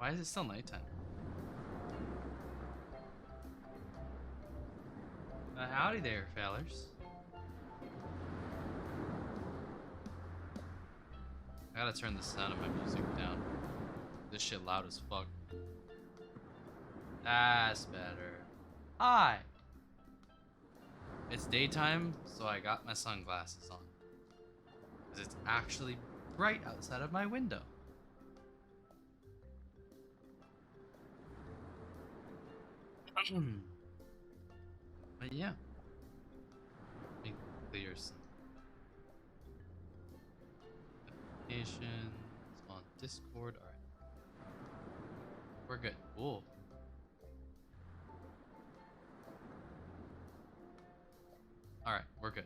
Why is it still nighttime? Howdy there, fellers. I gotta turn the sound of my music down. This shit loud as fuck. That's better. Hi! It's daytime, so I got my sunglasses on. Because it's actually bright outside of my window. But yeah. Let me clear some notifications on Discord. Alright. We're good. Cool. Alright, we're good.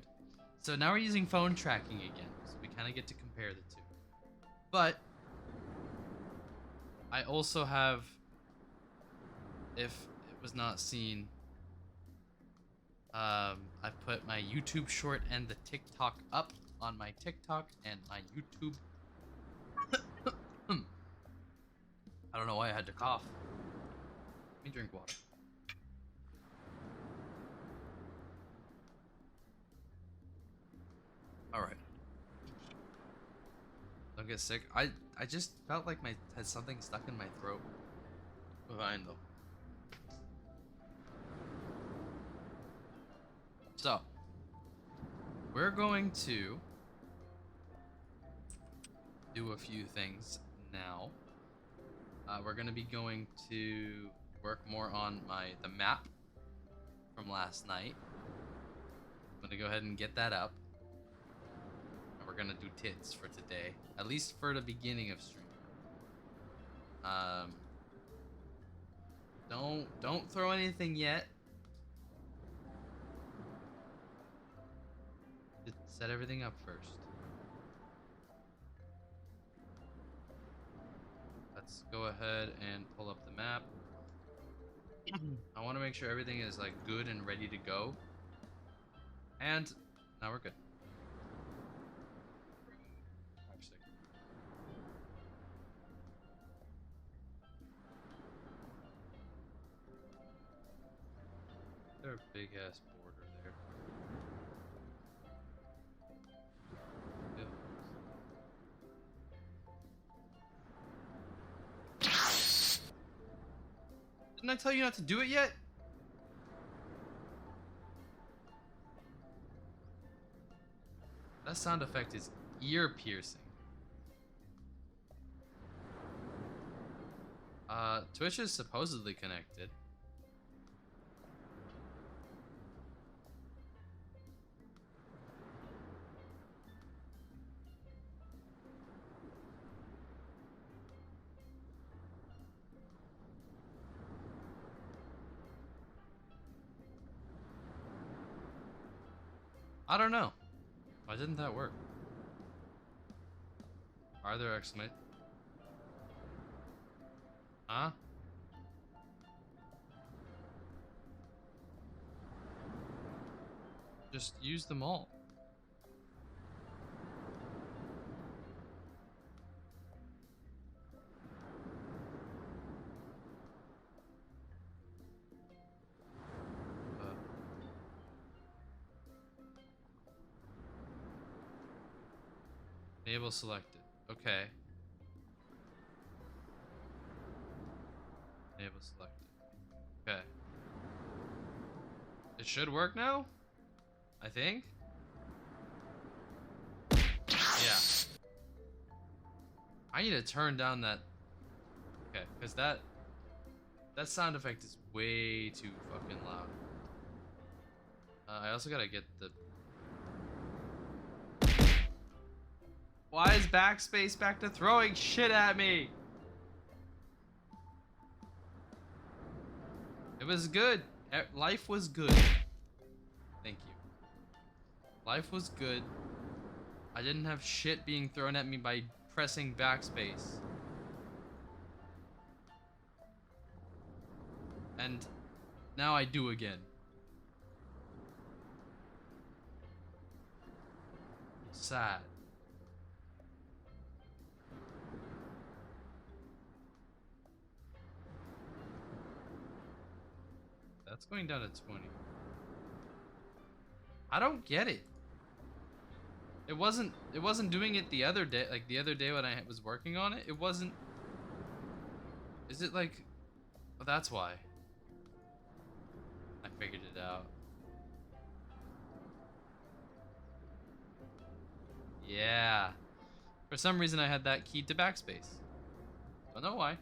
So now we're using phone tracking again, so we kind of get to compare the two. But I also have, if it was not seen, I put my YouTube short and the TikTok up on my TikTok and my YouTube. I don't know why I had to cough. Let me drink water. Alright. Don't get sick. I just felt like I had something stuck in my throat. Fine though. So, we're going to do a few things now. We're going to be going to work more on the map from last night. I'm going to go ahead and get that up. And we're going to do tits for today, at least for the beginning of stream. Don't throw anything yet. Set everything up first. Let's go ahead and pull up the map. I want to make sure everything is like good and ready to go. And now we're good. Actually. There's a big ass border there. Didn't I tell you not to do it yet? That sound effect is ear piercing. Twitch is supposedly connected. I don't know. Why didn't that work? Are there exclamation? Huh? Just use them all. Enable selected. Okay. Enable selected. Okay. It should work now? I think? Yeah. I need to turn down that. Okay, because that sound effect is way too fucking loud. I also gotta get the... Why is backspace back to throwing shit at me? It was good. Life was good. Thank you. Life was good. I didn't have shit being thrown at me by pressing backspace. And now I do again. Sad. That's going down to 20. I don't get it. It wasn't doing it the other day, like the other day when I was working on it. It wasn't. Is it like, oh, that's why. I figured it out. Yeah. For some reason I had that keyed to backspace. Don't know why,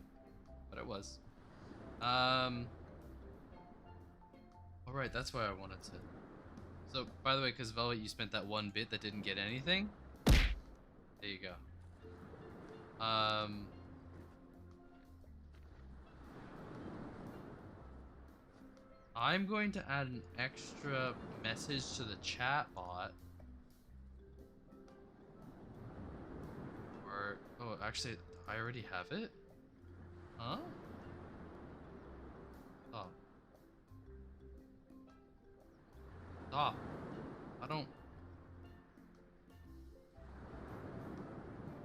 but it was. Alright, that's why I wanted to. So, by the way, because Velvet, you spent that 1 bit that didn't get anything. There you go. I'm going to add an extra message to the chat bot. Or, oh, actually, I already have it? Huh? Oh. Stop. I don't...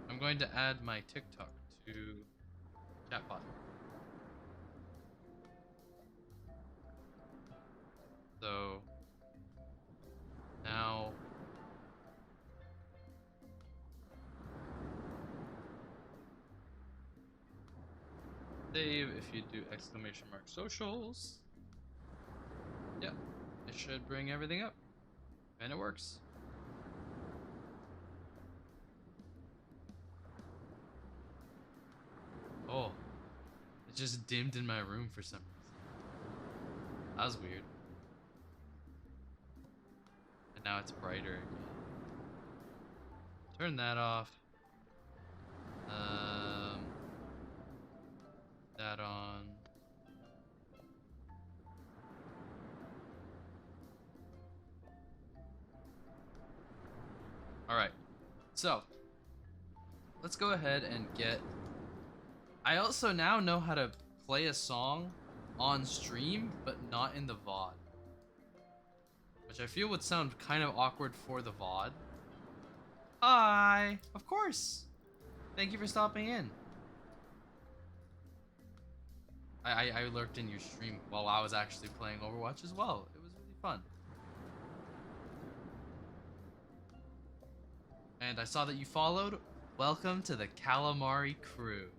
I'm going to add my TikTok to chatbot. So now save if you do exclamation mark socials. Yep, it should bring everything up. And it works. Oh, it just dimmed in my room for some reason. That was weird. And now it's brighter again. Turn that off. That on. Alright, so let's go ahead and get... I also now know how to play a song on stream, but not in the VOD. Which I feel would sound kind of awkward for the VOD. Hi! Of course! Thank you for stopping in. I lurked in your stream while I was actually playing Overwatch as well. It was really fun. And I saw that you followed. Welcome to the Calamari crew.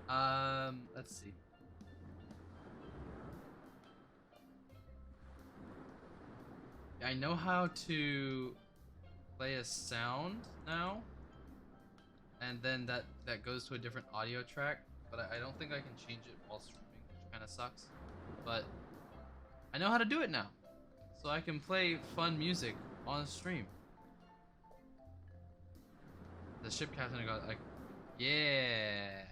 Let's see. I know how to play a sound now. And then that goes to a different audio track. But I don't think I can change it while streaming, which kind of sucks. But I know how to do it now. So I can play fun music on stream. The ship captain got like, yeah.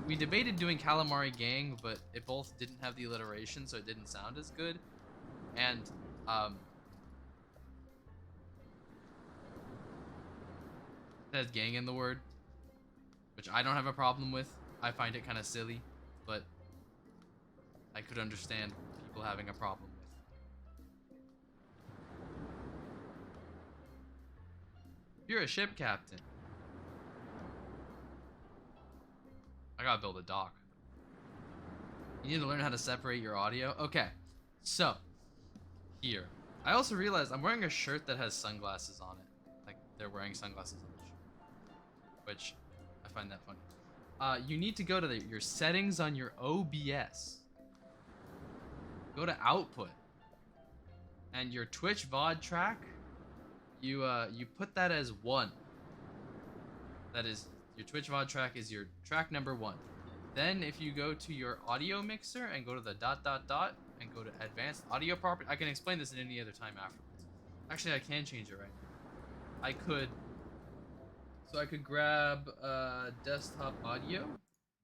We debated doing Calamari Gang, but it both didn't have the alliteration, so it didn't sound as good. And it has gang in the word, which I don't have a problem with. I find it kind of silly, but I could understand people having a problem with. You're a ship captain. I gotta build a dock. You need to learn how to separate your audio. Okay, so here. I also realized I'm wearing a shirt that has sunglasses on it. Like they're wearing sunglasses on the shirt, which I find that funny. You need to go to your settings on your OBS. Go to output, and your Twitch VOD track. You put that as 1. That is your Twitch VOD track is your track number 1. Then if you go to your audio mixer and go to the ... and go to advanced audio property, I can explain this in any other time afterwards. Actually, I can change it right now. I could. So I could grab desktop audio,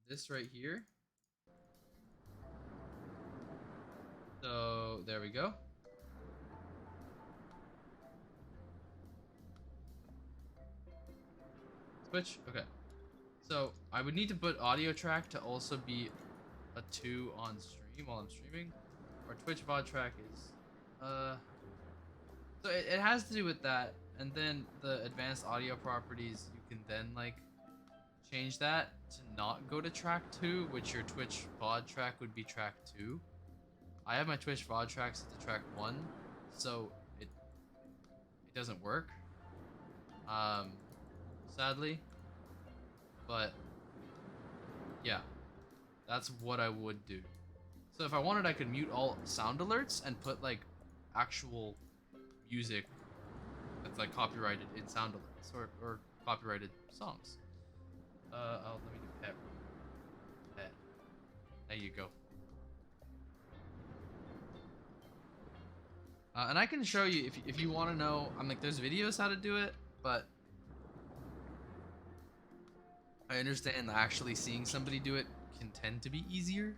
this right here. So there we go. Switch. Okay. So I would need to put audio track to also be a 2 on stream while I'm streaming. Or Twitch VOD track is so it has to do with that, and then the advanced audio properties, you can then like change that. to not go to track 2, which your Twitch VOD track would be track 2. I have my Twitch VOD track set to track 1, so it doesn't work. Sadly. But yeah, that's what I would do. So if I wanted, I could mute all sound alerts and put like actual music that's like copyrighted in sound alerts or copyrighted songs. Let me do pet. Pet. There you go. And I can show you if you want to know. I'm like, there's videos how to do it, but I understand that actually seeing somebody do it can tend to be easier.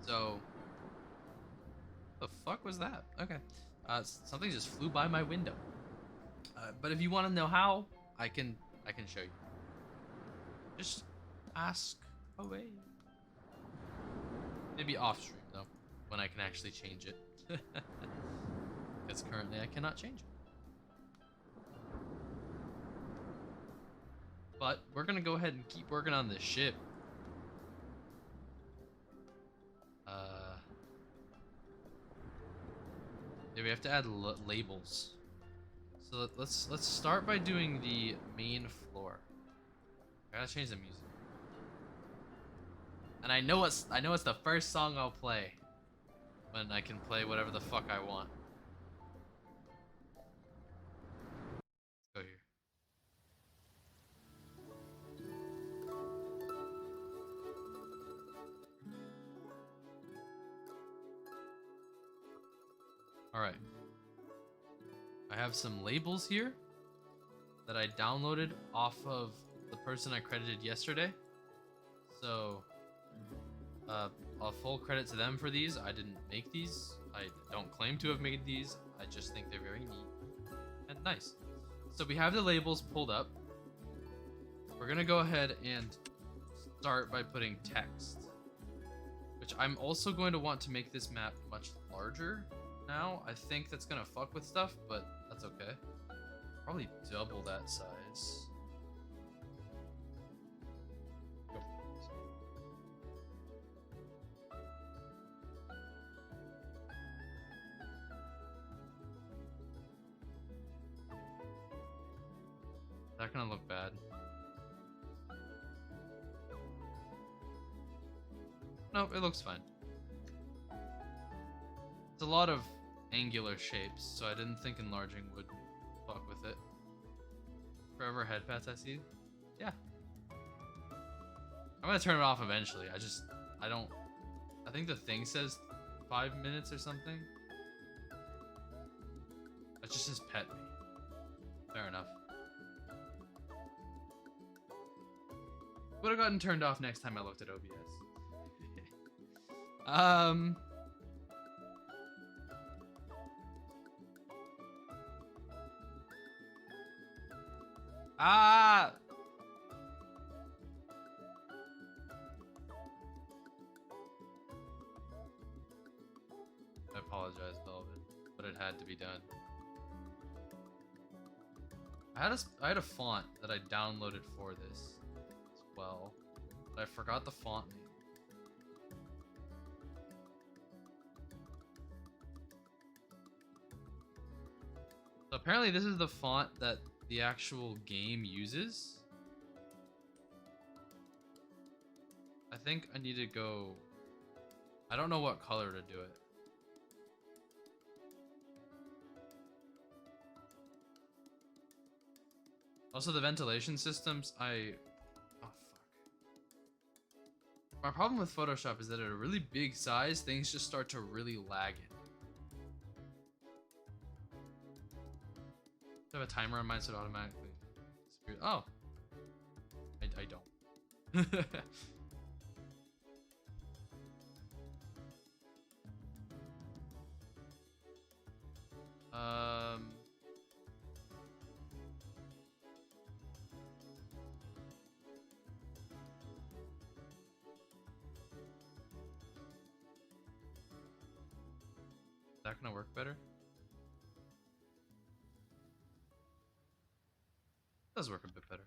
So the fuck was that? Okay. Something just flew by my window. But if you want to know how, I can show you. Just ask away. Maybe off stream though, when I can actually change it. Because currently I cannot change it. But we're gonna go ahead and keep working on this ship. Yeah, we have to add labels. So let's start by doing the main floor. I gotta change the music. And I know it's the first song I'll play when I can play whatever the fuck I want. Let's go here. Alright. I have some labels here that I downloaded off of the person I credited yesterday. So, a full credit to them for these. I didn't make these. I don't claim to have made these. I just think they're very neat and nice. So we have the labels pulled up. We're gonna go ahead and start by putting text, which I'm also going to want to make this map much larger. Now, I think that's gonna fuck with stuff, but that's okay. Probably double that size. Go. Is that gonna look bad? Nope, it looks fine. It's a lot of angular shapes, so I didn't think enlarging would fuck with it. Forever head pats I see? Yeah. I'm gonna turn it off eventually. I think the thing says 5 minutes or something. It just says pet me. Fair enough. Would have gotten turned off next time I looked at OBS. Ah! I apologize, Velvet, but it had to be done. I had a font that I downloaded for this as well, but I forgot the font name. So apparently this is the font that the actual game uses. I think I need to go... I don't know what color to do it. Also, the ventilation systems, oh fuck. My problem with Photoshop is that at a really big size, things just start to really lag it. I have a timer on mine so it automatically disappears. Oh. I don't. Is that gonna work better? Does work a bit better.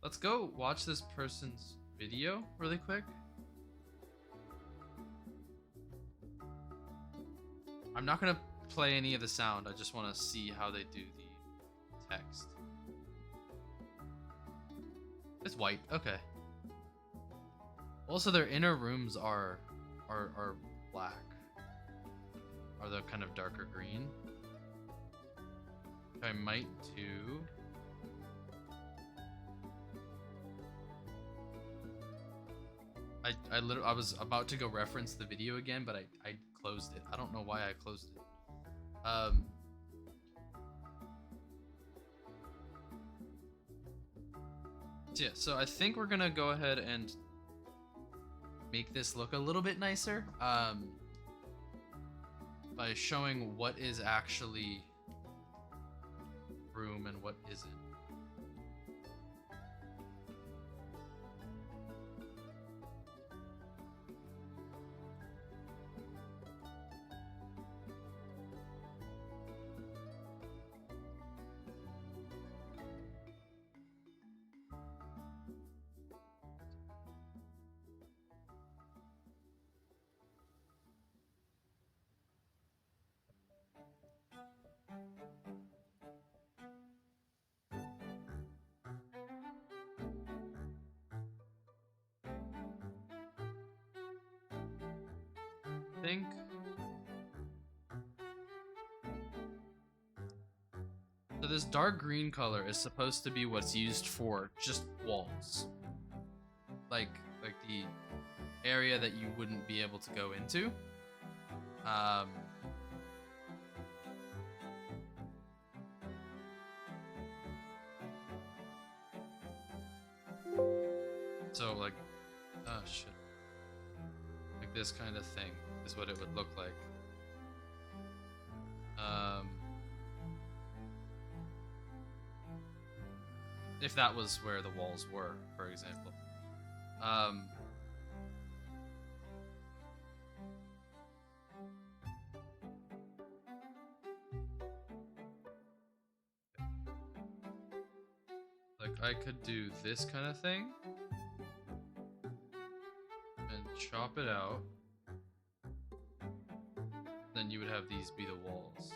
Let's go watch this person's video really quick. I'm not gonna play any of the sound. I just want to see how they do the text. It's white. Okay. Also, their inner rooms are black. Are the kind of darker green. I might do. I was about to go reference the video again, but I closed it. I don't know why I closed it. Yeah, so I think we're gonna go ahead and make this look a little bit nicer by showing what is actually room and what isn't. Think so. This dark green color is supposed to be what's used for just walls, like the area that you wouldn't be able to go into. So like, oh shit. Like this kind of thing is what it would look like. If that was where the walls were, for example. Like I could do this kind of thing and chop it out. Then you would have these be the walls.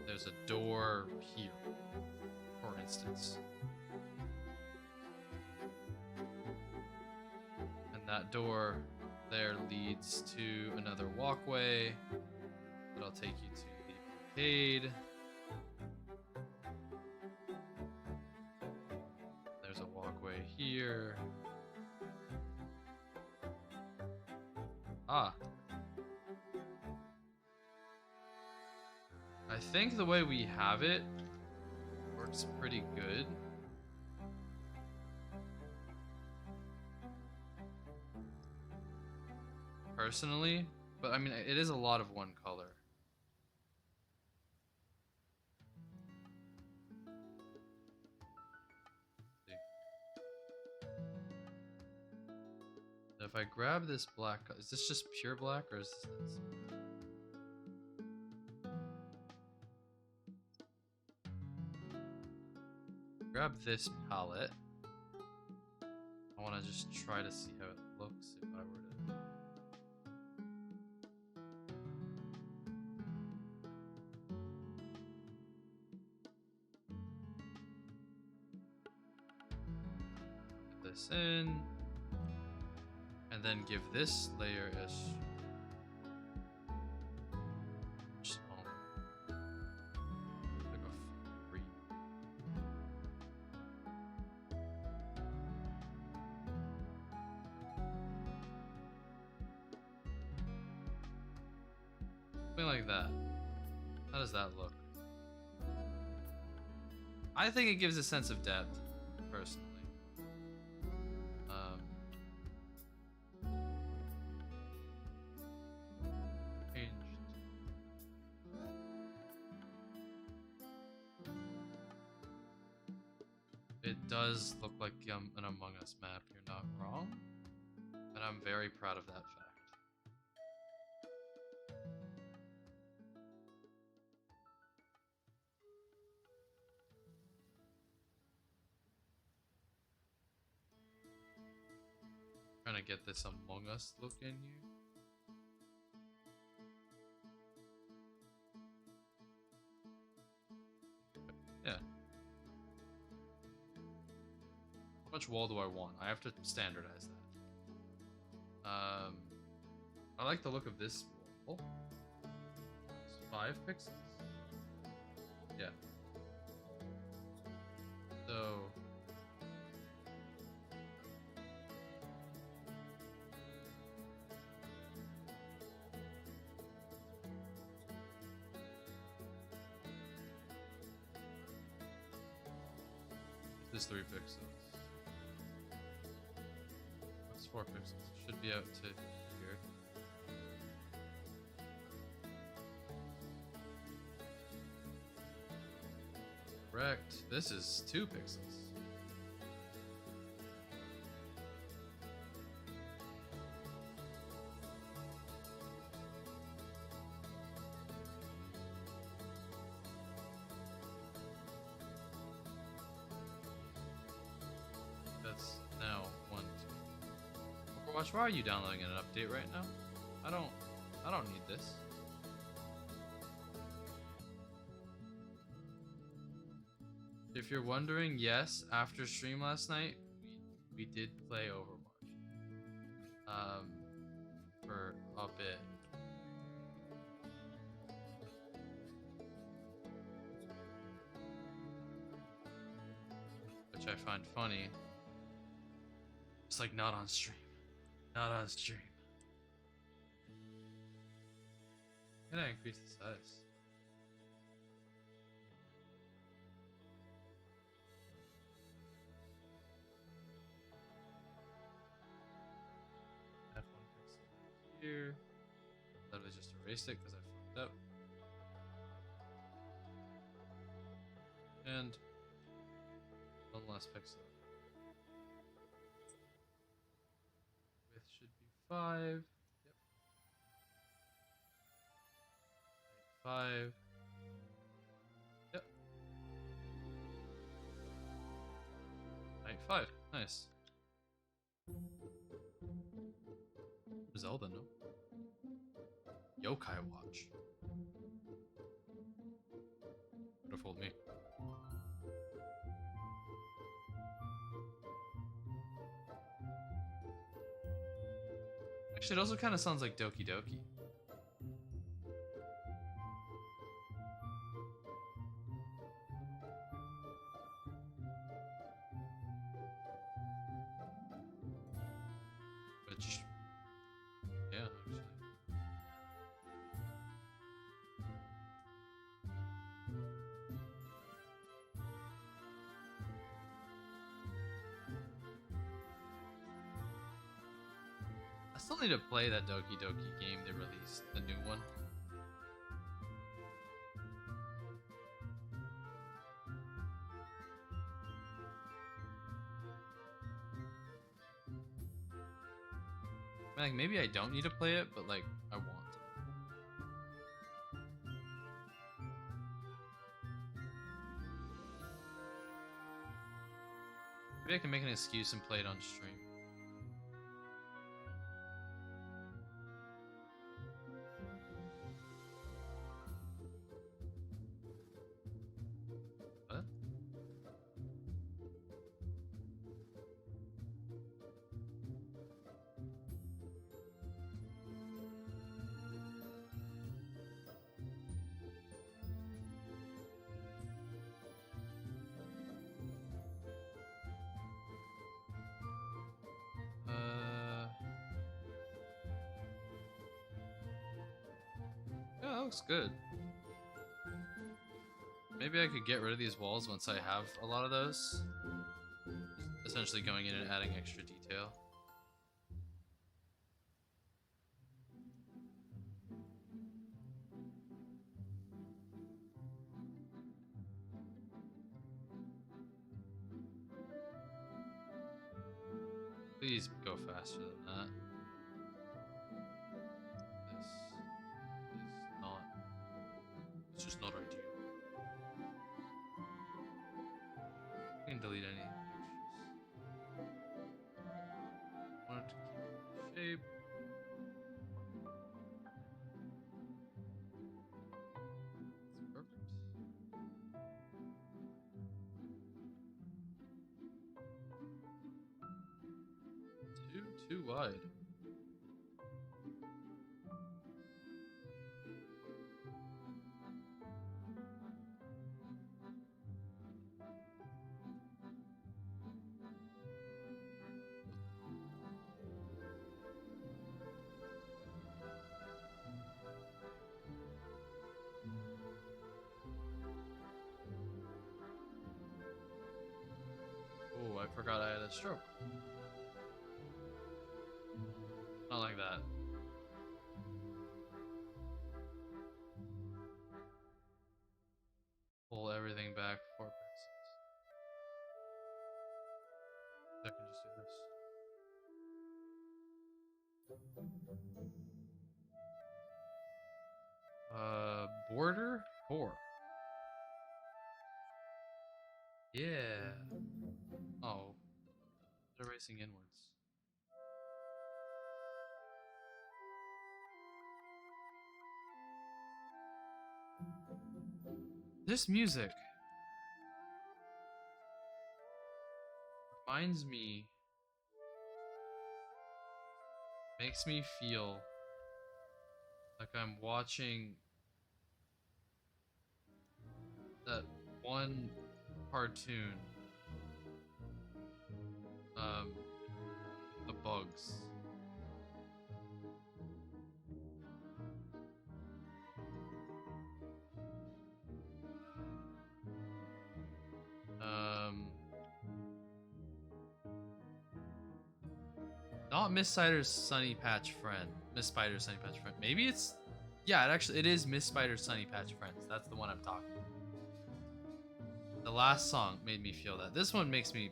There's a door here, for instance. And that door there leads to another walkway that'll take you to the arcade. There's a walkway here. Ah. I think the way we have it works pretty good. Personally, but I mean, it is a lot of one color. So if I grab this black, is this just pure black or is this? Grab this palette. I want to just try to see how it looks if I were to. Put this in. And then give this layer a like that. How does that look? I think it gives a sense of depth, personally. It does look like an Among Us map, you're not wrong. And I'm very proud of that fact. Trying to get this Among Us look in here. Yeah. How much wall do I want? I have to standardize that. I like the look of this wall. It's 5 pixels? Yeah. So... this is 3 pixels. That's 4 pixels. Should be out to here. Correct. This is 2 pixels. That's now 1, 2. Overwatch, why are you downloading an update right now? I don't need this. If you're wondering, yes, after stream last night, we did play Overwatch. For a bit. Which I find funny. It's like not on stream. Not on stream. Can I increase the size? F1 pixel here. That was just erased it because I fucked up. And 1 less pixel. Width should be 5. Yep. 5. Yep. Height 5. Nice. Zelda, no? Yokai Watch. Would have fooled me. Actually, it also kind of sounds like Doki Doki. Which, yeah, actually. I still need to play that Doki Doki game they released, the new one. Like, maybe I don't need to play it, but like, I want to. Maybe I can make an excuse and play it on stream. What? Yeah, that looks good. Maybe I could get rid of these walls once I have a lot of those. Essentially going in and adding extra detail. Please go faster than that. This is not... It's just not ideal. I can delete any pictures. I wanted to keep too wide. Oh, I forgot I had a stroke. Not like that. Pull everything back 4 pixels. I can just do this. Border 4. Yeah. Oh. They're racing inwards. This music reminds me, makes me feel like I'm watching that one cartoon, the bugs. Not Miss Spider's Sunny Patch Friend. Miss Spider's Sunny Patch Friend. Maybe it's, yeah, it is Miss Spider's Sunny Patch Friends. That's the one I'm talking about. The last song made me feel that. This one makes me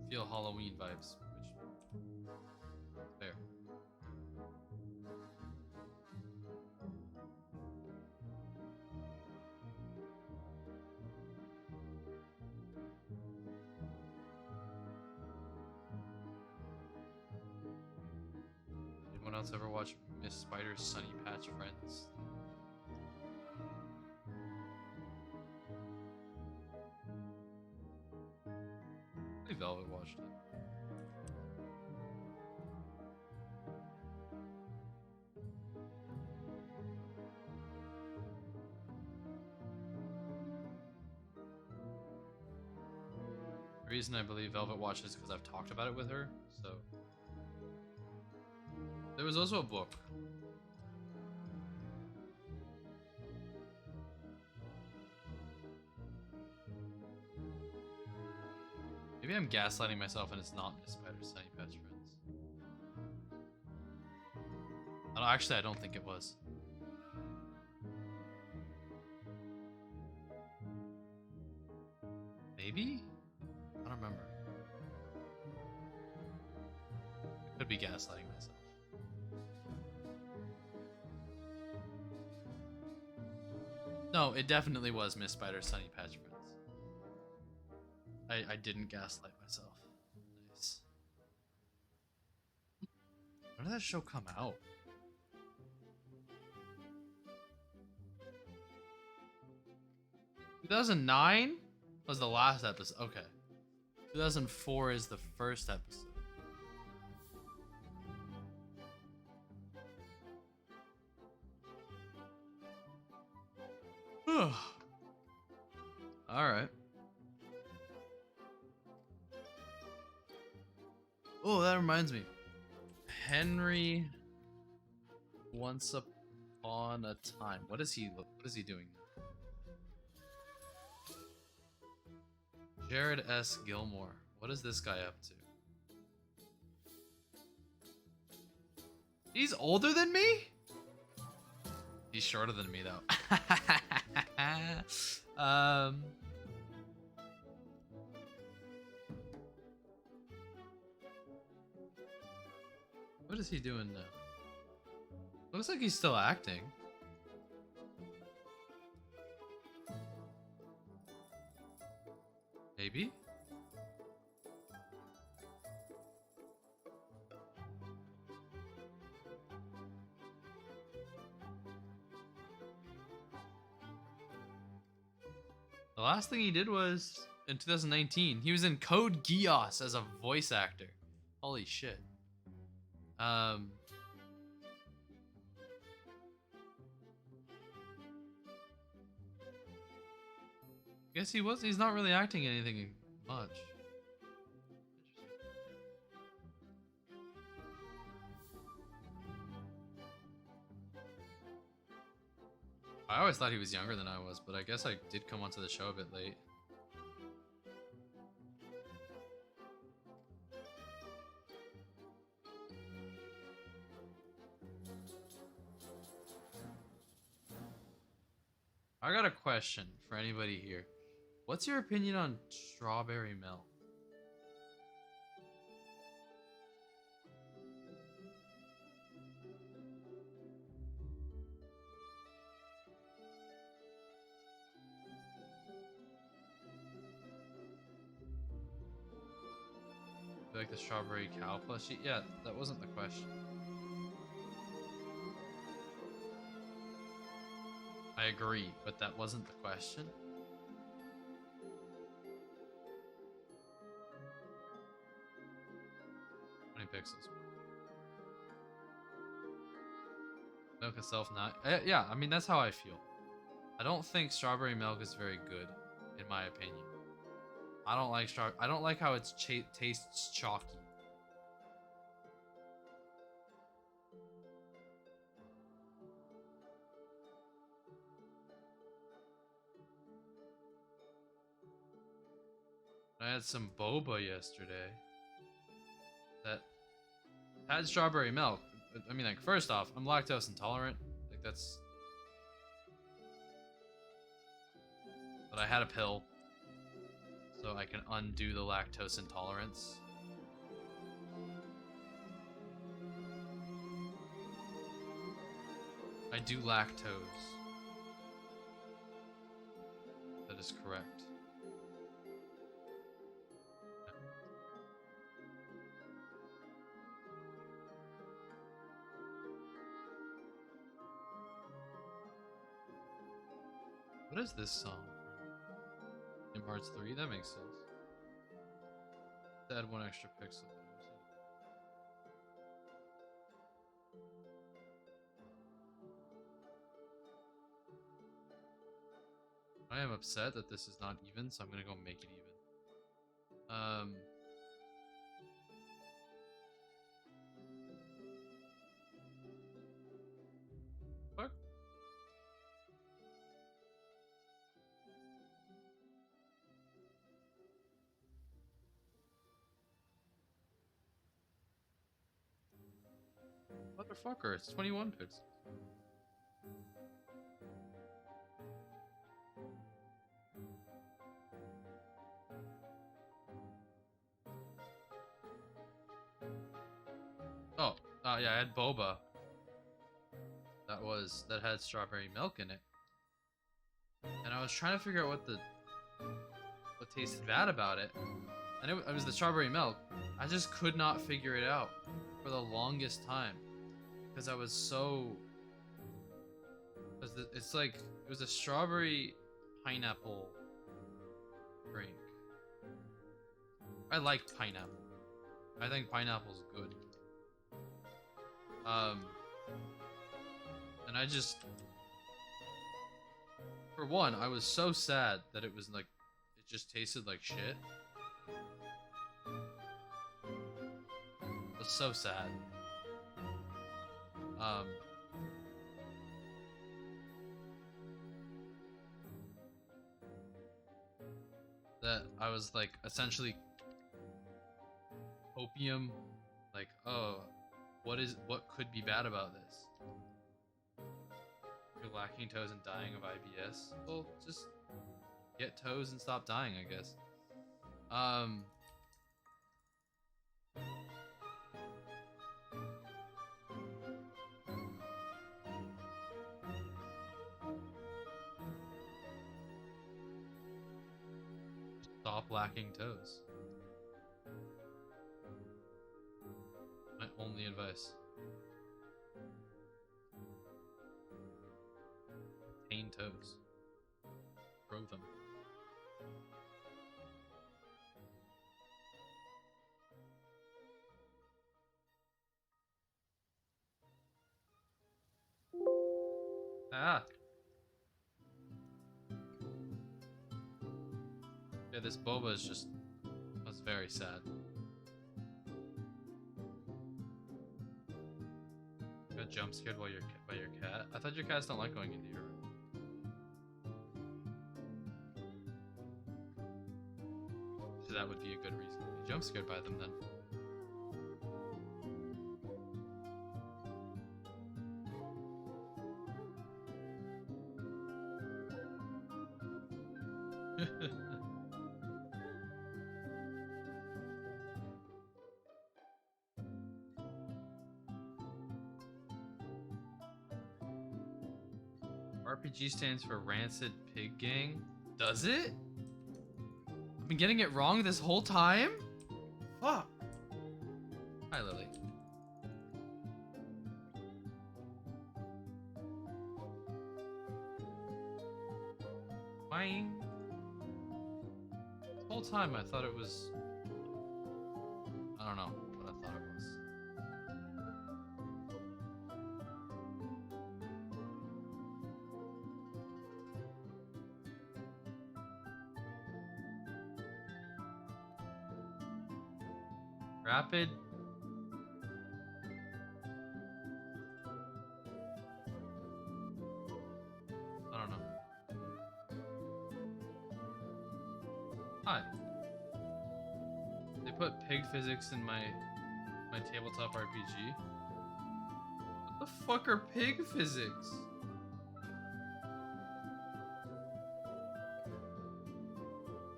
feel Halloween vibes, which is fair. Anyone else ever watch Miss Spider's Sunny Patch Friends? I think Velvet watched it. The reason I believe Velvet watched it is because I've talked about it with her, so. There was also a book. Maybe I'm gaslighting myself and it's not Miss Spider's Sunny Patch Friends. Actually, I don't think it was. Maybe? I don't remember. I could be gaslighting myself. No, it definitely was Miss Spider's Sunny Patch Friends. I didn't gaslight myself. Nice. When did that show come out? 2009 was the last episode. Okay. 2004 is the first episode. Alright. Oh, that reminds me. Henry Once Upon a Time. What is he doing now? Jared S. Gilmore. What is this guy up to? He's older than me? He's shorter than me though. What is he doing now? Looks like he's still acting. Maybe? The last thing he did was in 2019. He was in Code Geass as a voice actor. Holy shit. Guess he's not really acting anything much. I always thought he was younger than I was, but I guess I did come onto the show a bit late. I got a question for anybody here. What's your opinion on strawberry milk? You like the strawberry cow plushie? Yeah, that wasn't the question. I agree, but that wasn't the question. How many pixels? Milk itself not. Yeah, I mean, that's how I feel. I don't think strawberry milk is very good, in my opinion. I don't like I don't like how it tastes chalky. I had some boba yesterday that had strawberry milk. I mean, like, first off, I'm lactose intolerant. Like, that's... But I had a pill, so I can undo the lactose intolerance. I do lactose. That is correct. What is this song from? In Hearts 3? That makes sense. To add one extra pixel. I am upset that this is not even, so I'm gonna go make it even. Fuck. Motherfucker, it's 21 pixels. Oh, yeah, I had boba. That had strawberry milk in it. And I was trying to figure out what tasted bad about it. And it was the strawberry milk. I just could not figure it out for the longest time. Because I was so... It's like, it was a strawberry pineapple drink. I like pineapple. I think pineapple's good. And I just... For one, I was so sad that it was like... It just tasted like shit. I was so sad. That I was like essentially opium, like, oh, what could be bad about this? You're lacking toes and dying of IBS. Well, just get toes and stop dying, I guess. Stop lacking toes. My only advice. Obtain toes. Grow them. Ah. Yeah, this boba is just was very sad. Got jump scared while by your cat. I thought your cats don't like going into your room. So that would be a good reason to be jump scared by them then. RPG stands for Rancid Pig Gang. Does it? I've been getting it wrong this whole time? Fuck. Hi, Lily. Boing. This whole time I thought it was... I don't know what I thought it was. Rapid. I don't know. Hi. They put pig physics in my tabletop RPG. What the fuck are pig physics?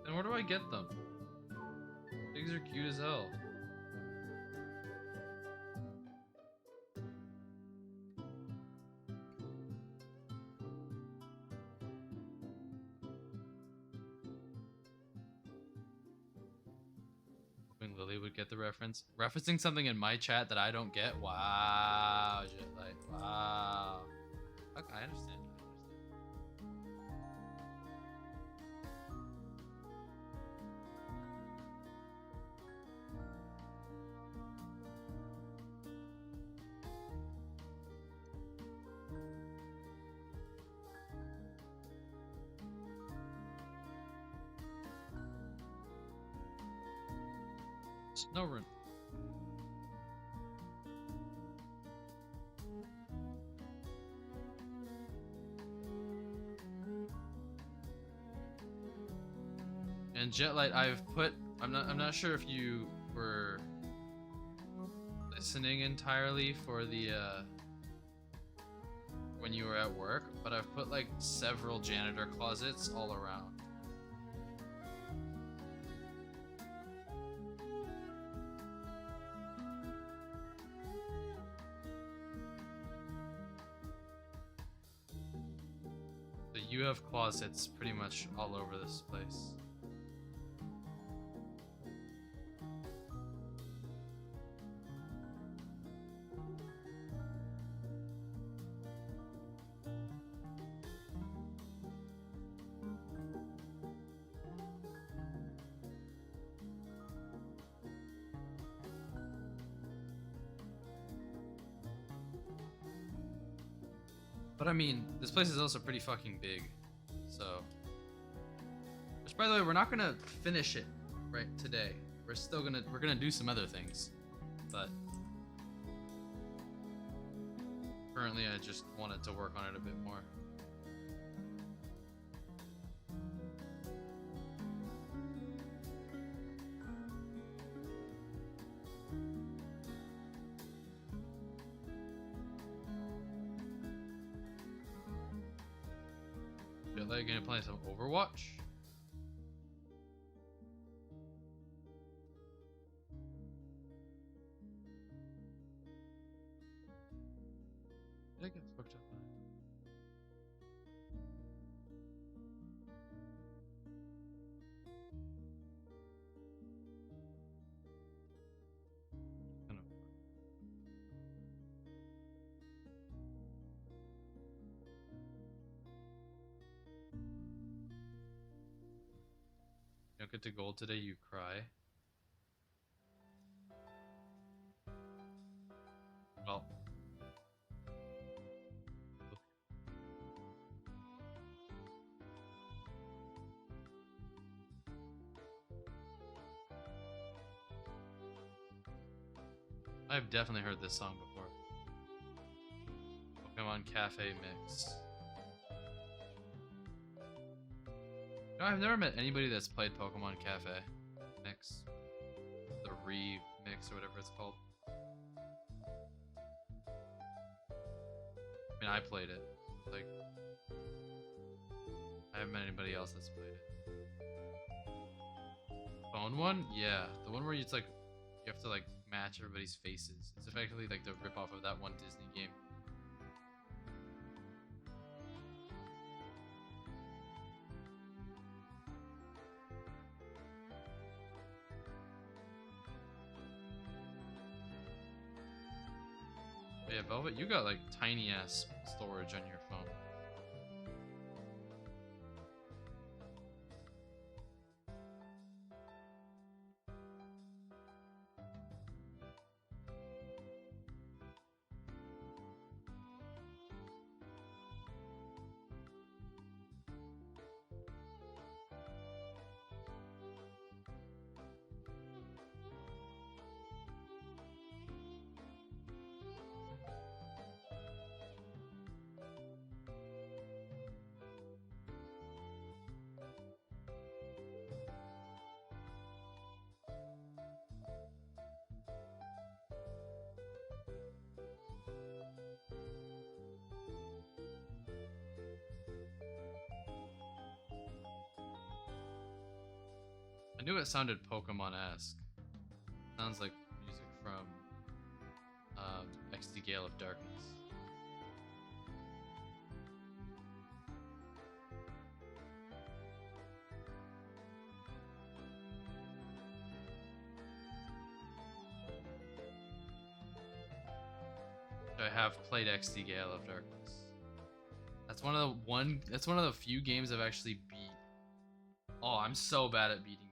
And where do I get them? Pigs are cute as hell. Lily would get the reference. Referencing something in my chat that I don't get? Wow. Like, wow. Okay, I understand. No run. And Jetlight, I've put. I'm not sure if you were listening entirely for the when you were at work, but I've put like several janitor closets all around. You have closets pretty much all over this place. But I mean, this place is also pretty fucking big, so. Which, by the way, we're not gonna finish it right today. We're gonna do some other things, but currently I just wanted to work on it a bit more. Are you gonna play some Overwatch? Did I get fucked up? You don't get to gold today, you cry. Well. I've definitely heard this song before. Pokemon Cafe Mix. No, I've never met anybody that's played Pokemon Cafe Mix. The remix or whatever it's called. I mean, I played it. Like, I haven't met anybody else that's played it. Phone one? Yeah. The one where it's like, you have to like match everybody's faces. It's effectively like the ripoff of that one Disney game. But yeah, Velvet, you got like tiny ass storage on your phone. I knew it sounded Pokemon-esque. Sounds like music from XD Gale of Darkness. I have played XD Gale of Darkness. That's one of the few games I've actually beat. Oh, I'm so bad at beating games.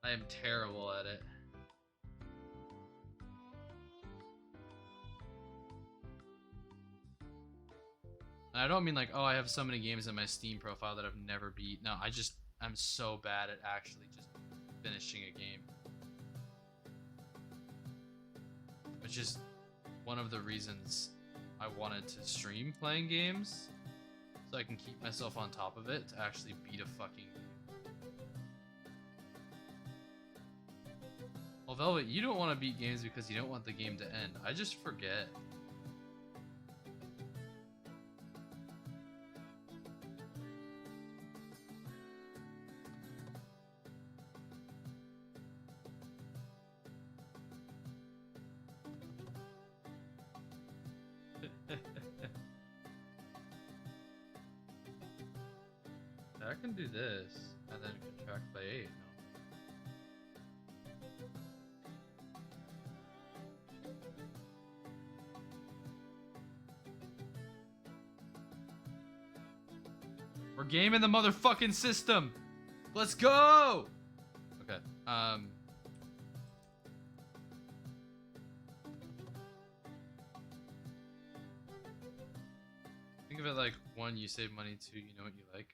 I am terrible at it. And I don't mean like, oh, I have so many games in my Steam profile that I've never beat. No, I'm so bad at actually just finishing a game. Which is one of the reasons I wanted to stream playing games, so I can keep myself on top of it to actually beat a fucking game. Well, Velvet, you don't want to beat games because you don't want the game to end. I just forget. I can do this and then contract by 8. We're gaming the motherfucking system. Let's go. Okay. Think of it like 1, you save money, 2, you know what you like.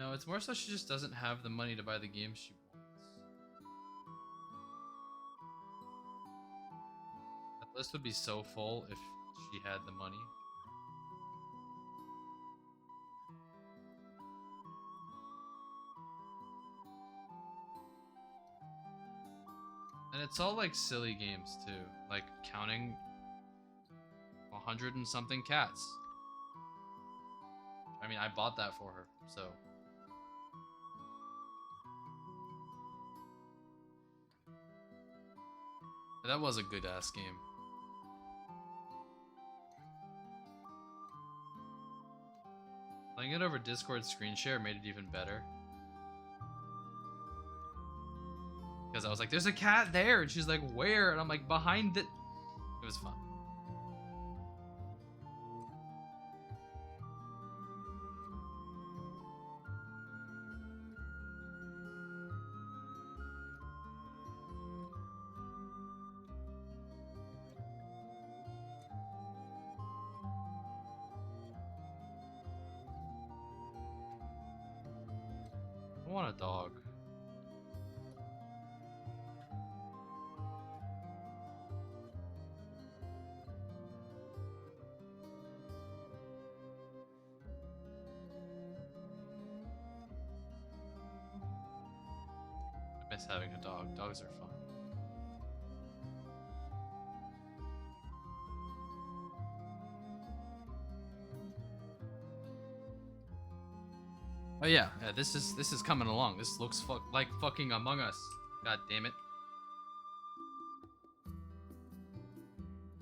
No, it's more so she just doesn't have the money to buy the games she wants. That list would be so full if she had the money. And it's all like silly games too, like counting 100 and something cats. I mean, I bought that for her, so. That was a good ass game. Playing it over Discord screen share made it even better. Because I was like, there's a cat there, and she's like, where? And I'm like, behind it. It was fun. I want a dog. Miss having a dog. Dogs are fun. Oh yeah, this is coming along. This looks like fucking Among Us. God damn it.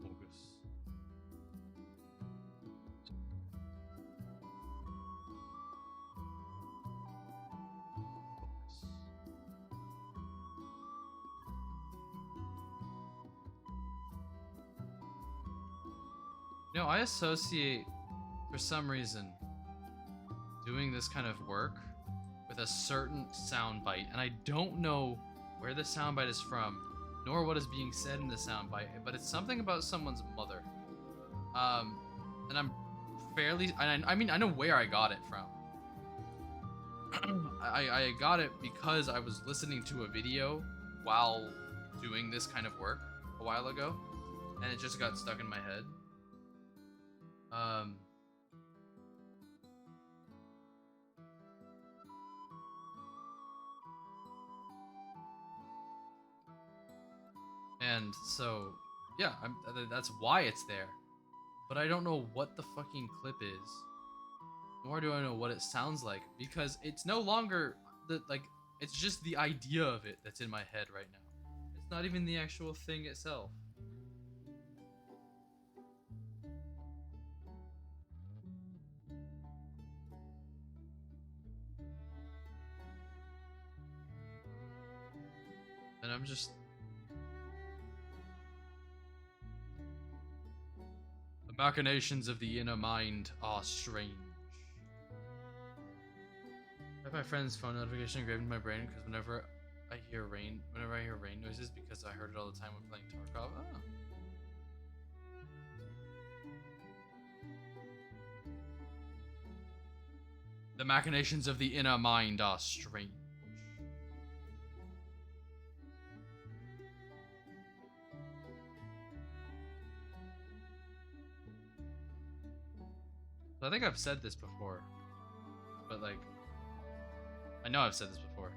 Focus. Focus. You know, I associate, for some reason, doing this kind of work with a certain soundbite, and I don't know where the soundbite is from, nor what is being said in the soundbite, but it's something about someone's mother. And I'm fairly, I mean, I know where I got it from. I got it because I was listening to a video while doing this kind of work a while ago, and it just got stuck in my head. And so, yeah, that's why it's there. But I don't know what the fucking clip is, nor do I know what it sounds like, because it's no longer it's just the idea of it that's in my head right now. It's not even the actual thing itself. And I'm just... The machinations of the inner mind are strange. I have my friend's phone notification engraved in my brain because whenever I hear rain noises, because I heard it all the time when playing Tarkov. Oh. The machinations of the inner mind are strange. I think I've said this before, but like, I know I've said this before.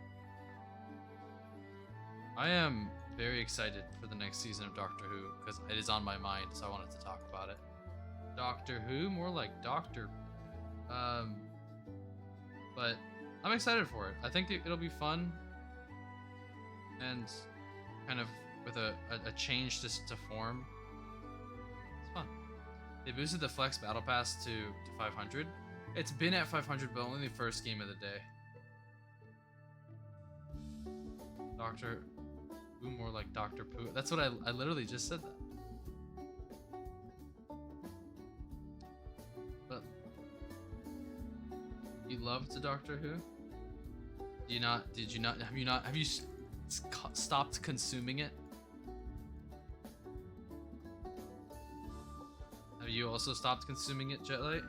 I am very excited for the next season of Doctor Who because it is on my mind, so I wanted to talk about it. Doctor Who, more like Doctor. But I'm excited for it. I think it'll be fun, and kind of with a change to form. It's fun. They boosted the Flex Battle Pass to 500. It's been at 500, but only the first game of the day. Doctor Who, more like Dr. Pooh. That's what I literally just said that. But you loved Doctor Who? Have you stopped consuming it? Have you also stopped consuming it, Jetlight?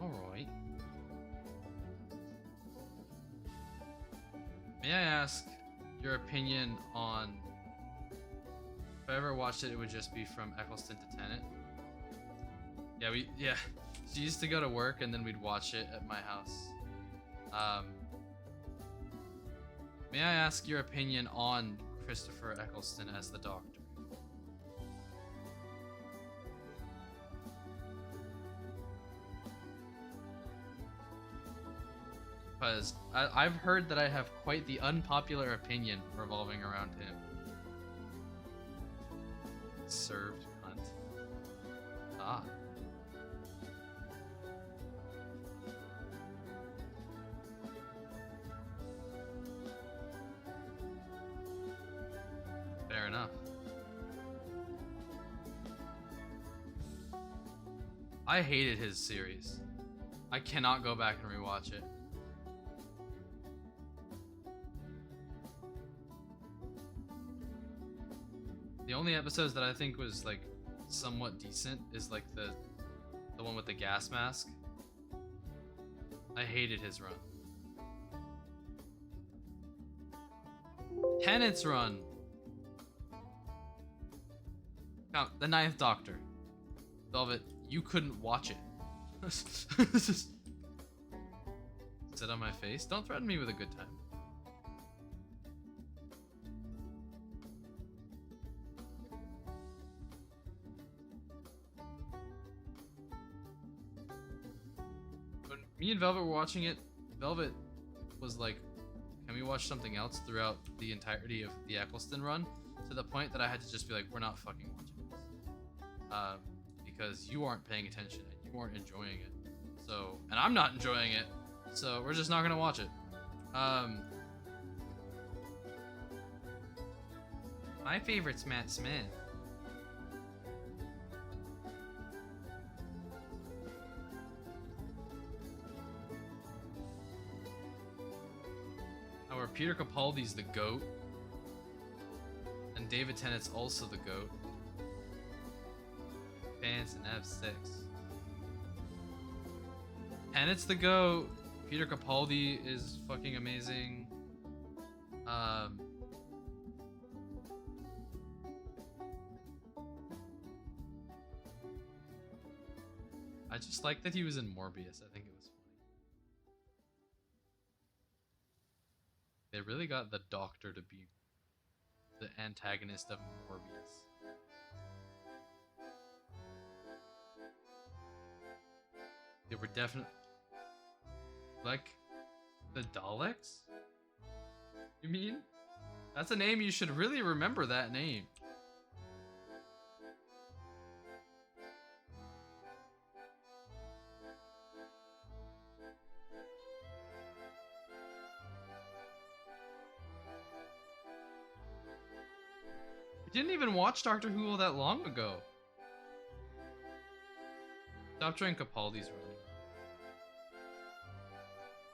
Alright. May I ask your opinion on... If I ever watched it, it would just be from Eccleston to Tenet. Yeah, she used to go to work and then we'd watch it at my house. May I ask your opinion on Christopher Eccleston as the Doctor? Because I've heard that I have quite the unpopular opinion revolving around him. Served cunt. Ah. Fair enough. I hated his series. I cannot go back and rewatch it. The only episodes that I think was like somewhat decent is like the one with the gas mask. I hated his run. Penance Run. Now, the Ninth Doctor. Velvet, you couldn't watch it. Sit on my face. Don't threaten me with a good time. When me and Velvet were watching it, Velvet was like, can we watch something else throughout the entirety of the Eccleston run? To the point that I had to just be like, we're not fucking watching this. Because you aren't paying attention and you aren't enjoying it. So, and I'm not enjoying it. So we're just not gonna watch it. My favorite's Matt Smith. Or Peter Capaldi's the GOAT. And David Tennant's also the GOAT. Fans and F6. Tennant's the GOAT. Peter Capaldi is fucking amazing. I just like that he was in Morbius. I think it was funny. They really got the Doctor to be the antagonist of Morbius. They were definitely like the Daleks? You mean? That's a name you should really remember that name. We didn't even watch Doctor Who all that long ago. Stop trying Capaldi's run.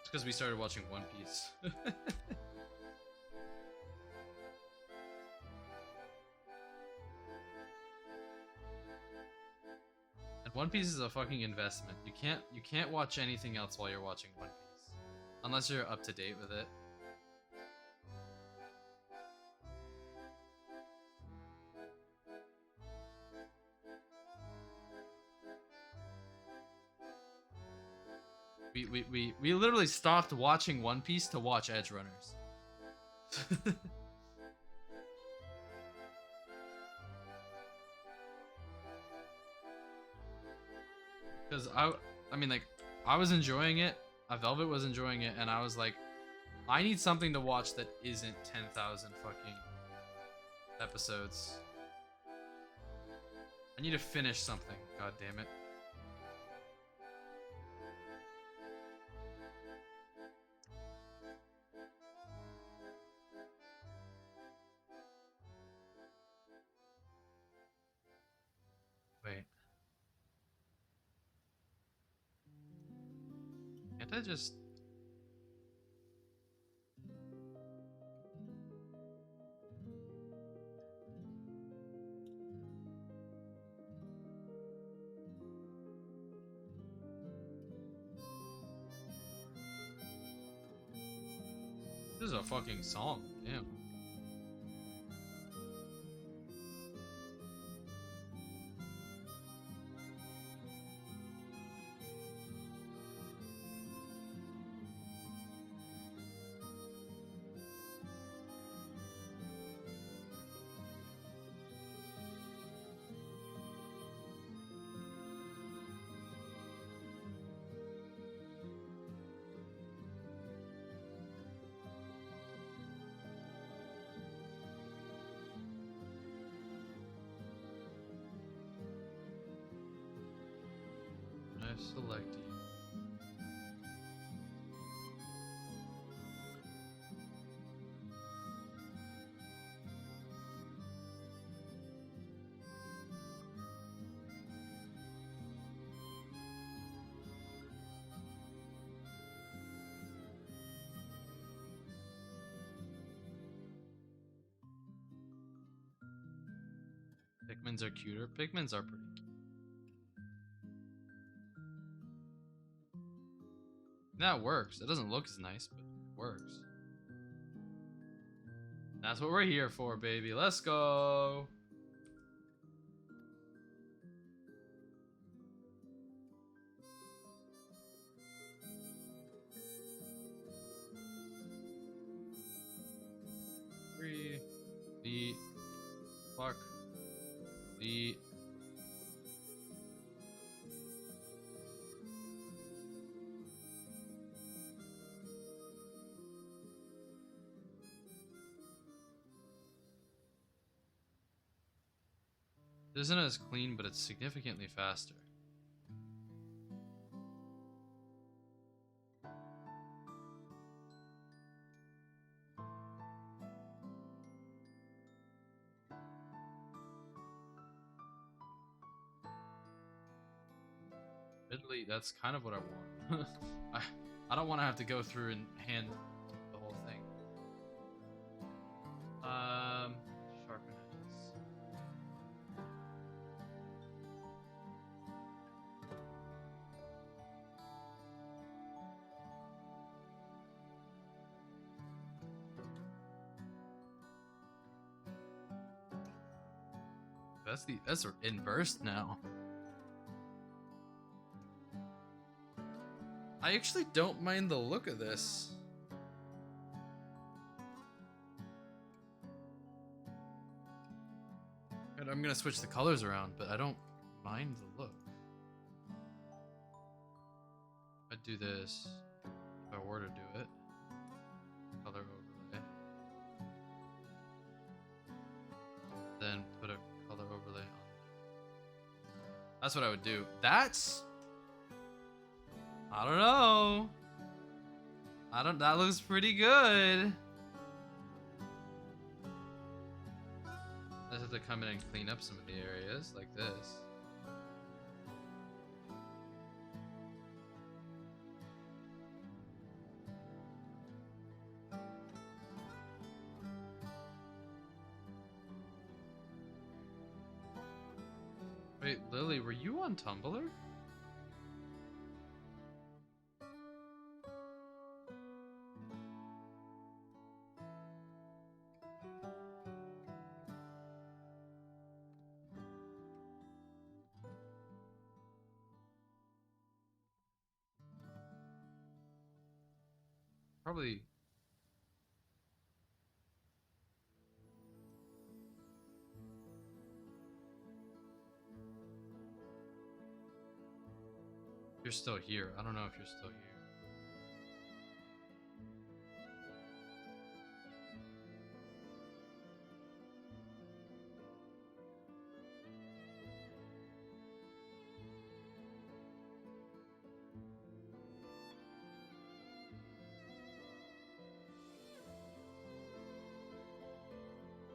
It's because we started watching One Piece. And One Piece is a fucking investment. You can't watch anything else while you're watching One Piece. Unless you're up to date with it. We literally stopped watching One Piece to watch Edge Runners. Because I mean, like, I was enjoying it, Velvet was enjoying it, and I was like, I need something to watch that isn't 10,000 fucking episodes. I need to finish something, god damn it. Wait. Can't I just... This is a fucking song, damn. I've selected you. Pikmins are cuter. Pikmins are pretty cute. That works. It doesn't look as nice, but it works. That's what we're here for, baby. Let's go. Three. Delete. Fuck. Delete. It isn't as clean, but it's significantly faster. Admittedly, that's kind of what I want. I don't want to have to go through and hand the whole thing. Sharpen edges. That's inversed now. I actually don't mind the look of this. And I'm gonna switch the colors around, but I don't mind the look. I'd do this if I were to do it. Color overlay. Then put a color overlay on. That's what I would do. That's... I don't know. That looks pretty good. I just have to come in and clean up some of the areas like this. Wait, Lily, were you on Tumblr? Probably. You're still here. I don't know if you're still here.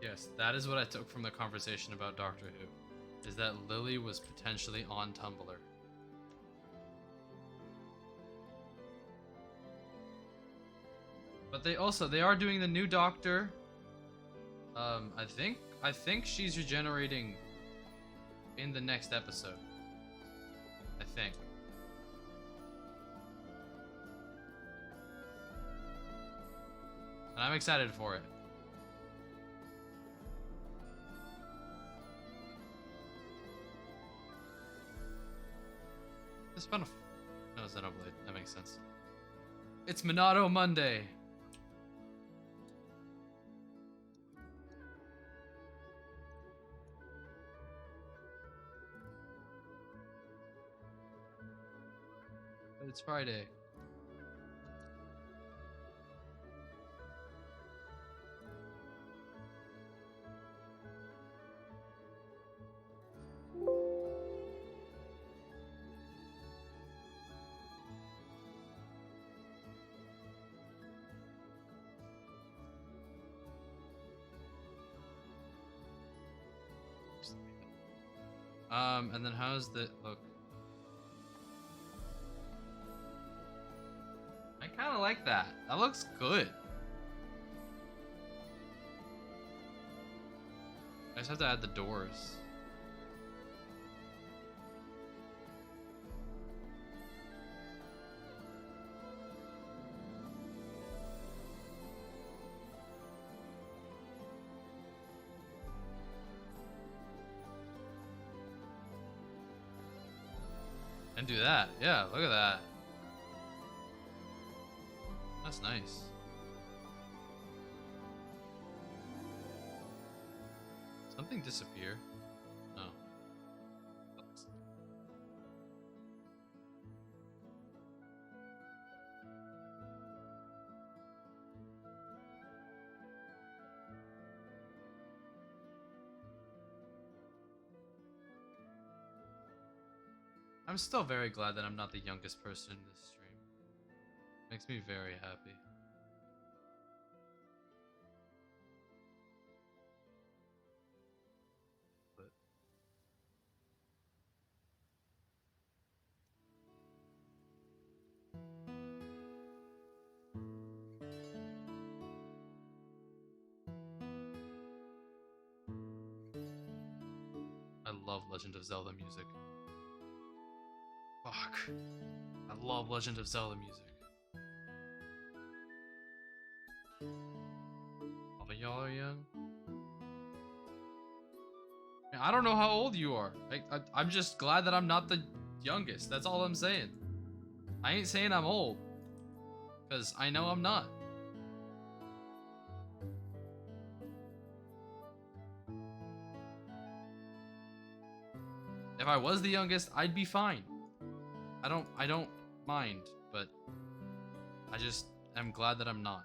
Yes, that is what I took from the conversation about Doctor Who, is that Lily was potentially on Tumblr. But they are doing the new Doctor. I think she's regenerating in the next episode. I think. And I'm excited for it. It's fun. No, Xenoblade. That makes sense. It's Minato Monday. But it's Friday. And then how's the look? I kind of like that. That looks good. I just have to add the doors. And do that. Yeah, look at that. That's nice. Something disappear? No. Oops. I'm still very glad that I'm not the youngest person in this stream. Makes me very happy. But I love Legend of Zelda music. Fuck. I love Legend of Zelda music. All of y'all are young? I don't know how old you are. I'm just glad that I'm not the youngest. That's all I'm saying. I ain't saying I'm old. Because I know I'm not. If I was the youngest, I'd be fine. I don't mind, but I just am glad that I'm not.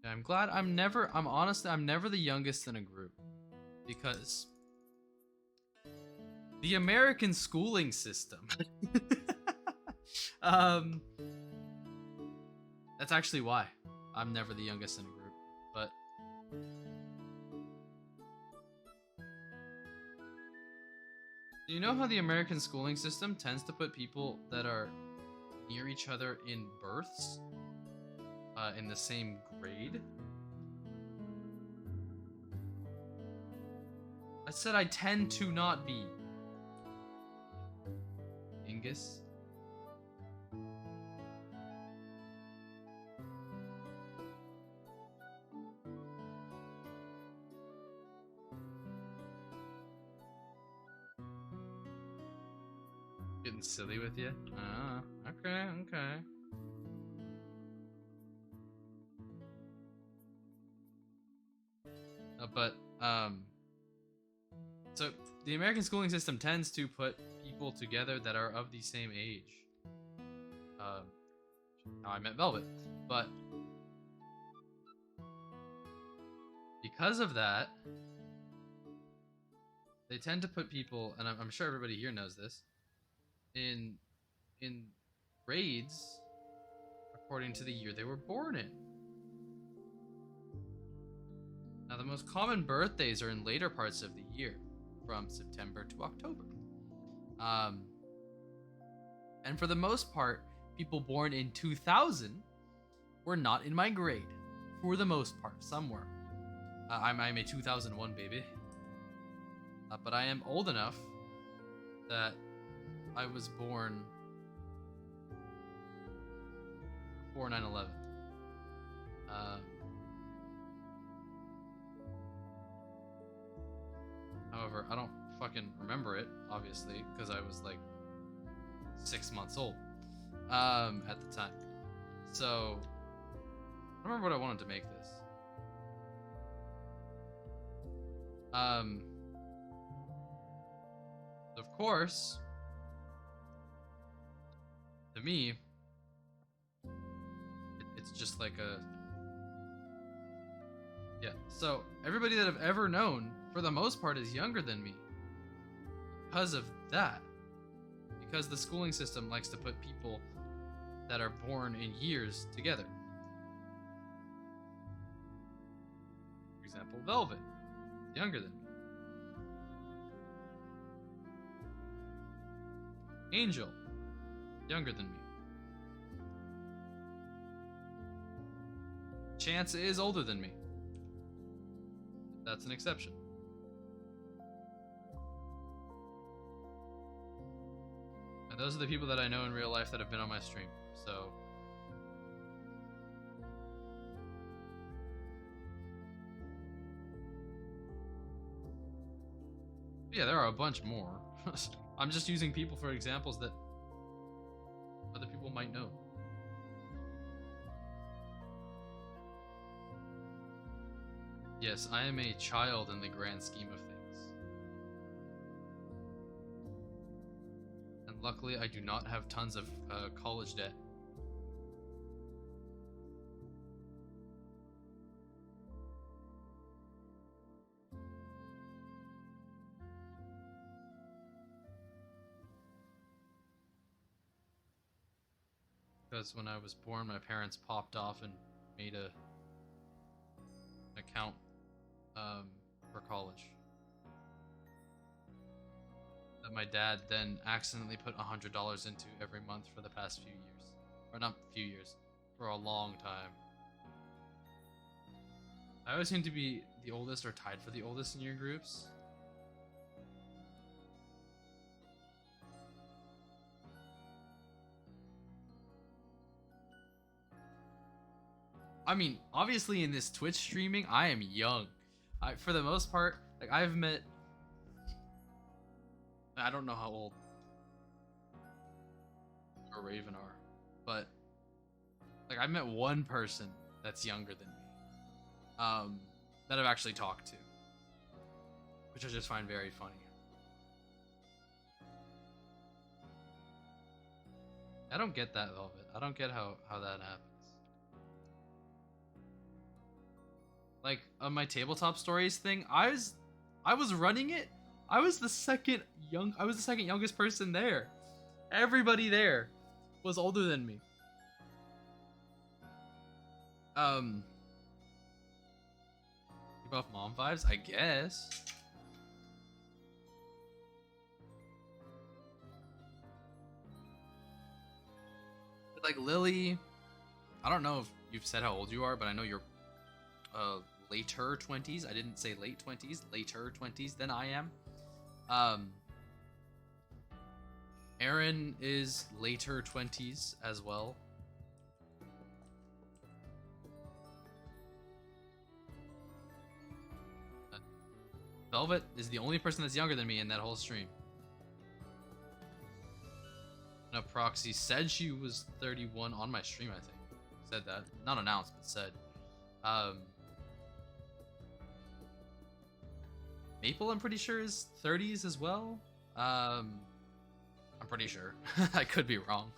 Yeah, I'm glad I'm never the youngest in a group. Because the American schooling system. That's actually why I'm never the youngest in a group. But do you know how the American schooling system tends to put people that are near each other in births in the same grade? I said I tend to not be. Ingus? Getting silly with you? Okay. So the American schooling system tends to put people together that are of the same age. How I met Velvet. But because of that, they tend to put people, and I'm sure everybody here knows this, in grades according to the year they were born in. Now, the most common birthdays are in later parts of the year, from September to October. And for the most part, people born in 2000 were not in my grade. For the most part, some were. I'm a 2001 baby. But I am old enough that I was born before 9/11. However, I don't fucking remember it, obviously, because I was like 6 months old at the time. So I don't remember what I wanted to make this. Of course, to me, it's just like a... Yeah, so everybody that I've ever known, for the most part, is younger than me. Because of that. Because the schooling system likes to put people that are born in years together. For example, Velvet, younger than me. Angel, younger than me. Chance is older than me. That's an exception. And those are the people that I know in real life that have been on my stream. So Yeah, there are a bunch more. I'm just using people for examples that other people might know. Yes, I am a child in the grand scheme of things. And luckily, I do not have tons of college debt. Because when I was born, my parents popped off and made a account for college. That my dad then accidentally put $100 into every month for the past few years. Or not few years, for a long time. I always seem to be the oldest or tied for the oldest in your groups. I mean, obviously in this Twitch streaming, I am young. For the most part, like I've met, I don't know how old or Raven are, but like I've met one person that's younger than me, that I've actually talked to, which I just find very funny. I don't get that, Velvet. I don't get how that happens. Like on my tabletop stories thing, I was running it. I was the second youngest person there. Everybody there was older than me. Give off mom vibes, I guess. But like Lily, I don't know if you've said how old you are, but I know you're later 20s. I didn't say late 20s, later 20s than I am. Aaron is later 20s as well. Velvet is the only person that's younger than me in that whole stream. No, Proxy said she was 31 on my stream, I think. Said that. Not announced, but said. Maple, I'm pretty sure, is 30s as well. I'm pretty sure. I could be wrong.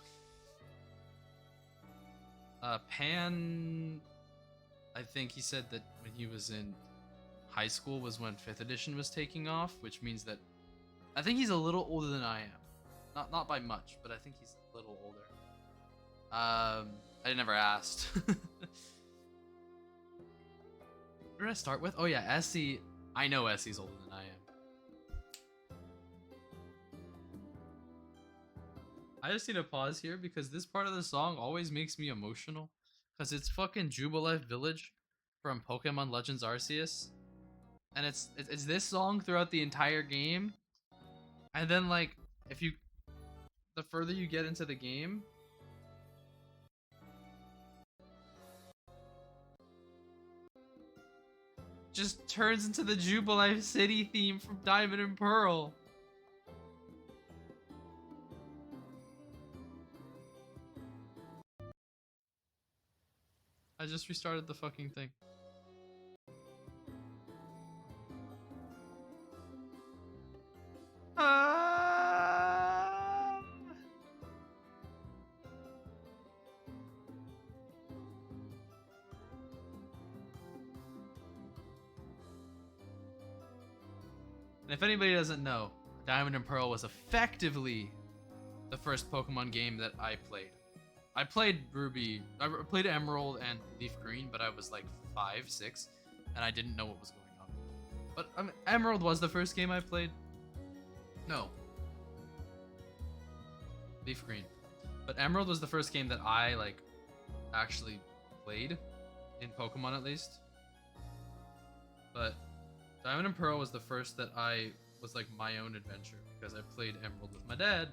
Pan, I think he said that when he was in high school was when 5th edition was taking off, which means that I think he's a little older than I am. Not by much, but I think he's a little older. I never asked. What did I start with? Oh yeah, Essie. I know Essie's older than I am. I just need to pause here because this part of the song always makes me emotional. Because it's fucking Jubilife Village from Pokemon Legends Arceus. And it's this song throughout the entire game. And then like, the further you get into the game, just turns into the Jubilife City theme from Diamond and Pearl. I just restarted the fucking thing. And if anybody doesn't know, Diamond and Pearl was effectively the first Pokemon game that I played. I played Ruby, I played Emerald and Leaf Green, but I was like 5, 6, and I didn't know what was going on. But Emerald was the first game I played. No. Leaf Green. But Emerald was the first game that I like actually played, in Pokemon at least. But Diamond and Pearl was the first that I was like my own adventure because I played Emerald with my dad.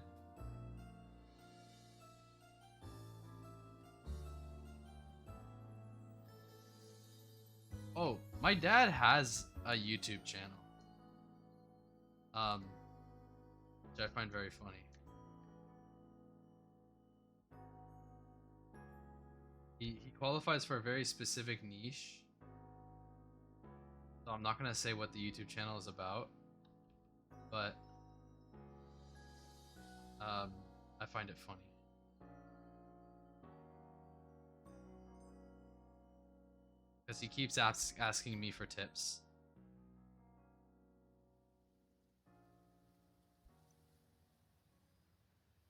Oh, my dad has a YouTube channel. um, which I find very funny. He qualifies for a very specific niche, so I'm not gonna say what the YouTube channel is about, but I find it funny. Because he keeps asking me for tips.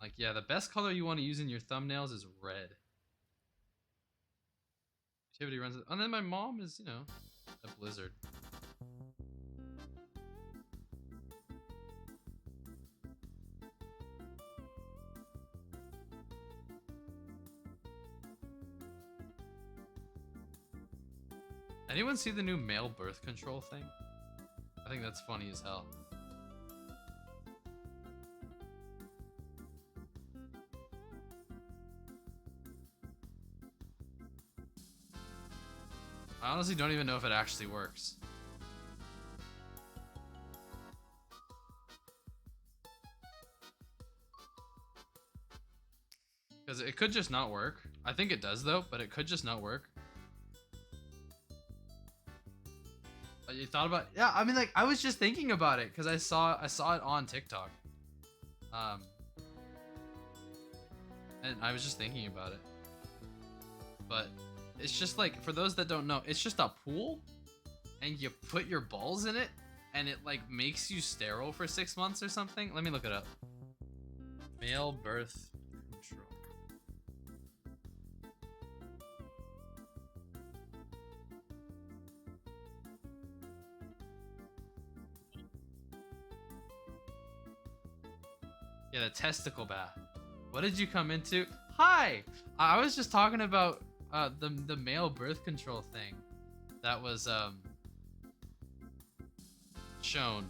Like, yeah, the best color you want to use in your thumbnails is red. Activity runs it. And then my mom is, you know, a blizzard. Anyone see the new male birth control thing? I think that's funny as hell. I honestly don't even know if it actually works. Because it could just not work. I think it does though, but it could just not work. You thought about? Yeah, I mean, like, I was just thinking about it because I saw it on TikTok. And I was just thinking about it. But it's just like, for those that don't know, it's just a pool and you put your balls in it and it like makes you sterile for 6 months or something. Let me look it up. Male birth control. Yeah, the testicle bath. What did you come into? Hi! I was just talking about the male birth control thing that was shown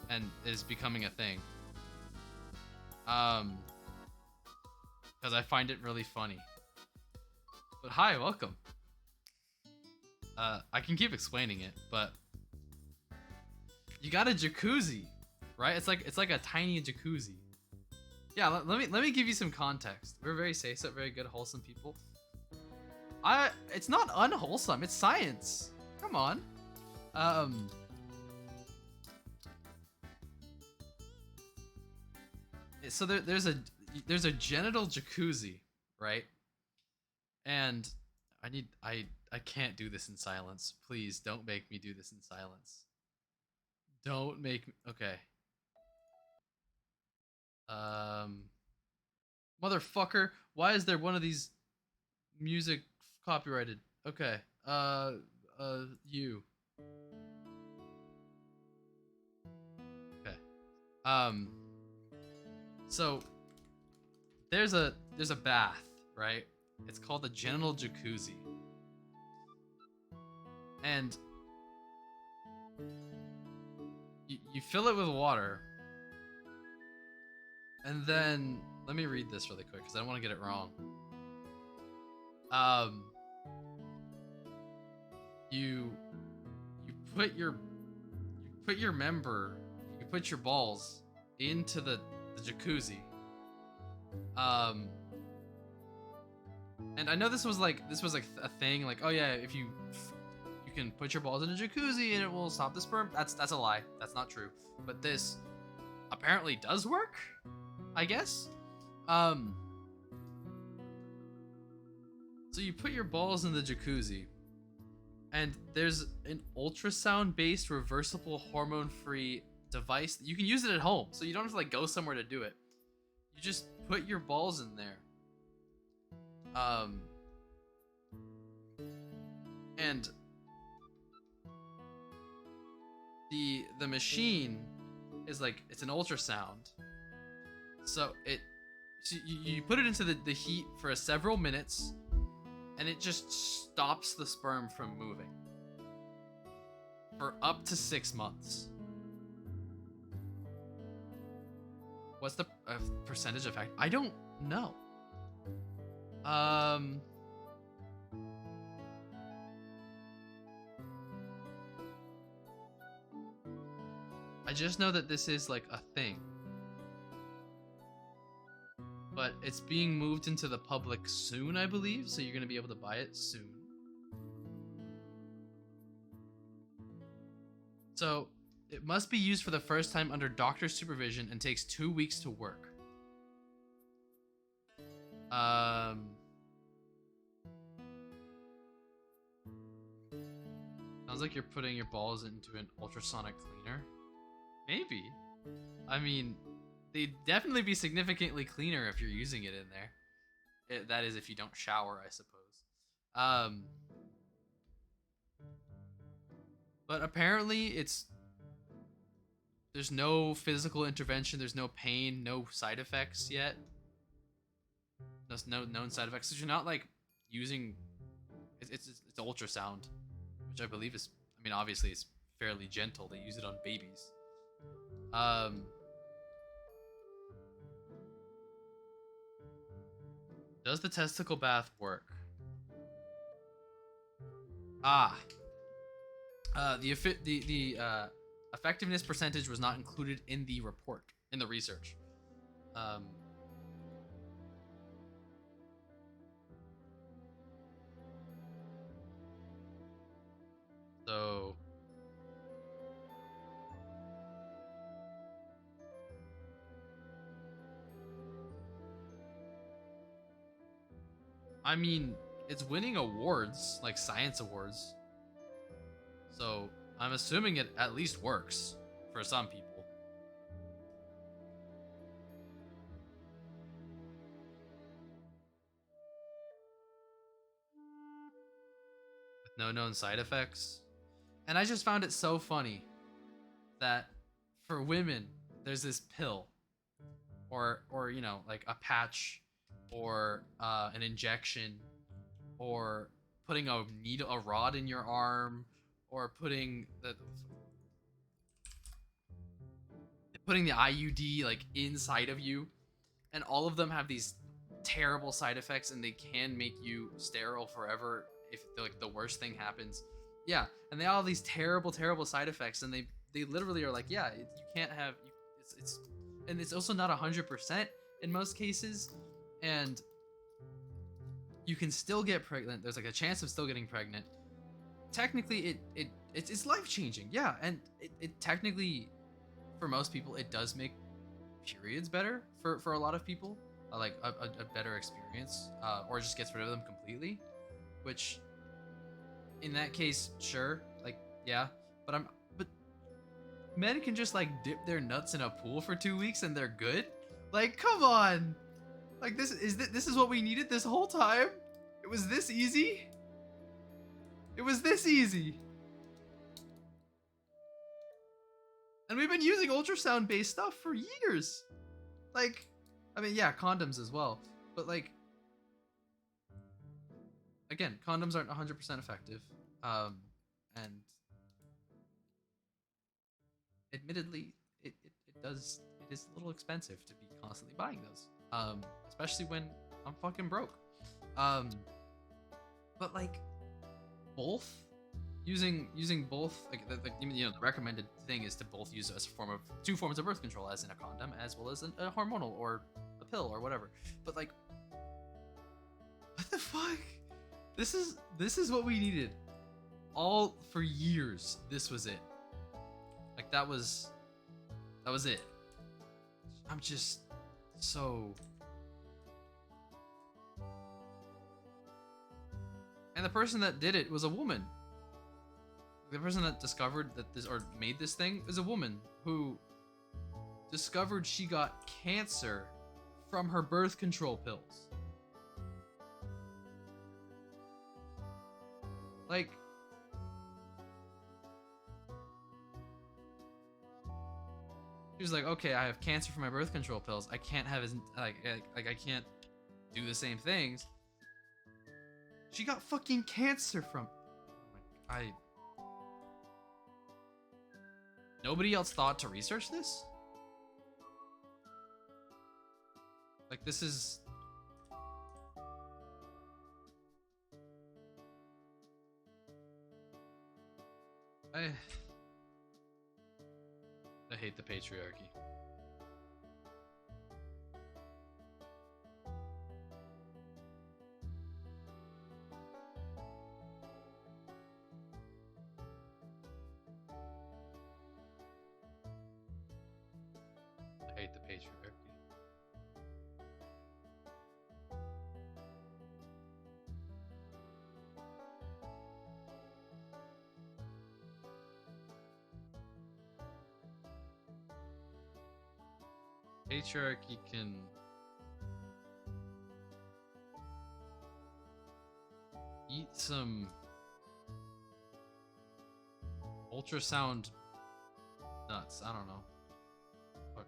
and is becoming a thing. Because I find it really funny. But hi, welcome. I can keep explaining it, but you got a jacuzzi, right? It's like a tiny jacuzzi. Yeah, let me give you some context. We're very safe, very good, wholesome people. It's not unwholesome. It's science. Come on. So there's a genital jacuzzi, right? And I can't do this in silence. Please don't make me do this in silence. Don't make me. Okay. Motherfucker, why is there one of these music copyrighted? Okay. You. Okay. So there's a bath, right? It's called the genital jacuzzi. And you fill it with water. And then let me read this really quick because I don't want to get it wrong. You put your member, you put your balls into the jacuzzi. And I know this was like a thing, like, oh yeah, if you can put your balls in a jacuzzi and it will stop the sperm. That's a lie. That's not true. But this apparently does work, I guess. So you put your balls in the jacuzzi, and there's an ultrasound-based reversible hormone-free device. You can use it at home, so you don't have to like go somewhere to do it. You just put your balls in there. And the machine is like, it's an ultrasound. So you put it into the heat for several minutes, and it just stops the sperm from moving for up to 6 months. What's the percentage effect? I don't know. just know that this is like a thing. But it's being moved into the public soon, I believe, so you're going to be able to buy it soon. So, it must be used for the first time under doctor's supervision and takes 2 weeks to work. Sounds like you're putting your balls into an ultrasonic cleaner. Maybe. I mean, they'd definitely be significantly cleaner if you're using it in there. That is if you don't shower, I suppose. But apparently there's no physical intervention, there's no pain, no side effects yet. There's no known side effects. So you're not like using it's ultrasound, which I believe is, I mean, obviously it's fairly gentle. They use it on babies. Does the testicle bath work? The effectiveness percentage was not included in the report, in the research. So I mean, it's winning awards, like science awards. So I'm assuming it at least works for some people. With no known side effects. And I just found it so funny that for women, there's this pill or you know, like a patch or an injection or putting a needle, a rod in your arm, or putting the IUD like inside of you, and all of them have these terrible side effects, and they can make you sterile forever if like the worst thing happens. Yeah, and they all have these terrible side effects, and they literally are like, yeah, you can't have it's and it's also not 100% in most cases, and you can still get pregnant. There's like a chance of still getting pregnant. Technically, it's life changing, yeah, and it technically, for most people, it does make periods better for a lot of people, like a better experience, or just gets rid of them completely, which in that case, sure, like, yeah, but men can just like dip their nuts in a pool for 2 weeks and they're good. Like, come on, like this is what we needed this whole time. It was this easy. It was this easy. And we've been using ultrasound based stuff for years. Like, I mean, yeah, condoms as well, but like, again, condoms aren't 100% effective, and admittedly, it is a little expensive to be constantly buying those, especially when I'm fucking broke. But like, both using both, like the recommended thing is to both use as a form of two forms of birth control, as in a condom as well as a hormonal or a pill or whatever. But like, what the fuck? This is what we needed. All for years, this was it. Like, that was it. I'm just so. And the person that did it was a woman. The person that discovered that this, or made this thing, is a woman who discovered she got cancer from her birth control pills. Like, she was like, okay, I have cancer from my birth control pills. I can't have I can't do the same things. She got fucking cancer from. Nobody else thought to research this? Like, this is. I hate the patriarchy. I hate the patriarchy. Patriarchy can eat some ultrasound nuts. I don't know. Fuck.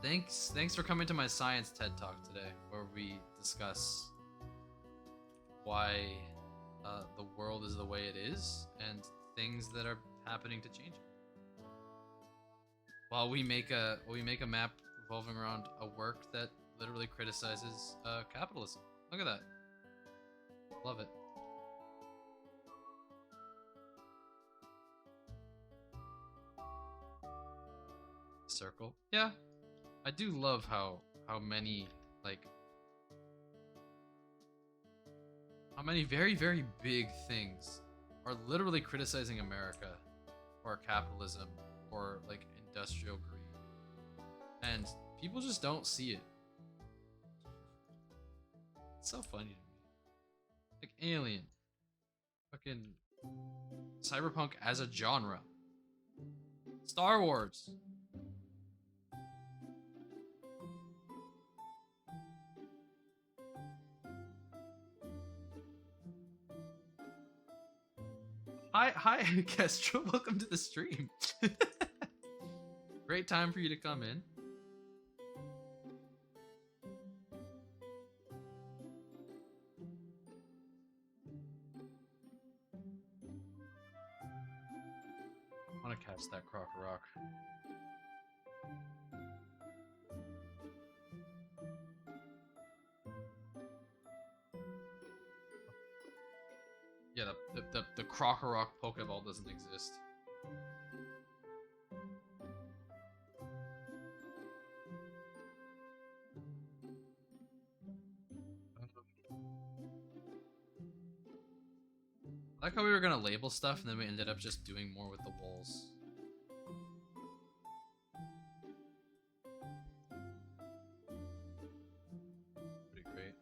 Thanks for coming to my science TED Talk today, where we discuss why the world is the way it is and things that are happening to change it. While we make a map revolving around a work that literally criticizes capitalism. Look at that. Love it. Circle. Yeah. I do love how many very, very big things are literally criticizing America or capitalism or like industrial greed. And people just don't see it. It's so funny to me. Like Alien. Fucking Cyberpunk as a genre. Star Wars. Hi, Kestrel. Welcome to the stream. Great time for you to come in. I want to catch that croc rock. Yeah, the Crocorock Pokeball doesn't exist. I like how we were gonna label stuff and then we ended up just doing more with the walls. Pretty great.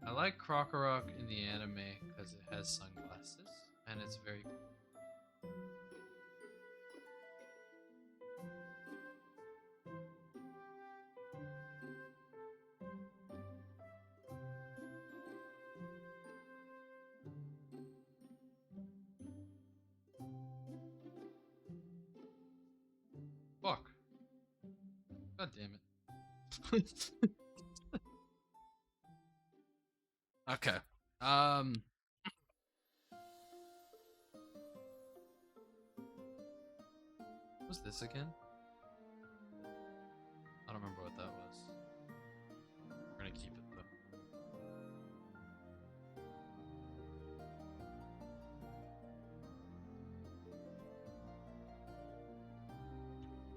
I like Crocorock in the anime because it has sunglasses and it's very cool. Fuck. God damn it. Okay. What's this again? I don't remember what that was. We're gonna keep it though.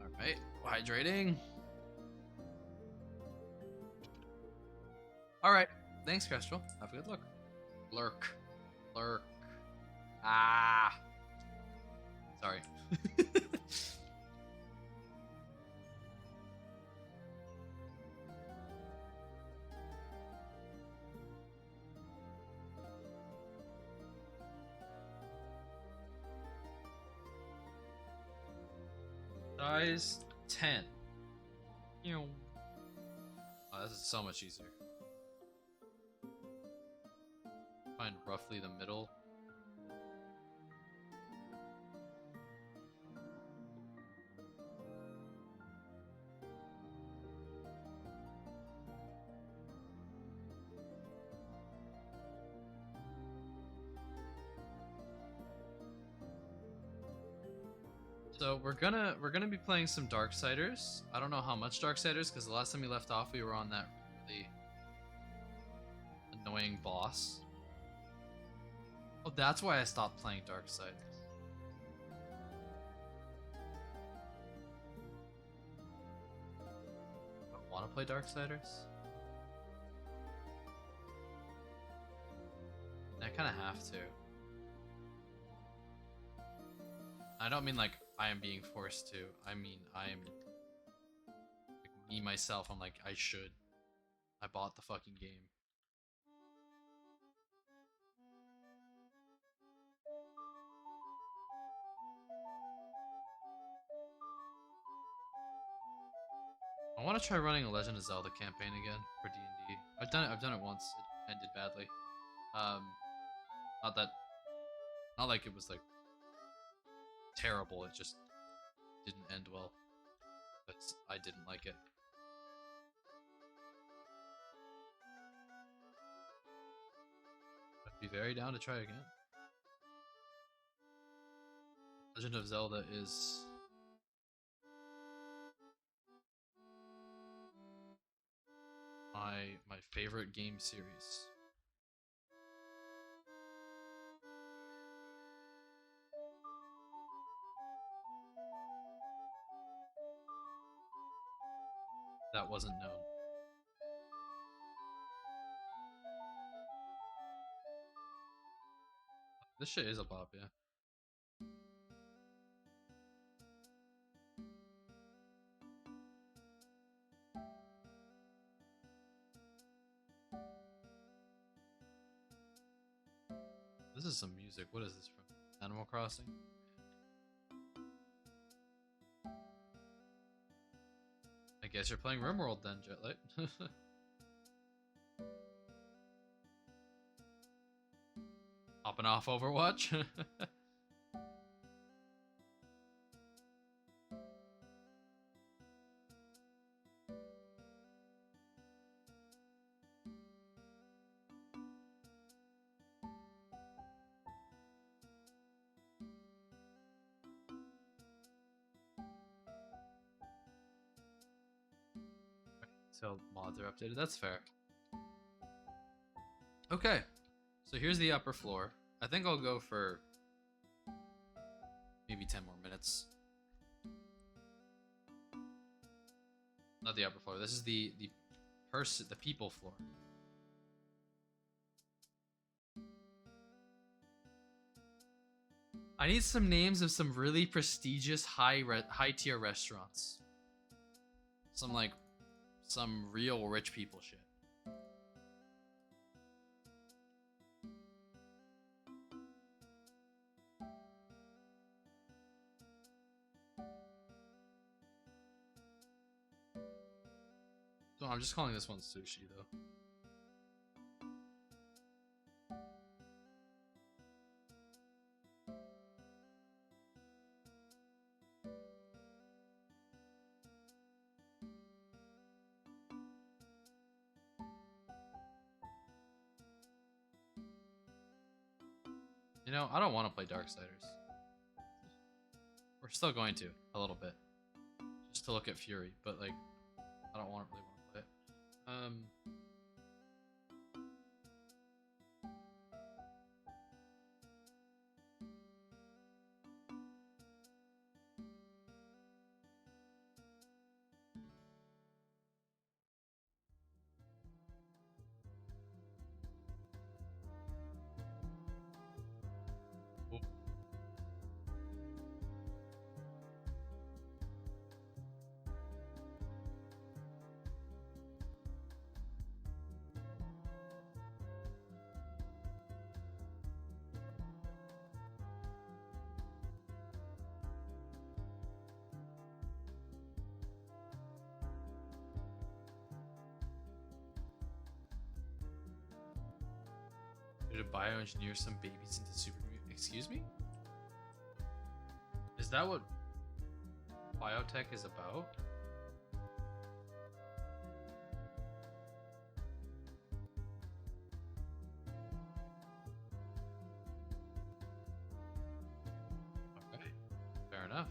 Alright, hydrating. Alright, thanks, Kestrel. Have a good look. Lurk. Lurk. Ah! Sorry. Size 10. Oh, this is so much easier. Find roughly the middle. So we're gonna be playing some Darksiders. I don't know how much Darksiders because the last time we left off we were on that really annoying boss. Oh, that's why I stopped playing Darksiders. I want to play Darksiders. I kind of have to. I don't mean like I am being forced to. I mean I am like, me myself. I'm like I should. I bought the fucking game. I want to try running a Legend of Zelda campaign again for D&D. I've done it once. It ended badly. Not that, not like it was like terrible. It just didn't end well. But I didn't like it. I'd be very down to try again. Legend of Zelda is my favorite game series. That wasn't known. This shit is a bop, yeah. This is some music. What is this from? Animal Crossing? I guess you're playing RimWorld then, Jetlight. Hopping off Overwatch? Until mods are updated. That's fair. Okay, so here's the upper floor. I think I'll go for maybe 10 more minutes. Not the upper floor. This is the people floor. I need some names of some really prestigious high tier restaurants. Some real rich people shit. So I'm just calling this one sushi though. You know, I don't want to play Darksiders. We're still going to, a little bit. Just to look at Fury, but like, I don't really want to play it. To bioengineer some babies into super mutant. Excuse me? Is that what biotech is about? Okay, fair enough.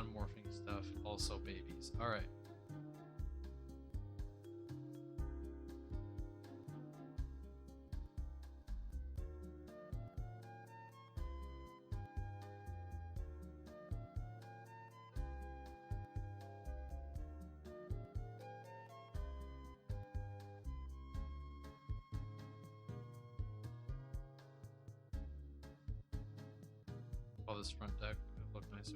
non-morphing stuff, also babies. All right. All this front deck could look nicer.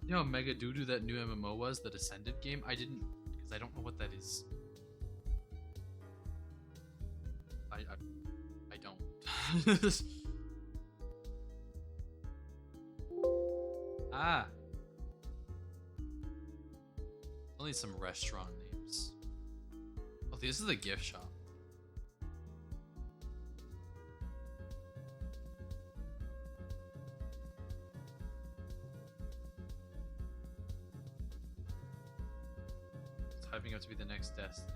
You know how Mega Doodoo that new MMO was, the Descended game? I didn't, because I don't know what that is. I don't. Ah. Only some restaurant names. Oh, this is the gift shop. It's hyping up to be the next Destiny.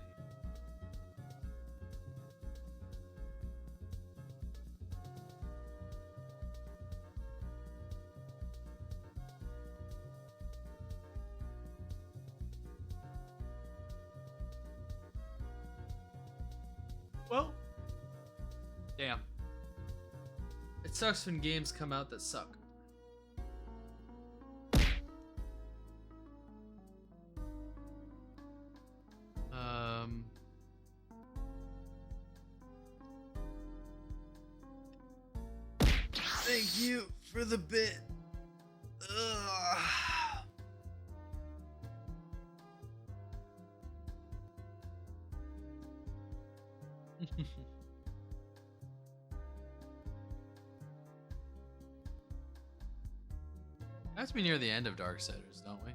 Well, damn. It sucks when games come out that suck. Thank you for the bit. Ugh. Has to be near the end of Darksiders, don't we?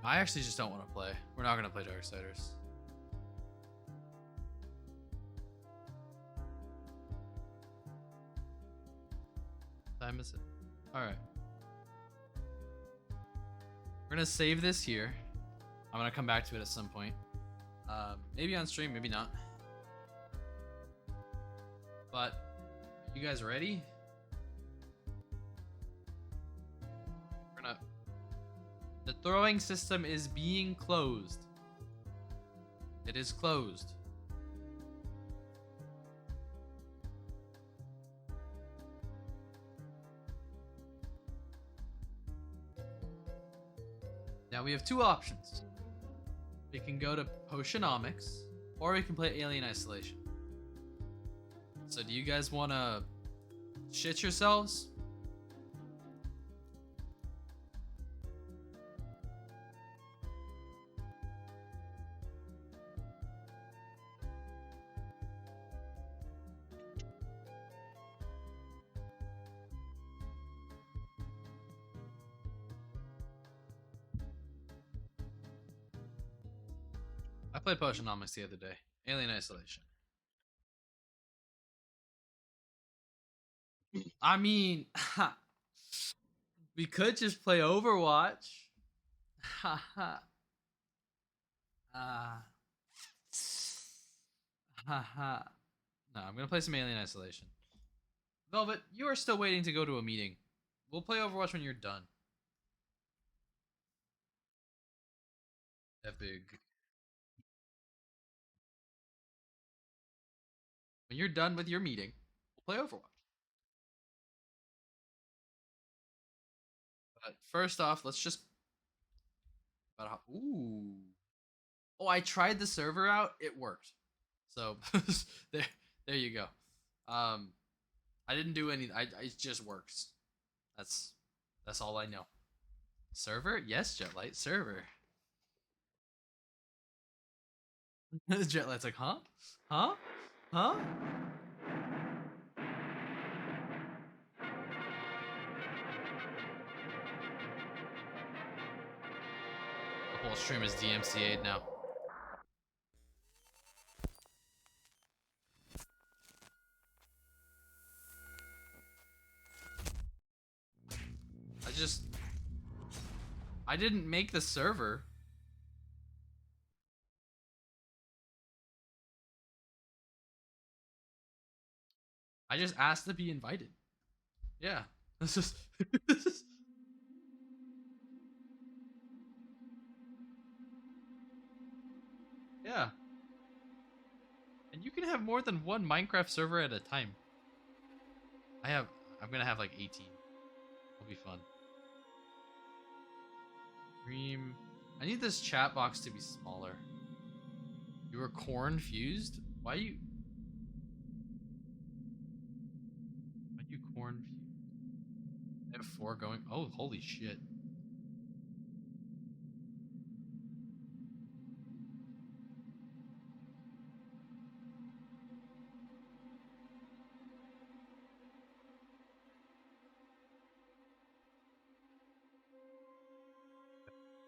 I actually just don't want to play. We're not going to play Darksiders. Time is it? Alright. We're going to save this here. I'm going to come back to it at some point. Maybe on stream, maybe not. But, you guys ready? The throwing system is being closed. It is closed. Now we have two options. We can go to Potionomics, or we can play Alien Isolation. So do you guys want to shit yourselves? I played Potionomics the other day. Alien Isolation. I mean, we could just play Overwatch. Haha. Haha. No, I'm gonna play some Alien Isolation. Velvet, you are still waiting to go to a meeting. We'll play Overwatch when you're done. Epic. When you're done with your meeting, we'll play Overwatch. But first off, let's just. Ooh. Oh, I tried the server out. It worked. So there you go. I didn't do any. It just works. That's all I know. Server? Yes, Jetlight. Server. Jetlight's like, huh? Huh? Huh? The whole stream is DMCA'd now. I didn't make the server. I just asked to be invited. Yeah. This is yeah. And you can have more than one Minecraft server at a time. I have I'm gonna have like 18. It'll be fun. Dream. I need this chat box to be smaller. You were corn fused? Why you corn fused? I have 4 going. Oh, holy shit.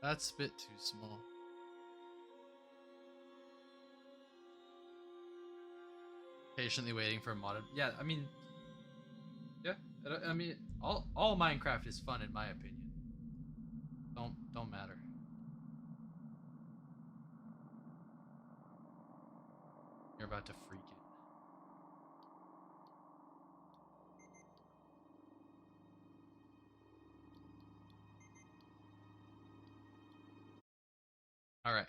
That's a bit too small. Patiently waiting for a modded. Yeah, I mean, yeah. I mean, all Minecraft is fun in my opinion. Don't matter. You're about to freak it. All right.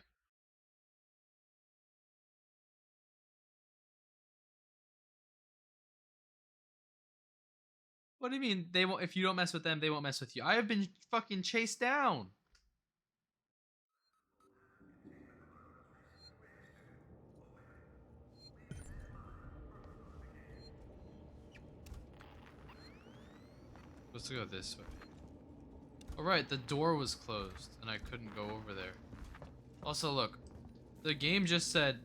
What do you mean they won't? If you don't mess with them, they won't mess with you. I have been fucking chased down. Let's go this way. All right, the door was closed and I couldn't go over there. Also, look, the game just said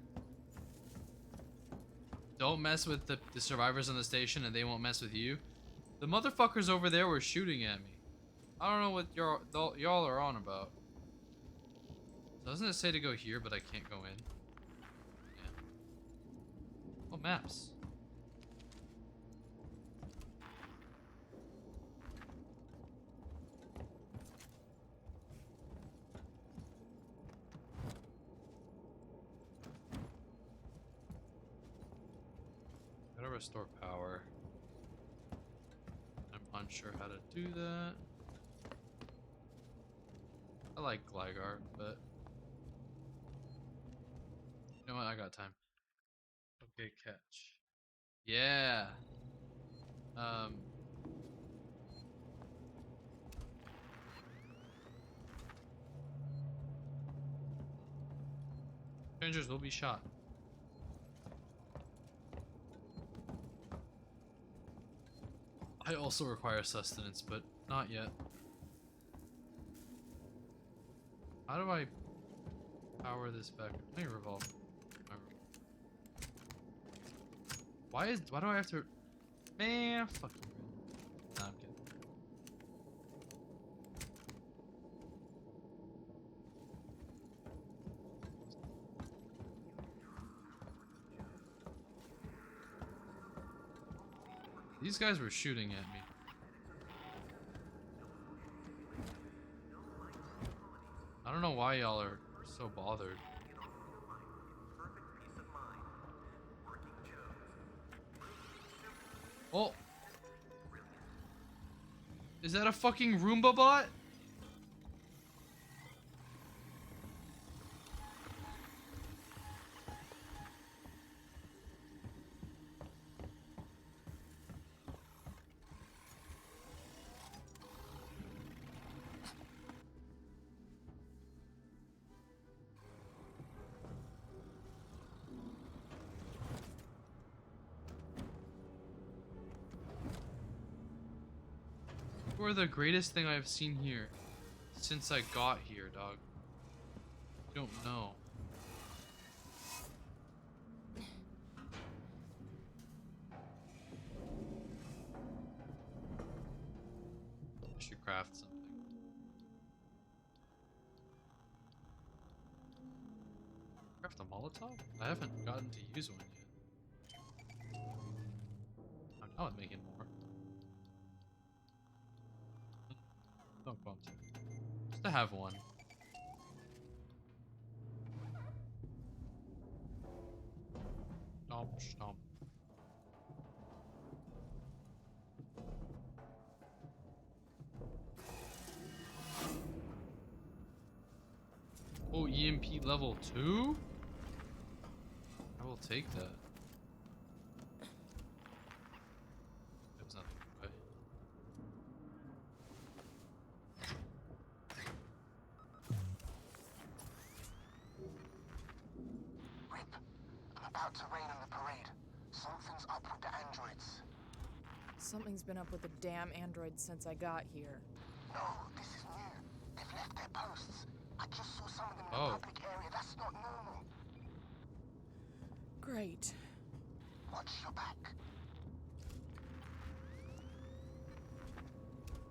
don't mess with the survivors on the station and they won't mess with you. The motherfuckers over there were shooting at me. I don't know what y'all are on about. Doesn't it say to go here, but I can't go in? Yeah. Oh, maps. Gotta restore power. I'm unsure how to do that. I like Gligar, but you know what? I got time. Okay, catch. Yeah. Um. Strangers will be shot. I also require sustenance, but not yet. How do I power this back? Let me revolve. Why do I have to? Man, fuck you. Nah, I'm kidding. These guys were shooting at me. I don't know why y'all are so bothered. Oh! Is that a fucking Roomba bot? You are the greatest thing I've seen here since I got here, dog. You don't know. I should craft something. Craft a Molotov? I haven't gotten to use one yet. Oh, now I'm making more. Don't want to. Just to have one. Stomp, stomp. Oh, EMP level 2? I will take that. There's nothing in the way. Rip, I'm about to rain on the parade. Something's up with the androids. Something's been up with the damn androids since I got here. No, this is new. They've left their posts. I just saw some of them in Oh. the public area. That's not normal. Great. Watch your back.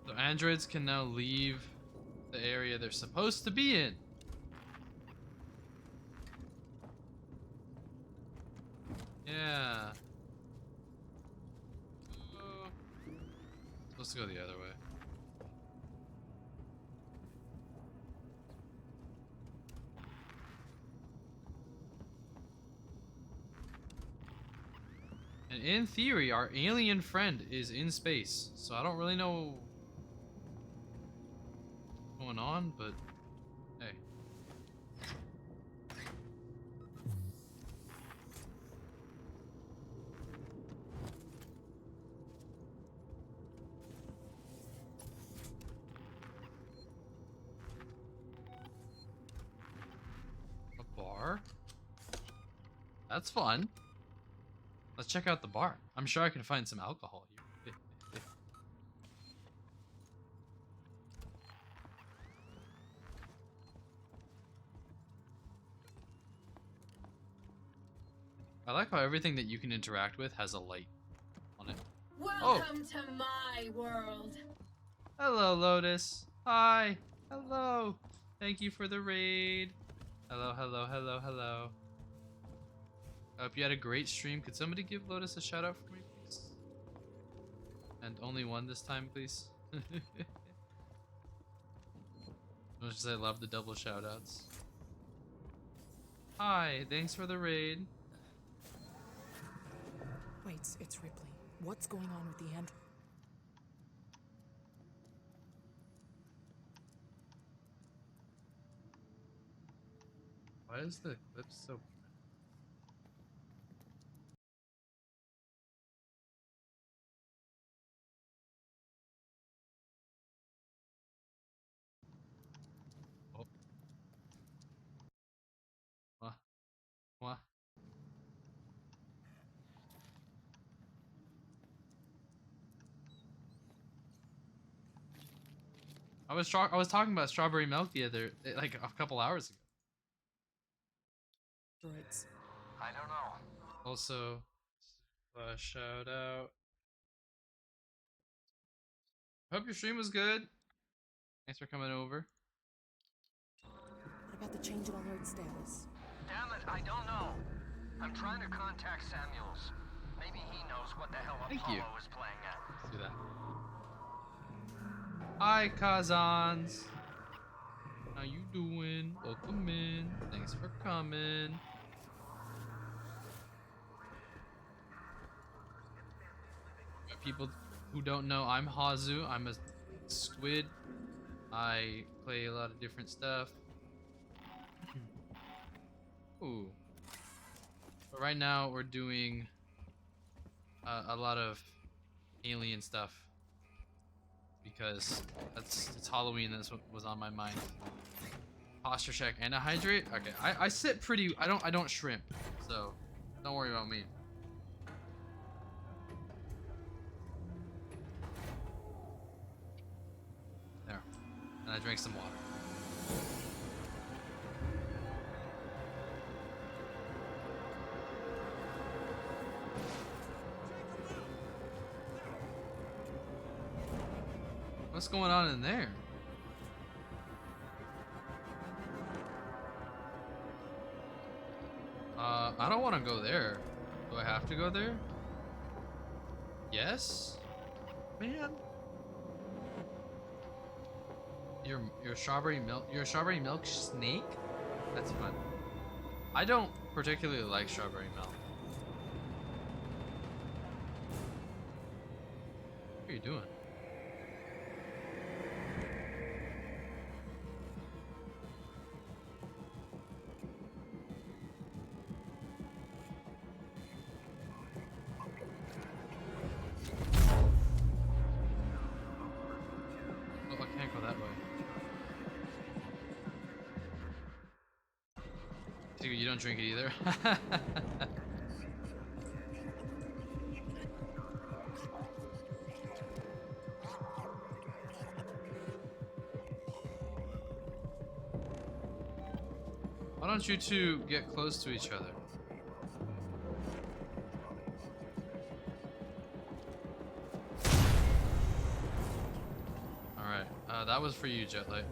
So androids can now leave the area they're supposed to be in. Yeah. Supposed to go the other way. And in theory, our alien friend is in space, so I don't really know what's going on, but hey. A bar? That's fun. Let's check out the bar. I'm sure I can find some alcohol here. I like how everything that you can interact with has a light on it. Welcome to my world. Hello, Lotus. Hi. Hello. Thank you for the raid. Hello, hello, hello, hello. I hope you had a great stream. Could somebody give Lotus a shout out for me, please? And only one this time, please. Much as I love the double shout outs. Hi, thanks for the raid. Wait, it's Ripley. What's going on with the android? Why is the clip so... Oh. What? I was talking about strawberry milk the other, like a couple hours ago. Androids. I don't know. Also, shout out. Hope your stream was good. Thanks for coming over. What about the change in alert status? Damn it, I don't know. I'm trying to contact Samuels. Maybe he knows what the hell Thank Apollo you. is playing at. Let's do that. Hi, Kazans. How you doing? Welcome in. Thanks for coming. People who don't know, I'm Hazu. I'm a squid. I play a lot of different stuff. Ooh. But right now we're doing a lot of alien stuff because it's Halloween. That's what was on my mind. Posture check and a hydrate. Okay, I sit pretty. I don't shrimp, so don't worry about me. There, and I drank some water. What's going on in there? I don't want to go there. Do I have to go there? Yes? Man. Your strawberry milk, you're a strawberry milk snake? That's fun. I don't particularly like strawberry milk. What are you doing? You don't drink it either. Why don't you two get close to each other? Alright, that was for you, Jetlight.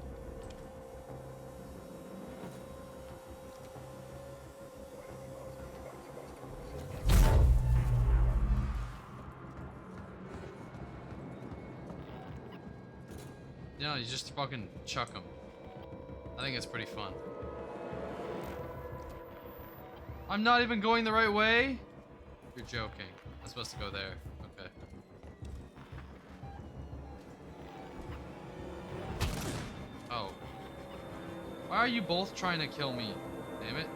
No, you just fucking chuck them. I think it's pretty fun. I'm not even going the right way? You're joking. I'm supposed to go there. Okay. Oh. Why are you both trying to kill me? Damn it.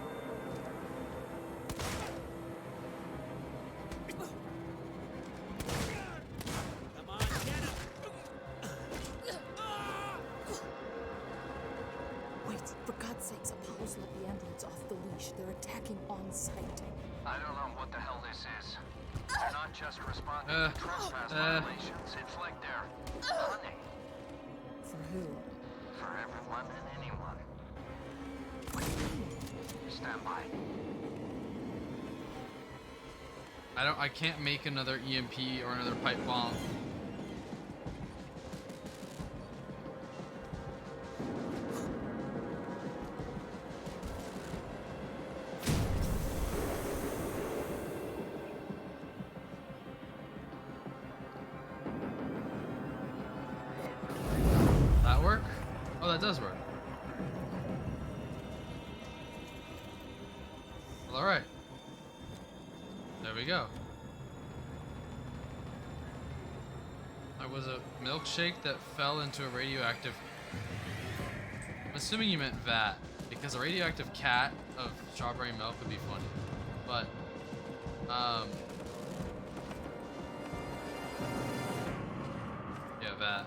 Wait, for God's sakes, Apollo's let the androids off the leash. They're attacking on sight. I don't know what the hell this is. They're not just responding to trespass violations. It's like they're hunting For who? for everyone and anyone. Stand by. I can't make another EMP or another pipe bomb. That work? Oh, that does work. Well, all right. There we go. There was a milkshake that fell into a radioactive... I'm assuming you meant vat, because a radioactive cat of strawberry milk would be funny. But, yeah, vat.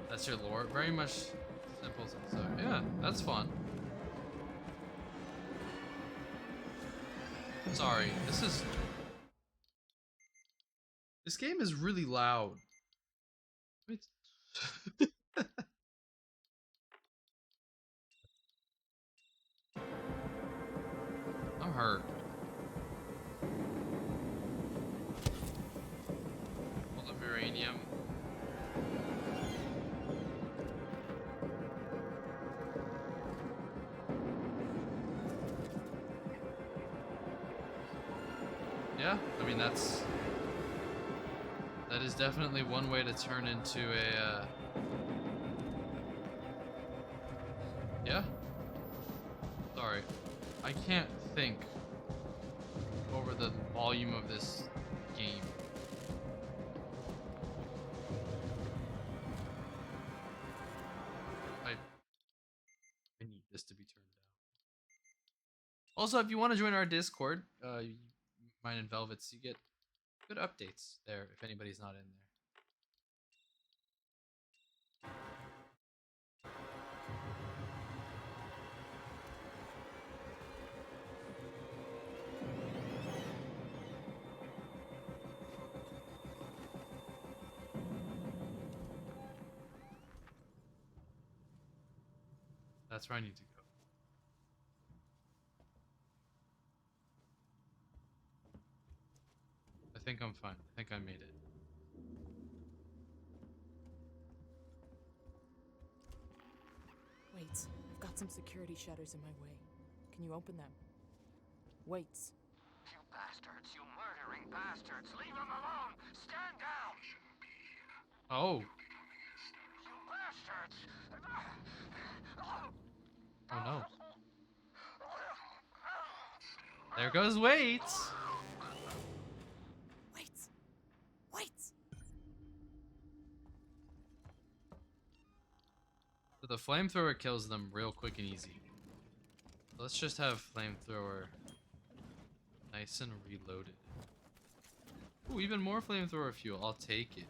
That's your lore. Very much simple. So, yeah, that's fun. Sorry, this game is really loud. Wait. I'm hurt. All the uranium. Yeah, I mean that is definitely one way to turn into a yeah. Sorry, I can't think over the volume of this game. I need this to be turned down. Also, if you want to join our Discord, mine and Velvet's, you get good updates there if anybody's not in there. That's where I need to go. I think I'm fine. I think I made it. Wait, I've got some security shutters in my way. Can you open them? Wait. You bastards, you murdering bastards. Leave him alone. Stand down. Oh. You bastards. Oh no. There goes Waits. Wait. Wait. So the flamethrower kills them real quick and easy. Let's just have flamethrower nice and reloaded. Ooh, even more flamethrower fuel. I'll take it.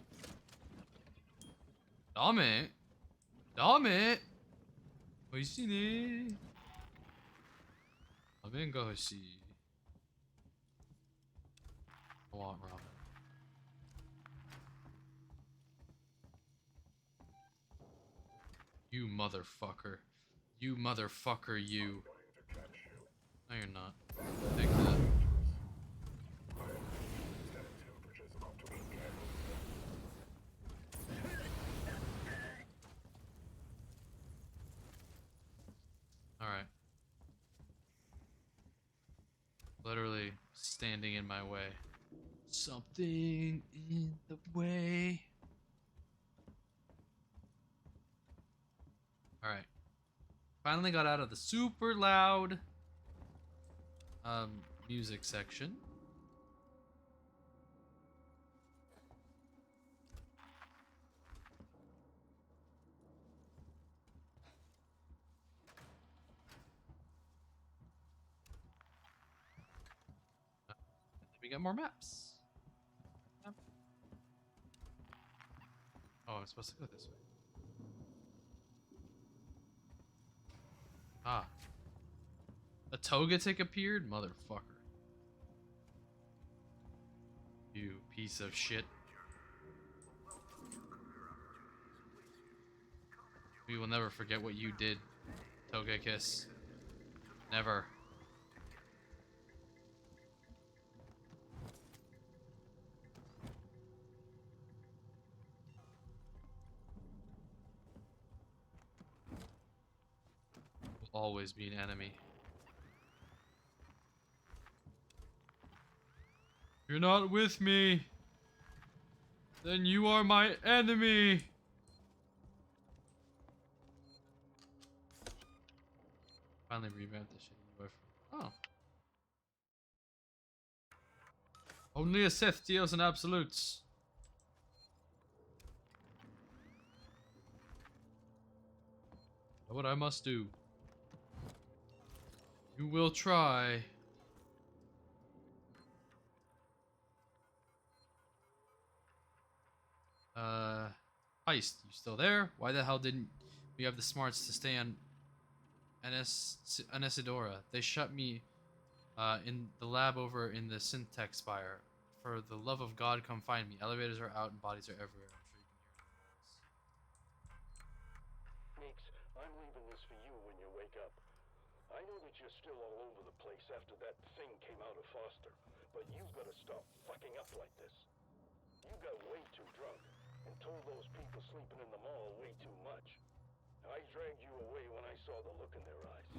Damn it. Damn it. 美味しいね. Ramen go see. I want ramen. You motherfucker. You motherfucker, you. No, you're not. Take that. Alright. Literally standing in my way. Something in the way. Alright. Finally got out of the super loud music section. We get more maps. Map. Oh, I'm supposed to go this way. Ah. A Togetic appeared? Motherfucker. You piece of shit. We will never forget what you did, Togekiss. Never. Will always be an enemy. You're not with me. Then you are my enemy. Finally revamped this shit. Oh. Only a Sith deals in absolutes. Know what I must do. You will try. Heist, you still there? Why the hell didn't we have the smarts to stay on Anesidora? They shut me in the lab over in the Syntech Spire. For the love of God, come find me. Elevators are out and bodies are everywhere. I'm sure you can hear the noise. Meeks, I'm leaving this for you when you wake up. I know that you're still all over the place after that thing came out of Foster, but you've got to stop fucking up like this. You got way too drunk and told those people sleeping in the mall way too much. I dragged you away when I saw the look in their eyes.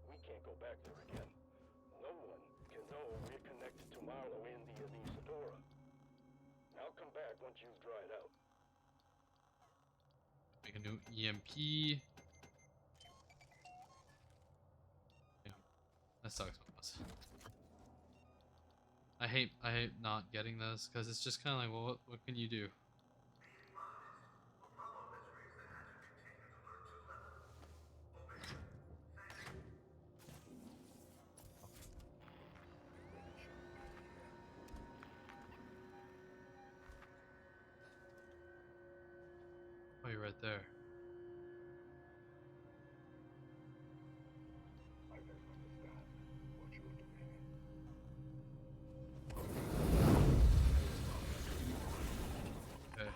We can't go back there again. No one can know we're connected to Marlowe and the Anesidora. I'll come back once you've dried out. Make a new EMP. Damn, that sucks. I hate not getting this because it's just kind of like, well, what can you do? Oh, you're right there. Okay.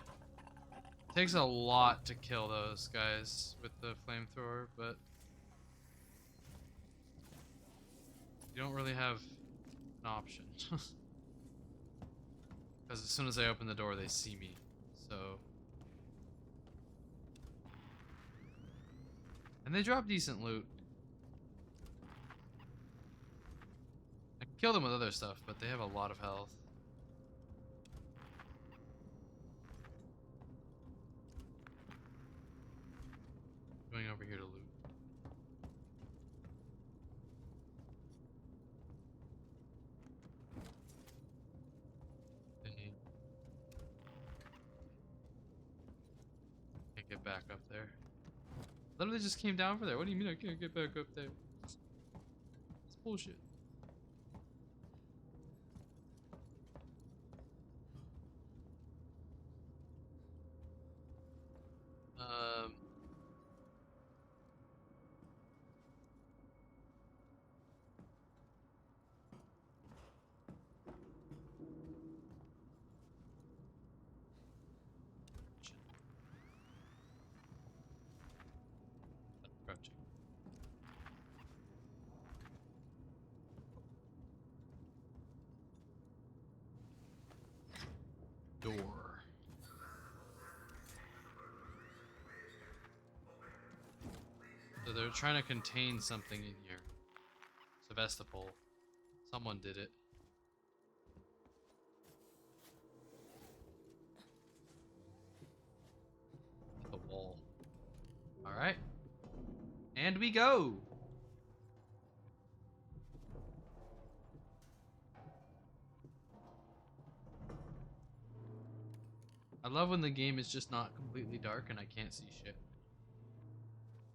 Takes a lot to kill those guys with the flamethrower, but you don't really have an option. Because as soon as I open the door, they see me. So. And they drop decent loot. I can kill them with other stuff, but they have a lot of health. Going over here to loot. Can't get back up there. Literally just came down for there. What do you mean I can't get back up there? It's bullshit. So they're trying to contain something in here. Sevastopol. Someone did it. The wall. Alright. And we go! I love when the game is just not completely dark and I can't see shit.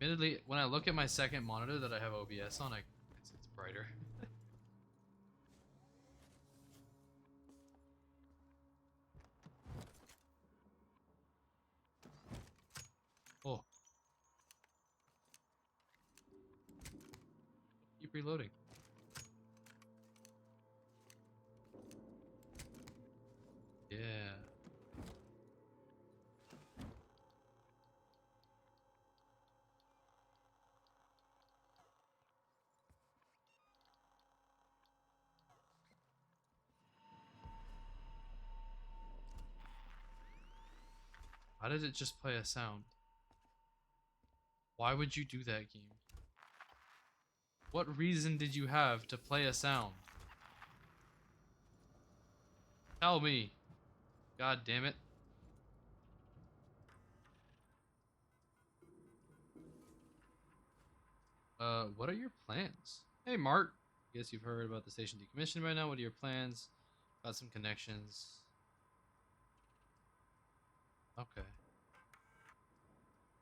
Admittedly, when I look at my second monitor that I have OBS on, it's brighter. Oh. Keep reloading. Yeah. How did it just play a sound? Why would you do that, game? What reason did you have to play a sound? Tell me. God damn it. What are your plans? Hey, Mark. Guess you've heard about the station decommissioned by now. What are your plans? Got some connections. Okay.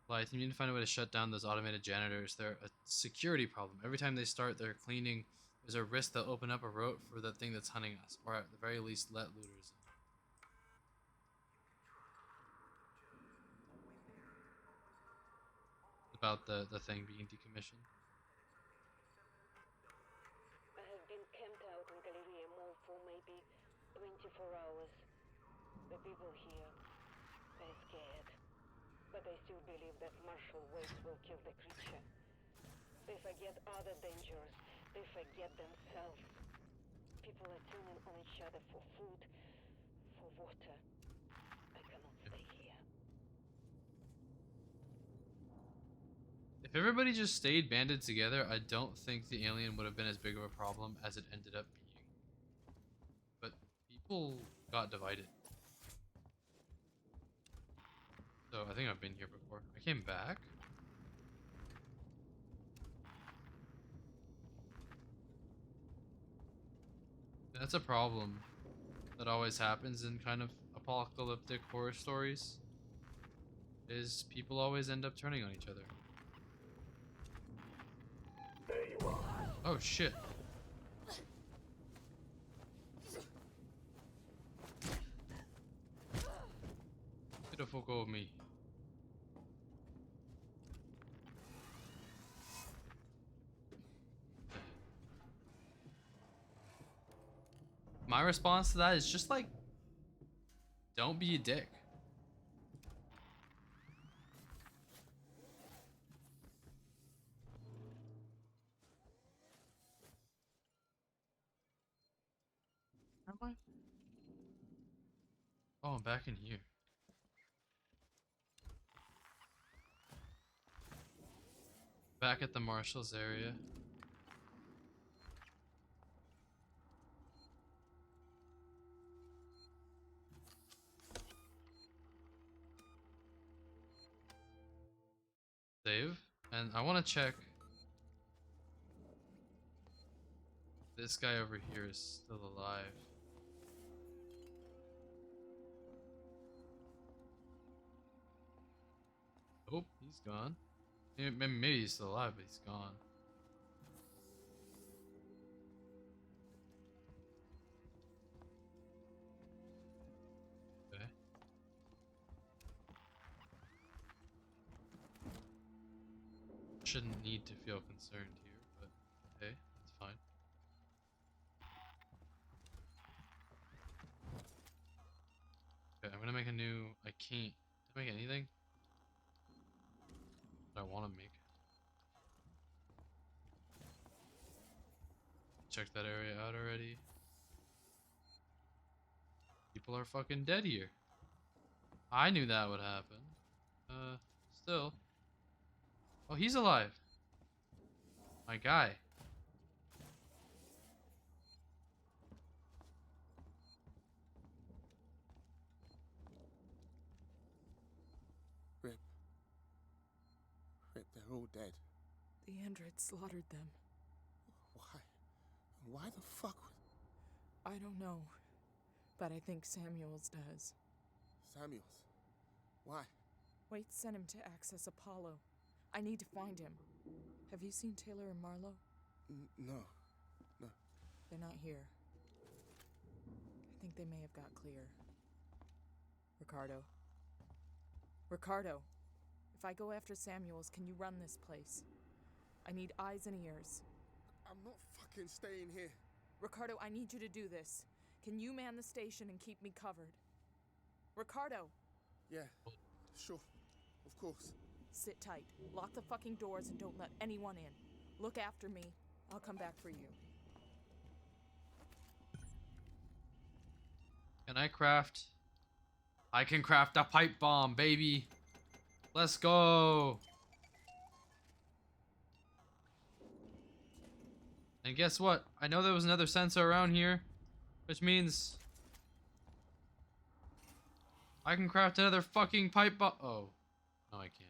Blythe, you need to find a way to shut down those automated janitors. They're a security problem. Every time they start their cleaning, there's a risk they'll open up a route for that thing that's hunting us, or at the very least, let looters in. About the thing being decommissioned. I have been camped out in Galleria Mall for maybe 24 hours. The people here, they're scared. But they still believe that martial waves will kill the creature. They forget other dangers. They forget themselves. People are turning on each other for food, for water. I cannot stay here. If everybody just stayed banded together, I don't think the alien would have been as big of a problem as it ended up being. But people got divided. So I think I've been here before. I came back? That's a problem that always happens in kind of apocalyptic horror stories. Is people always end up turning on each other. There you are. Oh shit. Get the fuck over me. My response to that is just like, don't be a dick. Am I? Oh, I'm back in here. Back at the Marshall's area. Save. And I want to check. This guy over here is still alive. Oh, he's gone. Maybe he's still alive, but he's gone. Okay. Shouldn't need to feel concerned here, but okay, that's fine. Okay, I'm gonna make a new. I can't make anything that I want to make. Check that area out already. People are fucking dead here. I knew that would happen. Still. Oh, he's alive. My guy. Rip. Rip, they're all dead. The androids slaughtered them. Why? Why the fuck would... I don't know, but I think Samuels does. Samuels? Why? Wait, sent him to access Apollo. I need to find him. Have you seen Taylor and Marlowe? No. No. They're not here. I think they may have got clear. Ricardo. Ricardo, if I go after Samuels, can you run this place? I need eyes and ears. I'm not fucking staying here. Ricardo, I need you to do this. Can you man the station and keep me covered? Ricardo! Yeah, sure. Of course. Sit tight. Lock the fucking doors and don't let anyone in. Look after me. I'll come back for you. Can I craft? I can craft a pipe bomb, baby. Let's go. And guess what? I know there was another sensor around here, which means I can craft another fucking pipe bomb. Oh, no, I can't.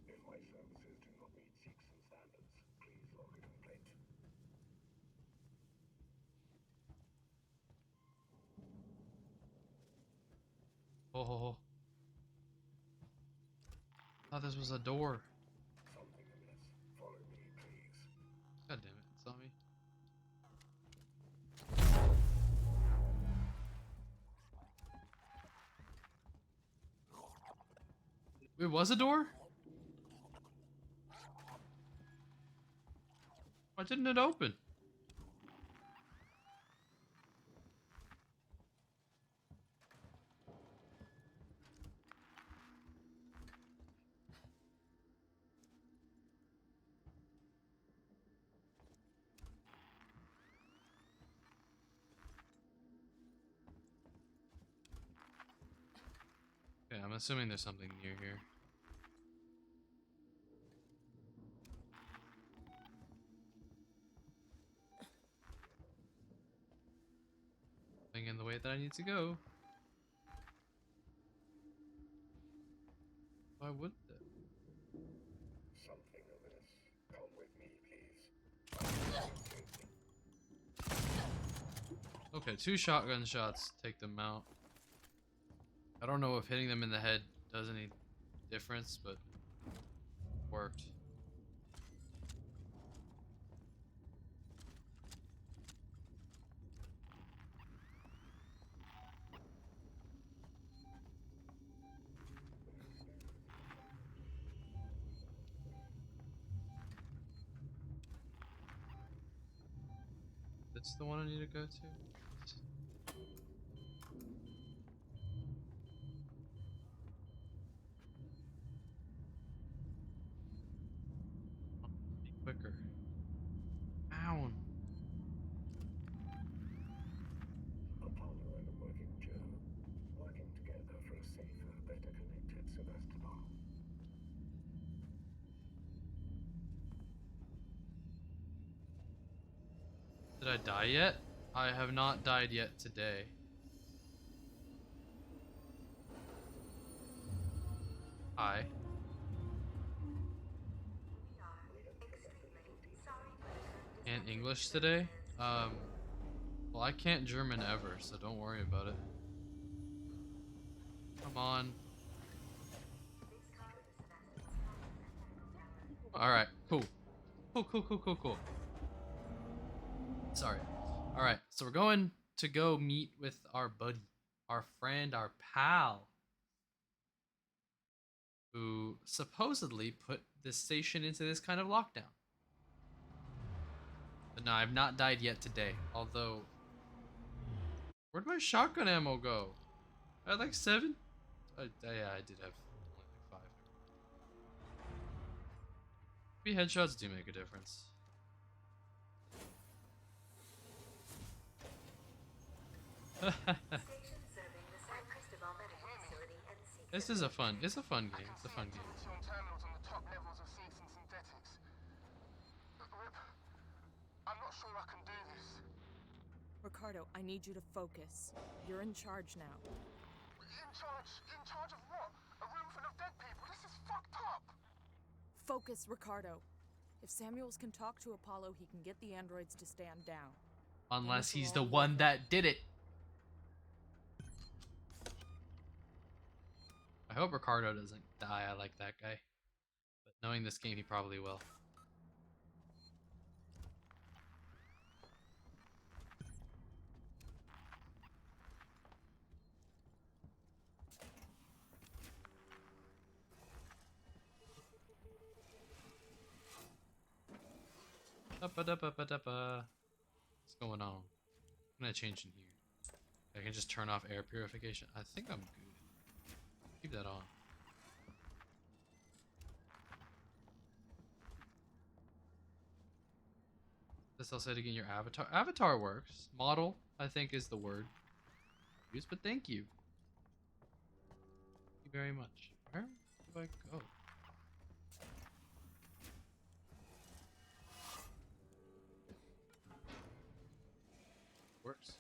If my services do not meet Seegson standards, please log a complaint. Oh, I thought this was a door. Something amiss. Follow me, please. God damn it, it's on me. It was a door? Why didn't it open? Okay, I'm assuming there's something near here. Nothing in the way that I need to go. Why would that? Something amiss. Come with me, please. Okay, 2 shotgun shots take them out. I don't know if hitting them in the head does any difference, but worked. This the one I need to go to? Be quicker. Ow. Apollo and a working Joe, working together for a safer, better connected Sebastopol. Did I die yet? I have not died yet today. Hi. And English today? Well, I can't German ever, so don't worry about it. Come on. Alright, cool. Cool. Sorry. Alright, so we're going to go meet with our buddy, our friend, our pal, who to supposedly put this station into this kind of lockdown. But no, I've not died yet today. Although, where'd my shotgun ammo go? I had like 7? Yeah, I did have only like 5. Maybe headshots do make a difference. This is a fun. It's a fun game. It's a fun game. Terminals on the top levels of Teuthis and synthetics. Rip, I'm not sure I can do this. Ricardo, I need you to focus. You're in charge now. In charge? In charge of what? A room full of dead people? This is fucked up. Focus, Ricardo. If Samuels can talk to Apollo, he can get the androids to stand down. Unless he's the one that did it. I hope Ricardo doesn't die. I like that guy. But knowing this game, he probably will. What's going on? I'm gonna change in here. I can just turn off air purification. I think I'm good. Keep that on. This I'll say it again. Your avatar. Avatar works. Model, I think, is the word used. But thank you. Thank you very much. Where do I go? Works.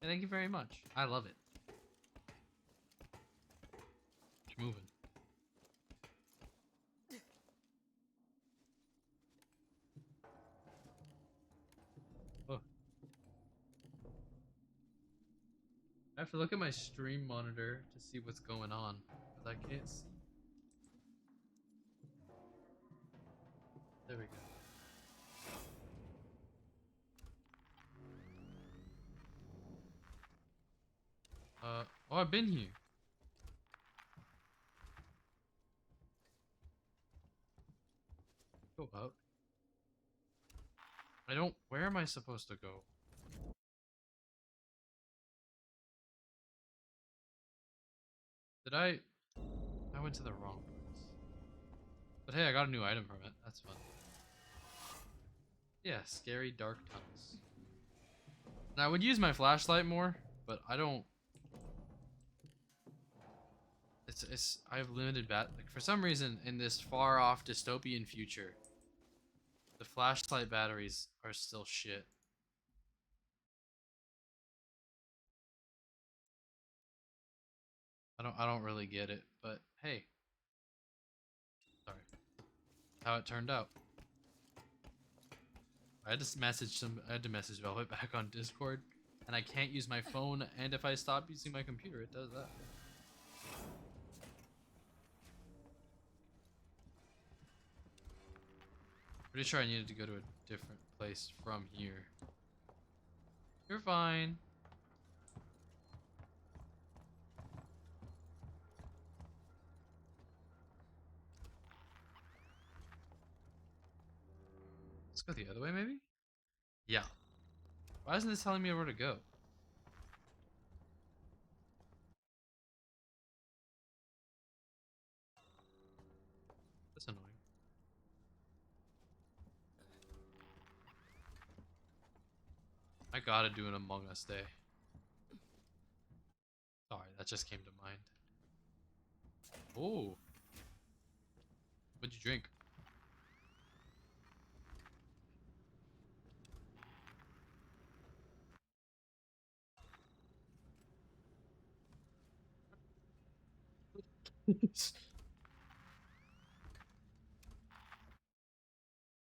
And thank you very much. I love it. Keep moving. Oh. I have to look at my stream monitor to see what's going on, because I can't see. There we go. Oh, I've been here. Go out. I don't. Where am I supposed to go? Did I went to the wrong place. But hey, I got a new item from it. That's fun. Yeah, scary dark tunnels. Now I would use my flashlight more, but I don't. I have limited like for some reason in this far off dystopian future, the flashlight batteries are still shit. I don't really get it, but hey. Sorry. How it turned out. I had to message Velvet back on Discord, and I can't use my phone, and if I stop using my computer, it does that. Pretty sure I needed to go to a different place from here. You're fine. Let's go the other way, maybe? Yeah. Why isn't this telling me where to go? That's annoying. I gotta do an Among Us day. Sorry, that just came to mind. Oh. What'd you drink?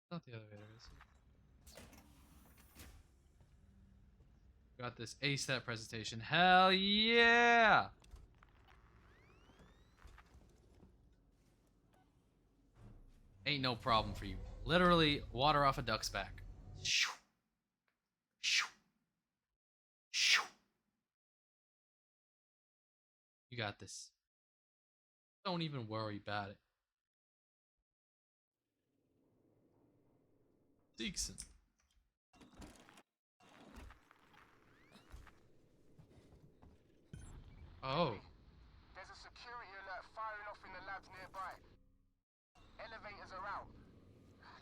Not the elevator, is it? Got this ASAP presentation. Hell yeah! Ain't no problem for you. Literally, water off a duck's back. You got this. Don't even worry about it. Dixon. Oh. There's a security alert firing off in the labs nearby. Elevators are out.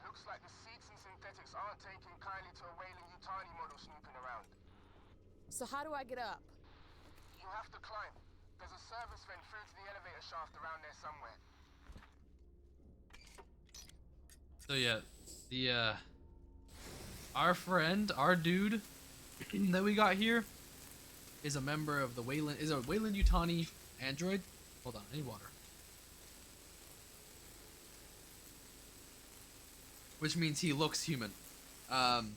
Looks like the Seeks and synthetics aren't taking kindly to a Weyland-Yutani model snooping around. So how do I get up? You have to climb. There's a service vent through to the elevator shaft around there somewhere. So yeah, the our friend, our dude that we got here is a member of the Weyland, is a Weyland-Yutani android. Hold on, I need water. Which means he looks human. Passcode.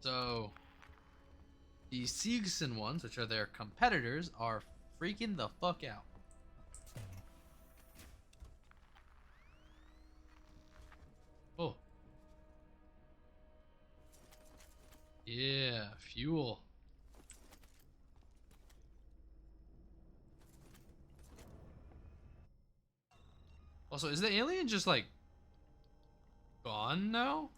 So the Siegson ones, which are their competitors, are freaking the fuck out. Oh. Yeah, fuel. Also, is the alien just like gone now?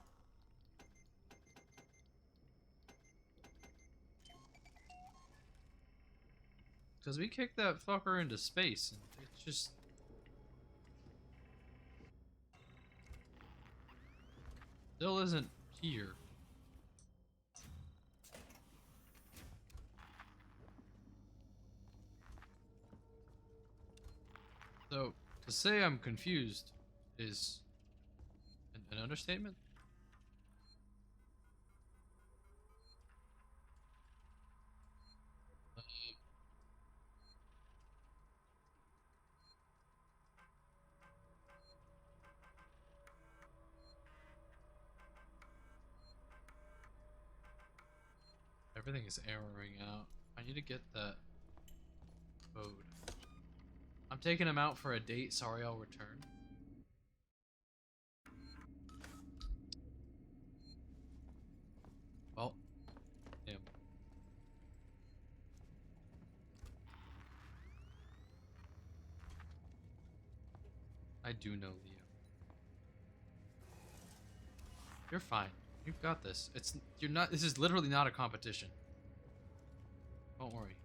Because we kicked that fucker into space and it's just still isn't here. So, to say I'm confused is an understatement. Everything is erroring out. I need to get that code. I'm taking him out for a date. Sorry, I'll return. Well, damn. I do know Leo. You're fine. You've got this. You're not. This is literally not a competition. Don't worry.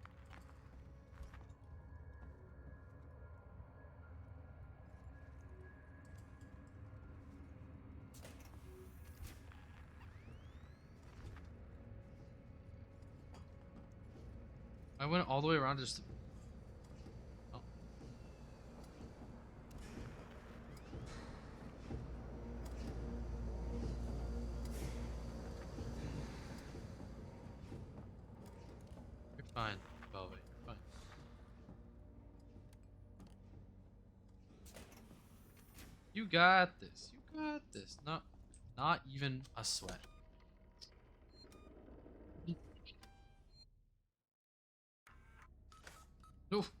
I went all the way around just. Oh. You're fine, Velvet. You're fine. You got this. You got this. Not even a sweat. Oof.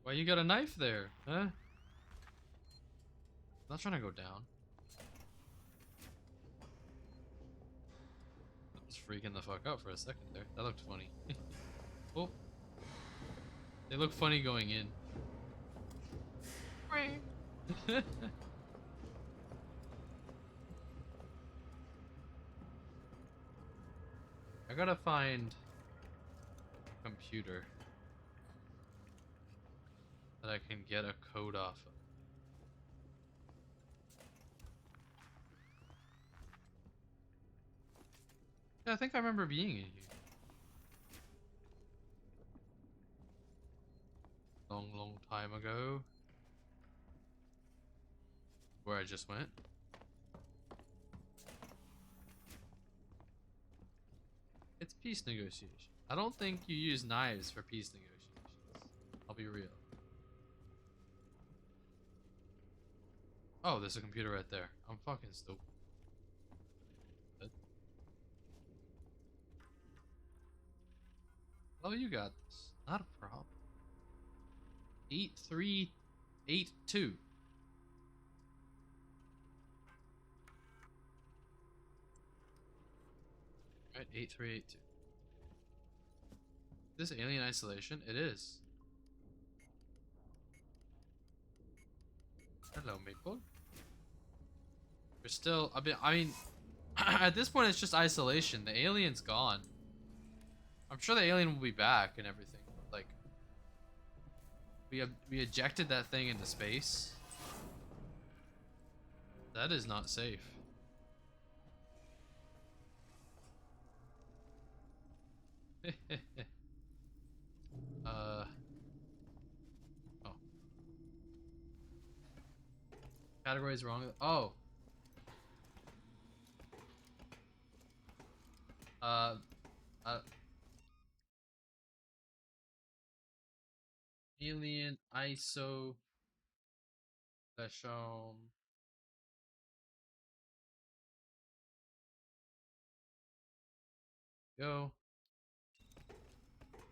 Why you got a knife there, huh? I'm not trying to go down. I was freaking the fuck out for a second there. That looked funny. Oh. They look funny going in. I gotta find a computer that I can get a code off of. Yeah, I think I remember being in here. Long time ago. Where I just went. It's peace negotiation. I don't think you use knives for peace negotiations. I'll be real. Oh, there's a computer right there. I'm fucking stupid. Oh, you got this. Not a problem. 8382. Right, 8382. This alien isolation? It is. Hello, Maple. We're still. I mean, at this point, it's just isolation. The alien's gone. I'm sure the alien will be back and everything. But like, we ejected that thing into space. That is not safe. Oh. Category's wrong. Oh. Uh. Alien isolation. Go.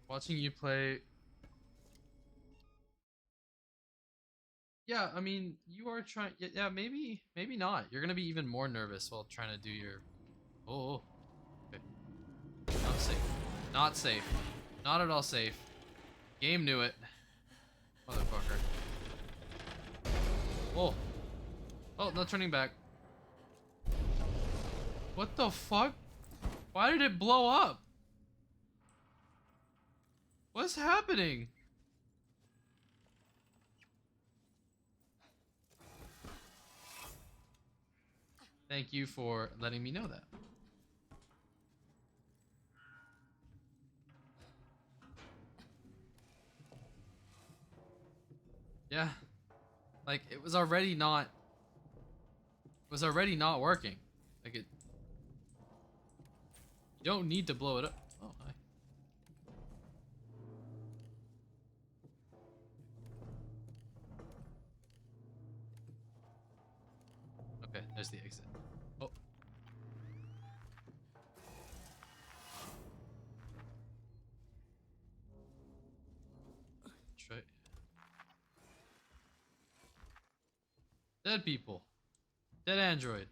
Watching you play. Yeah, I mean, you are trying. Yeah, maybe not. You're gonna be even more nervous while trying to do your. Oh, okay. Not safe. Not safe. Not at all safe. Game knew it. Motherfucker. Oh. Oh, no turning back. What the fuck? Why did it blow up? What's happening? Thank you for letting me know that. Yeah. Like, it was already not working. Like, it, you don't need to blow it up. Oh, hi. Okay, there's the exit. Oh. That's right. Dead people. Dead android.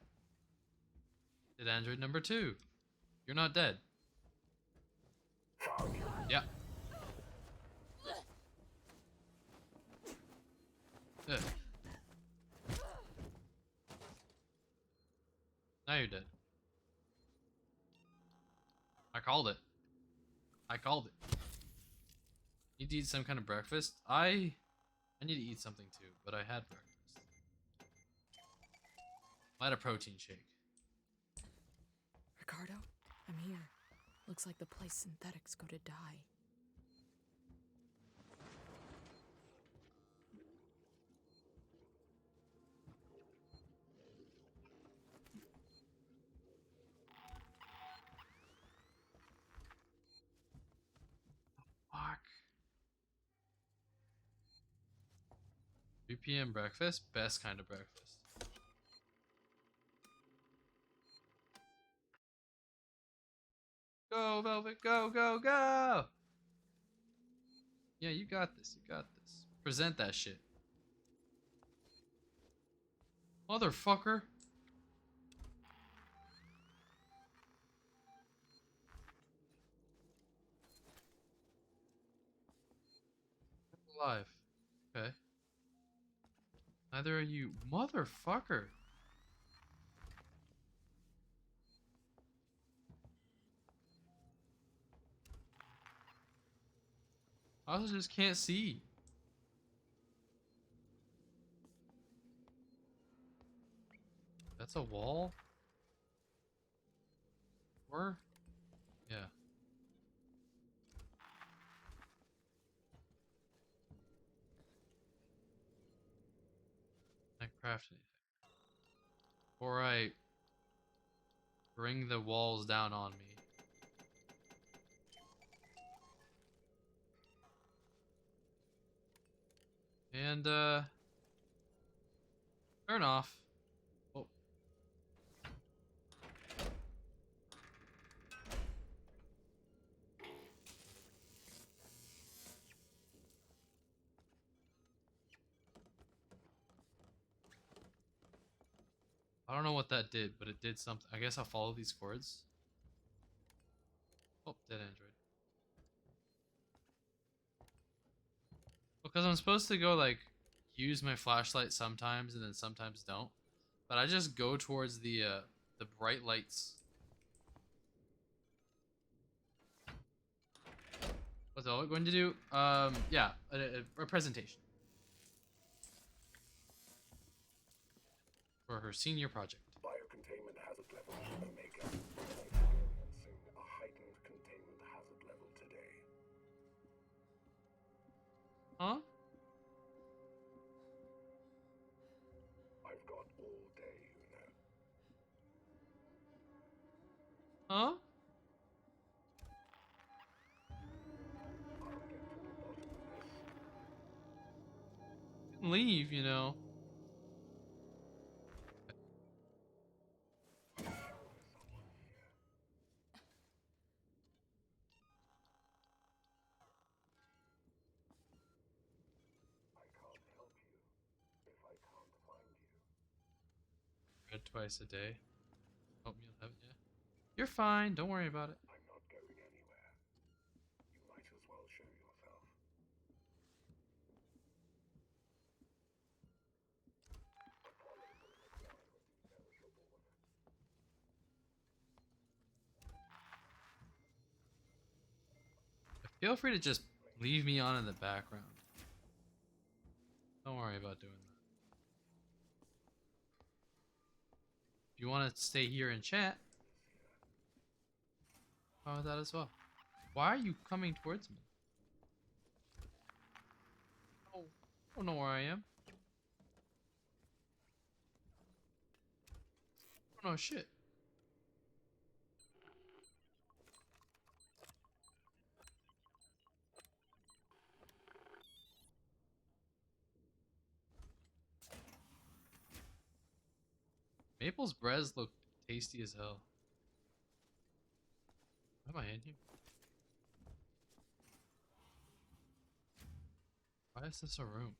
Dead android number 2. You're not dead. Yeah. Ugh. Now you're dead. I called it. I called it. Need to eat some kind of breakfast? I need to eat something too, but I had breakfast. I had a protein shake. Ricardo, I'm here. Looks like the place synthetics go to die. Fuck. 3 p.m. breakfast? Best kind of breakfast. Go, Velvet, go, go, go! Yeah, you got this, you got this. Present that shit. Motherfucker. Alive. Okay. Neither are you. Motherfucker. I also just can't see. That's a wall? Or? Yeah. Can't craft anything. Alright. Bring the walls down on me. And, turn off. Oh. I don't know what that did, but it did something. I guess I'll follow these cords. Oh, dead android. Because I'm supposed to go like use my flashlight sometimes and then sometimes don't. But I just go towards the bright lights. What's all going to do? Yeah, a presentation for her senior project. Biocontainment hazard level Omega. Experiencing a heightened containment hazard level today. Huh? I've got all day, you know. Huh? I'll get to the bottom of this. Leave, you know. I can't help you if I can't find you. Read twice a day. Hope you'll have it, yeah. You're fine. Don't worry about it. I'm not going anywhere. You might as well show yourself. Feel free to just leave me on in the background. Don't worry about doing that. If you want to stay here and chat, how about that as well? Why are you coming towards me? Oh, I don't know where I am. I don't know shit. Maple's breads look tasty as hell. Why am I in here? Why is this a room?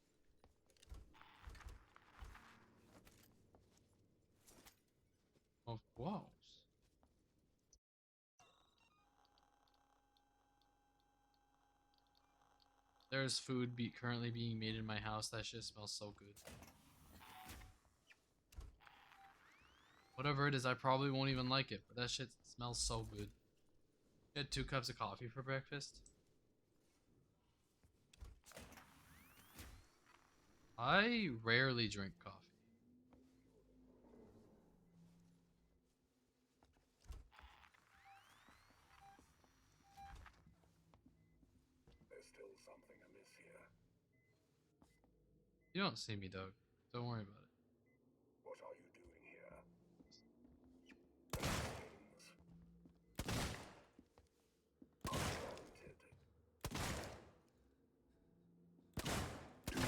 Of woes. There's food currently being made in my house. That shit smells so good. Whatever it is, I probably won't even like it, but that shit smells so good. You had 2 cups of coffee for breakfast? I rarely drink coffee. There's still something amiss here. You don't see me, Doug. Don't worry about it. What are you doing here?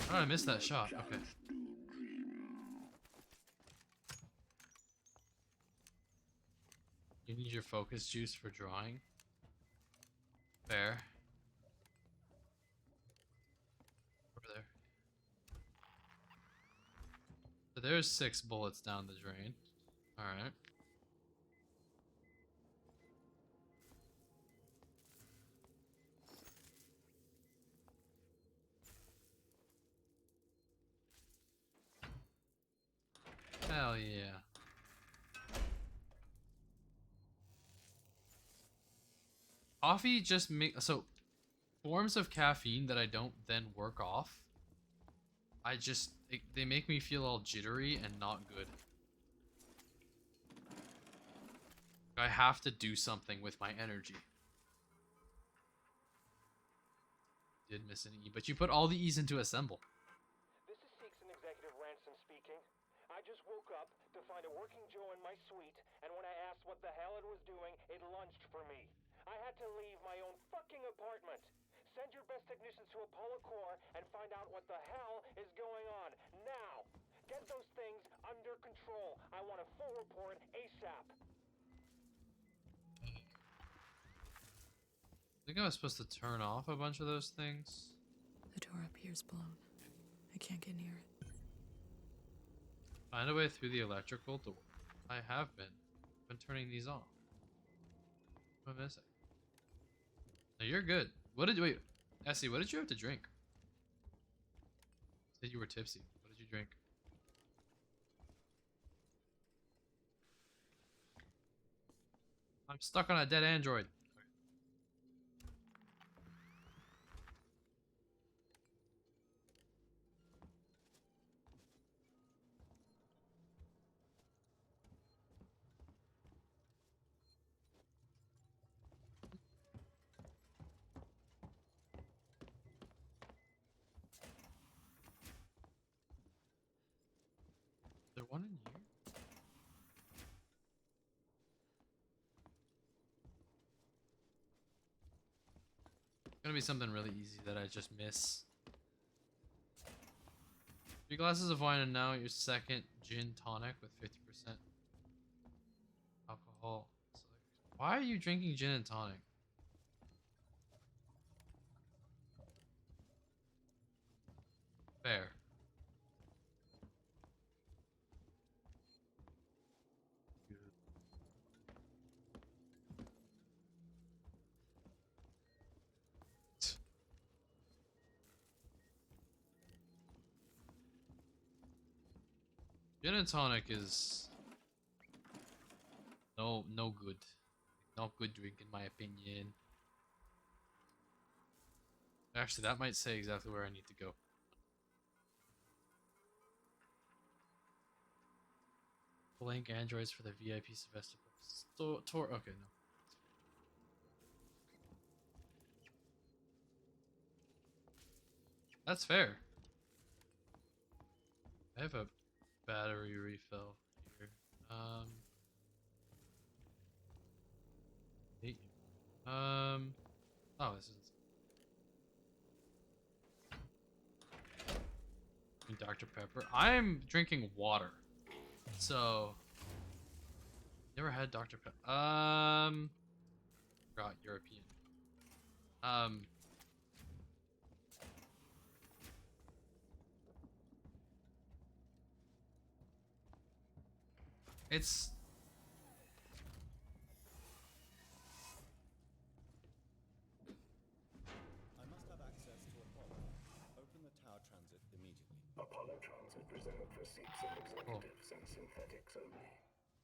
How did I miss that shot? Okay. You need your focus juice for drawing? Fair. Over there. So there's 6 bullets down the drain. Alright. Hell yeah. Coffee just so forms of caffeine that I don't then work off. They make me feel all jittery and not good. I have to do something with my energy. Did miss an E, but you put all the E's into assemble. This is Seegson Executive Ransom speaking. I just woke up to find a working Joe in my suite, and when I asked what the hell it was doing, it lunged for me. I had to leave my own fucking apartment. Send your best technicians to Apollo Core and find out what the hell is going on. Now! Get those things under control. I want a full report ASAP. I think I was supposed to turn off a bunch of those things. The door up here's blown. I can't get near it. Find a way through the electrical door. I have been. I've been turning these off. What am I missing? No, you're good. What did wait, Essie? What did you have to drink? You said you were tipsy. What did you drink? I'm stuck on a dead android. Is there one in here? It's gonna be something really easy that I just miss. 3 glasses of wine and now your second gin tonic with 50% alcohol. Why are you drinking gin and tonic? Fair. Gin and tonic is no good. Not good drink in my opinion. Actually, that might say exactly where I need to go. Blank androids for the VIP Sevastopol tour. Okay, no. That's fair. I have a battery refill here. Hate you. Oh, this is Dr. Pepper. I'm drinking water. So never had Dr. Pepper. Forgot European. It's I must have access to Apollo. Open the tower transit immediately. Apollo transit reserved for seats of executives and synthetics only.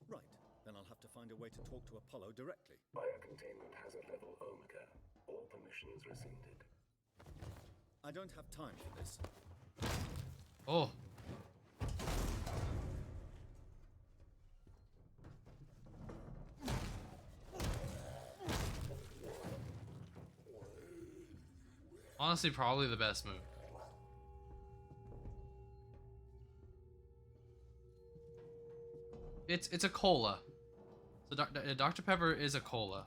Right, then I'll have to find a way to talk to Apollo directly. Biocontainment hazard level Omega. All permissions rescinded. I don't have time for this. oh. Honestly, probably the best move. It's a cola. So Dr. Pepper is a cola.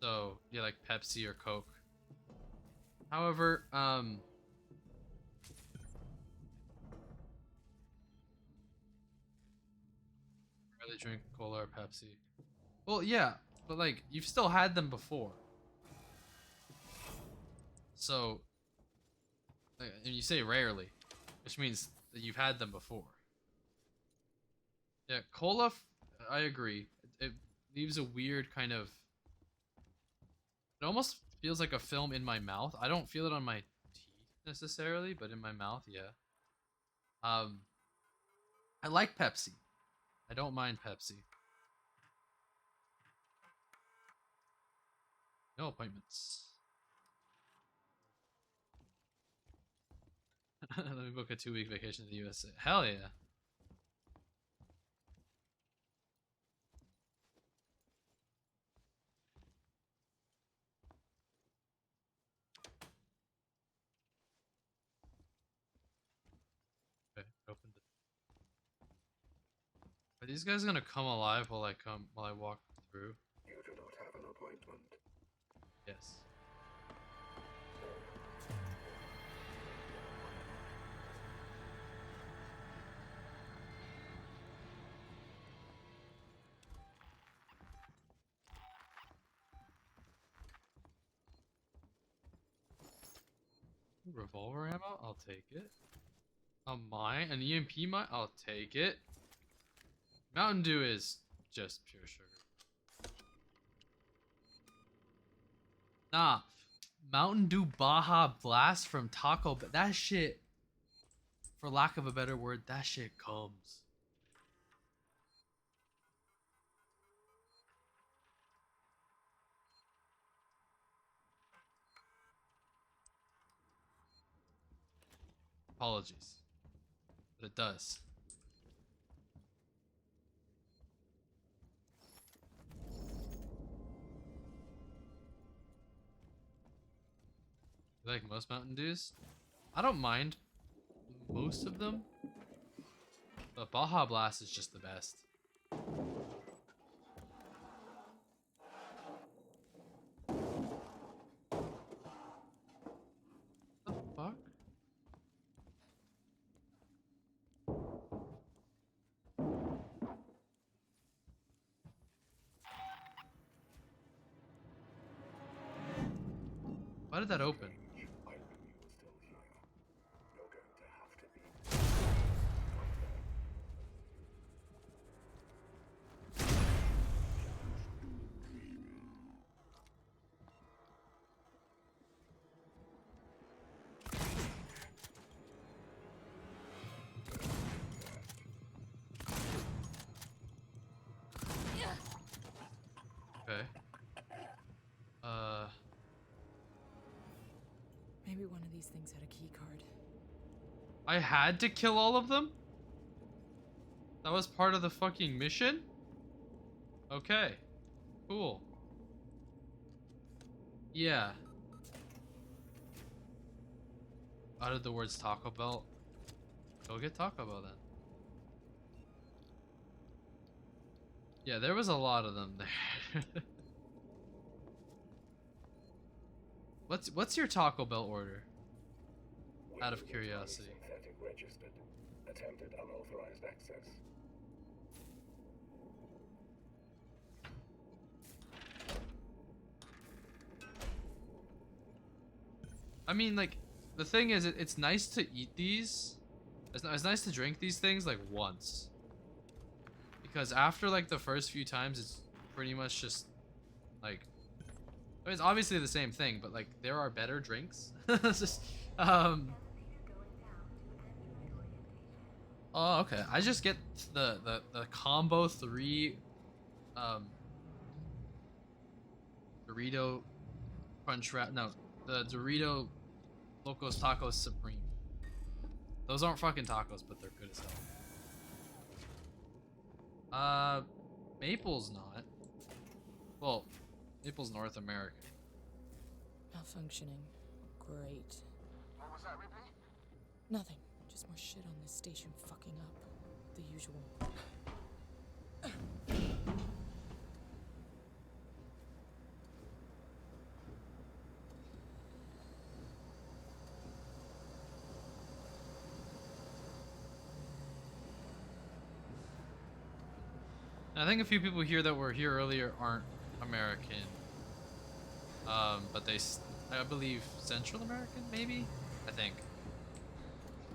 So yeah, like Pepsi or Coke. However, really drink cola or Pepsi. Well, yeah, but like you've still had them before. So, and you say rarely, which means that you've had them before. Yeah, cola. I agree. It leaves a weird kind of. It almost feels like a film in my mouth. I don't feel it on my teeth necessarily, but in my mouth, yeah. I like Pepsi. I don't mind Pepsi. No appointments. Let me book a 2-week vacation to the USA. Hell yeah. Okay, opened it. Are these guys gonna come alive while I walk through? You do not have an appointment. Yes. Revolver ammo? I'll take it. A mine? An EMP mine? I'll take it. Mountain Dew is just pure sugar. Nah. Mountain Dew Baja Blast from Taco Bell. That shit, for lack of a better word, that shit comes. Apologies. But it does. You like most Mountain Dews? I don't mind most of them. But Baja Blast is just the best. What the fuck? Why did that open? Okay. Maybe one of these things had a key card. I had to kill all of them? That was part of the fucking mission? Okay. Cool. Yeah. Uttered the words Taco Bell. Go get Taco Bell then. Yeah, there was a lot of them there. What's your Taco Bell order? Out of curiosity. Synthetic registered. Attempted unauthorized access. I mean, like, the thing is, it's nice to eat these. It's nice to drink these things, like, once. Because after, like, the first few times, it's pretty much just, like... I mean, it's obviously the same thing, but, like, there are better drinks. It's just, oh, okay. I just get the combo 3, Dorito Crunch Wrap... No, the Dorito Locos Tacos Supreme. Those aren't fucking tacos, but they're good as hell. Maple's not. Well, Maple's North American. Malfunctioning. Great. What was that, Ripley? Nothing. Just more shit on this station fucking up. The usual. I think a few people here that were here earlier aren't American. But I believe Central American, maybe? I think.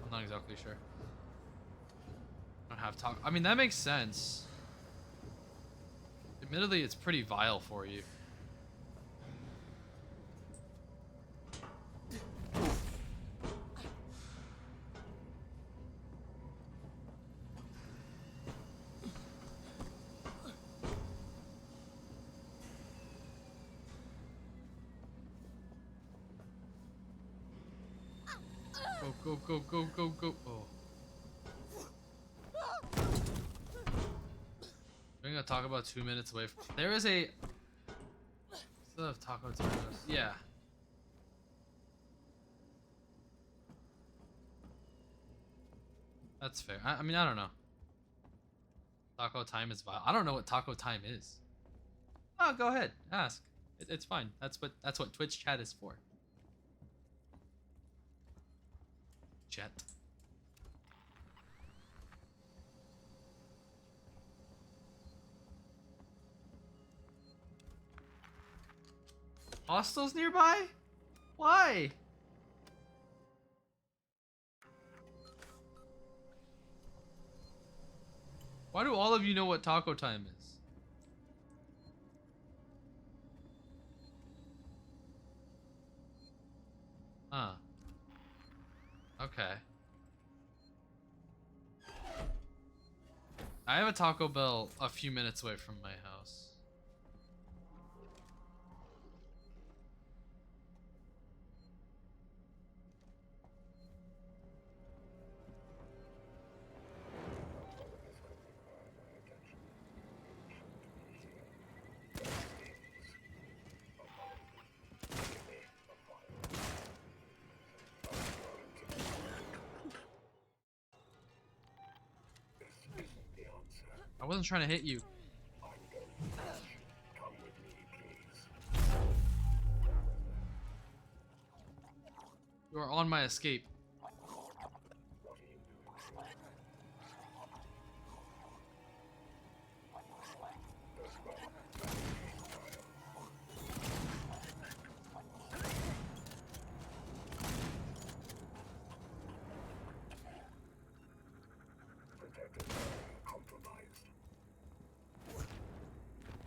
I'm not exactly sure. I don't have talk. I mean, that makes sense. Admittedly, it's pretty vile for you. Go, go, go, go, go. Oh. We're gonna talk about 2 minutes away from... There is a... Still have Taco Tacos. Yeah. That's fair. I mean, I don't know. Taco time is vile. I don't know what taco time is. Oh, go ahead. Ask. It's fine. That's what Twitch chat is for. Chat. Hostels nearby? Why? Why do all of you know what taco time is? Huh. Okay. I have a Taco Bell a few minutes away from my house. I wasn't trying to hit you. You are on my escape.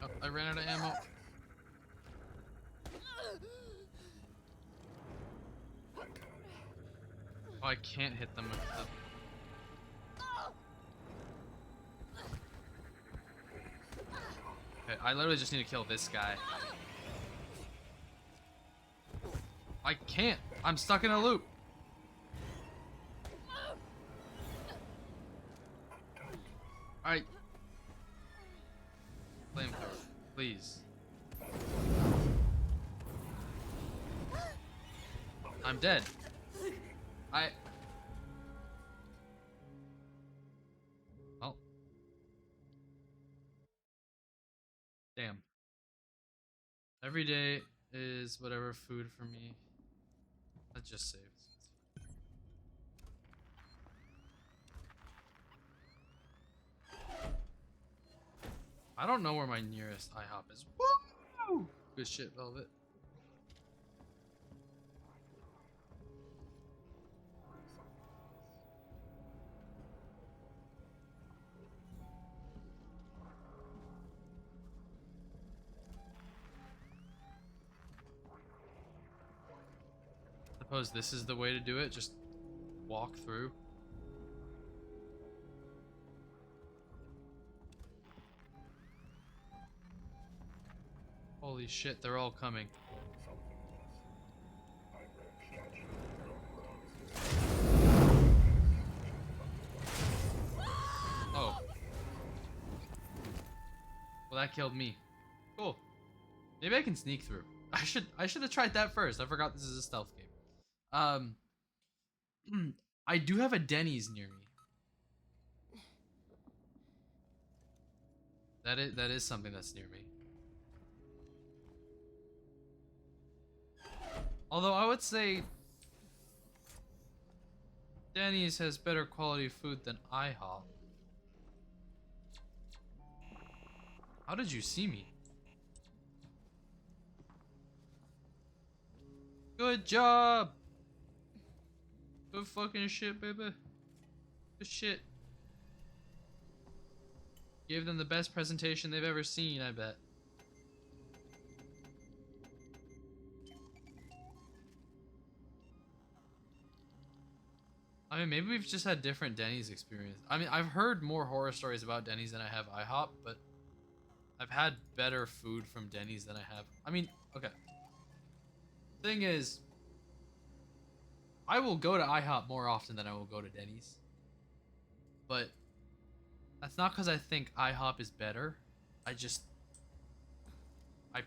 Oh, I ran out of ammo. Oh, I can't hit them with the... Okay, I literally just need to kill this guy. I can't! I'm stuck in a loop! Alright. Flamethrower, please. I'm dead. Oh. Damn. Every day is whatever food for me. I just saved. I don't know where my nearest IHOP is. Woo! Good shit, Velvet. Suppose this is the way to do it, just walk through. Holy shit, they're all coming. Oh. Well, that killed me. Cool. Maybe I can sneak through. I should have tried that first. I forgot this is a stealth game. I do have a Denny's near me. That is something that's near me. Although I would say Denny's has better quality food than IHOP. How did you see me? Good job! Good fucking shit, baby. Good shit. Gave them the best presentation they've ever seen, I bet. I mean, maybe we've just had different Denny's experience. I mean, I've heard more horror stories about Denny's than I have IHOP, but I've had better food from Denny's than I have. I mean, okay. Thing is, I will go to IHOP more often than I will go to Denny's. But that's not because I think IHOP is better. I just I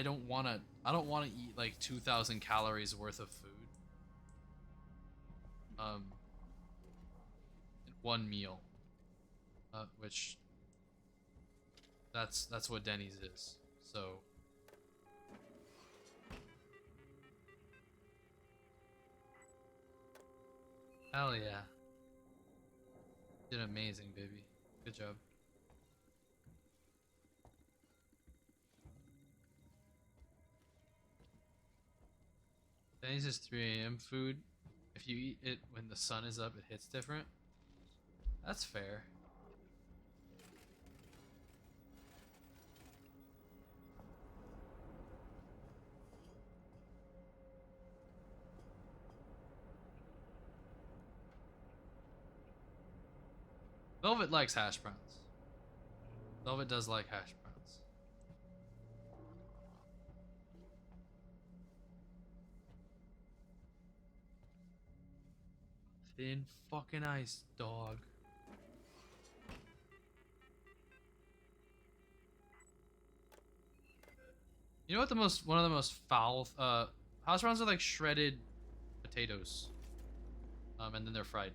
don't want to eat like 2,000 calories worth of food. In one meal. Which that's what Denny's is. So hell yeah. Did amazing, baby. Good job. Denny's is 3 a.m. food. If you eat it when the sun is up, it hits different. That's fair. Velvet likes hash browns. Velvet does like hash browns. Thin fucking ice, dog. You know what one of the most foul hash browns are like shredded potatoes. And then they're fried.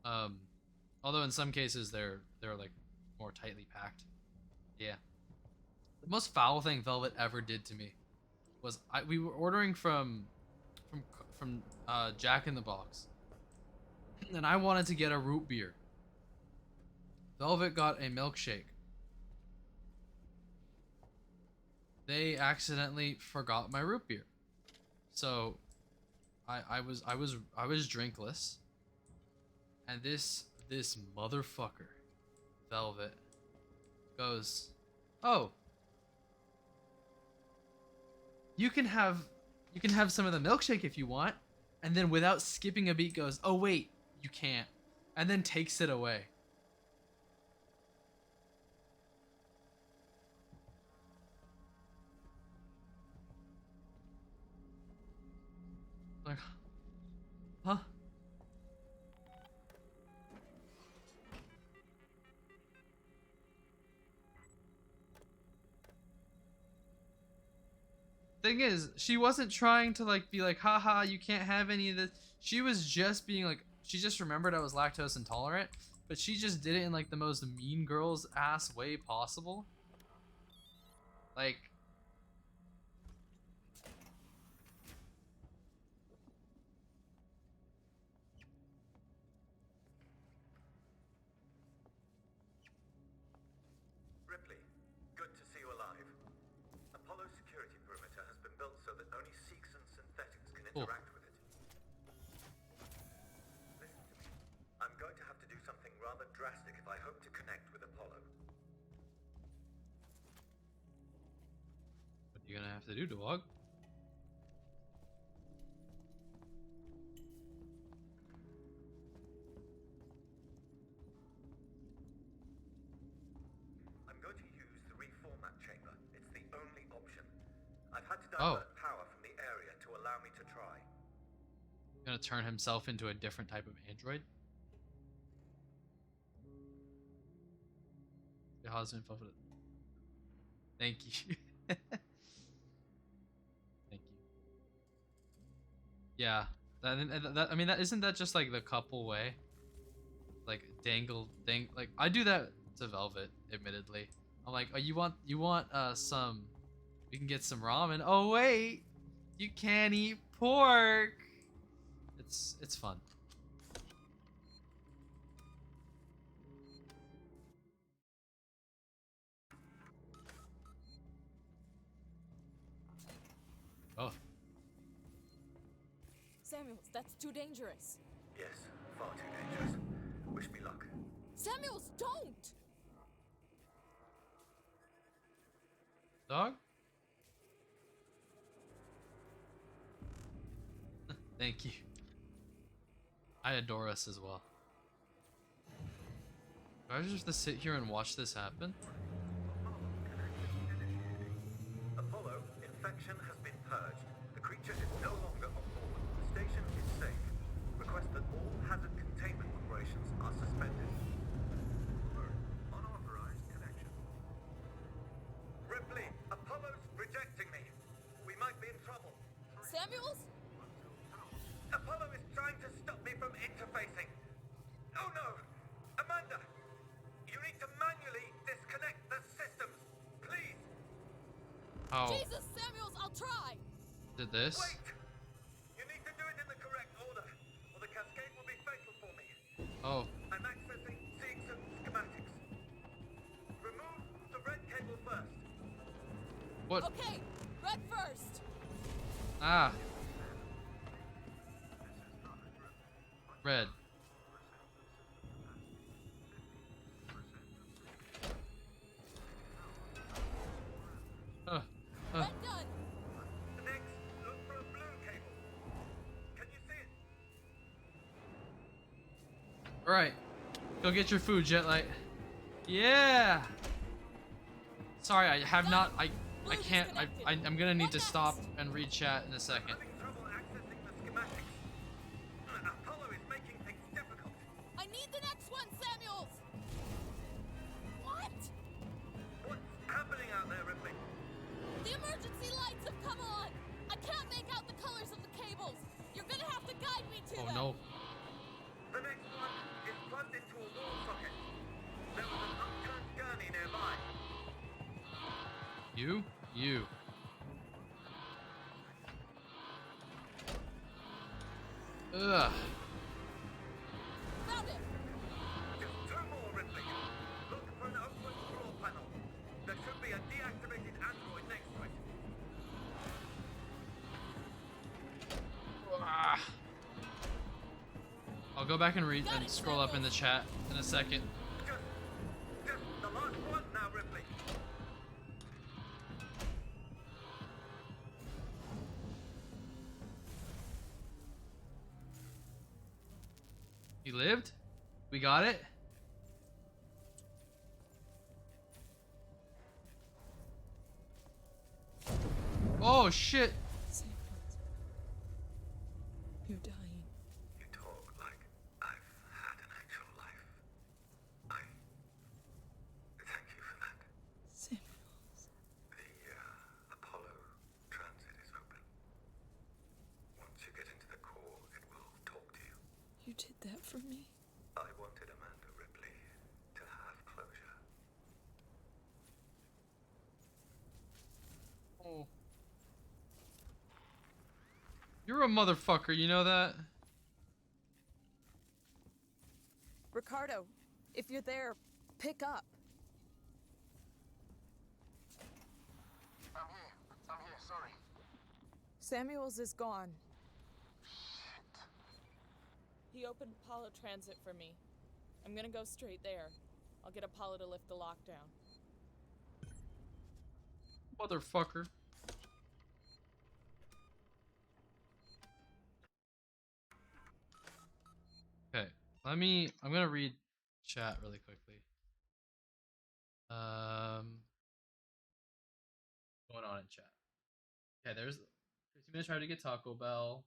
Although in some cases they're like more tightly packed. Yeah. The most foul thing Velvet ever did to me was we were ordering from Jack in the Box, and I wanted to get a root beer. Velvet got a milkshake. They accidentally forgot my root beer, so I was drinkless, and this motherfucker, Velvet, goes, "Oh, you can have some of the milkshake if you want," and then without skipping a beat goes, "Oh wait, you can't," and then takes it away. Like, huh? Thing is, she wasn't trying to like be like, haha, you can't have any of this. She was just being like, she just remembered I was lactose intolerant, but she just did it in like the most mean girl's ass way possible. Like, Ripley, good to see you alive. Apollo's security perimeter has been built so that only Seeks and synthetics can interact with it. Listen to me. I'm going to have to do something rather drastic if I hope to connect with Apollo. what are you gonna have to do, dog? I've had to divert power from the area to allow me to try. Gonna turn himself into a different type of android? Hazu info for it. Thank you. Thank you. Yeah. I mean, that isn't that just like the couple way? Like like I do that to Velvet, admittedly. I'm like, oh, you want some, we can get some ramen. Oh wait, you can't eat pork. It's fun. Oh. Samuels, that's too dangerous. Yes, far too dangerous. Wish me luck. Samuels, don't! Dog? Thank you. I adore us as well. Do I just have to sit here and watch this happen? Apollo, infection has been purged. The creature is no longer on board. The station is safe. Request that all hazard containment operations are suspended. Unauthorized connection. Ripley, Apollo's rejecting me. We might be in trouble. Samuels? Apollo is trying to stop me from interfacing. Oh no! Amanda! You need to manually disconnect the systems, please! Oh. Jesus, Samuels, I'll try! Did this? Wait! You need to do it in the correct order, or the cascade will be fatal for me. Oh. I'm accessing Seegson schematics. Remove the red cable first. What? Okay, red first! Ah. Red. Red done! Next, look for a blue cable. Can you see it? Alright. Go get your food, Jetlight. Yeah! Sorry, I have not. I can't. I'm gonna need to stop and read chat in a second. Having trouble accessing the schematics. Apollo is making things difficult. I need the next one, Samuels! What? What's happening out there, Ripley? The emergency lights have come on! I can't make out the colors of the cables! You're gonna have to guide me to them! Oh no. The next one is plugged into a wall socket. There was an upturned gurney nearby. You? Ugh. Found it! Just two more, Ripley. Look for an open floor panel. There should be a deactivated android next to it. Ah. I'll go back and read and scroll up in the chat in a second. Just the last one now, Ripley. He lived? We got it? Oh shit! Samuels. You're dying. You talk like I've had an actual life. I thank you for that. Samuels. The Apollo transit is open. Once you get into the core, it will talk to you. You did that for me? I wanted Amanda Ripley to have closure. Oh. You're a motherfucker, you know that? Ricardo, if you're there, pick up. I'm here, sorry. Samuels is gone. Shit. He opened Apollo Transit for me. I'm gonna go straight there. I'll get Apollo to lift the lockdown. Motherfucker. Okay, I'm gonna read chat really quickly. Going on in chat. Okay, there's 15 minutes trying to get Taco Bell.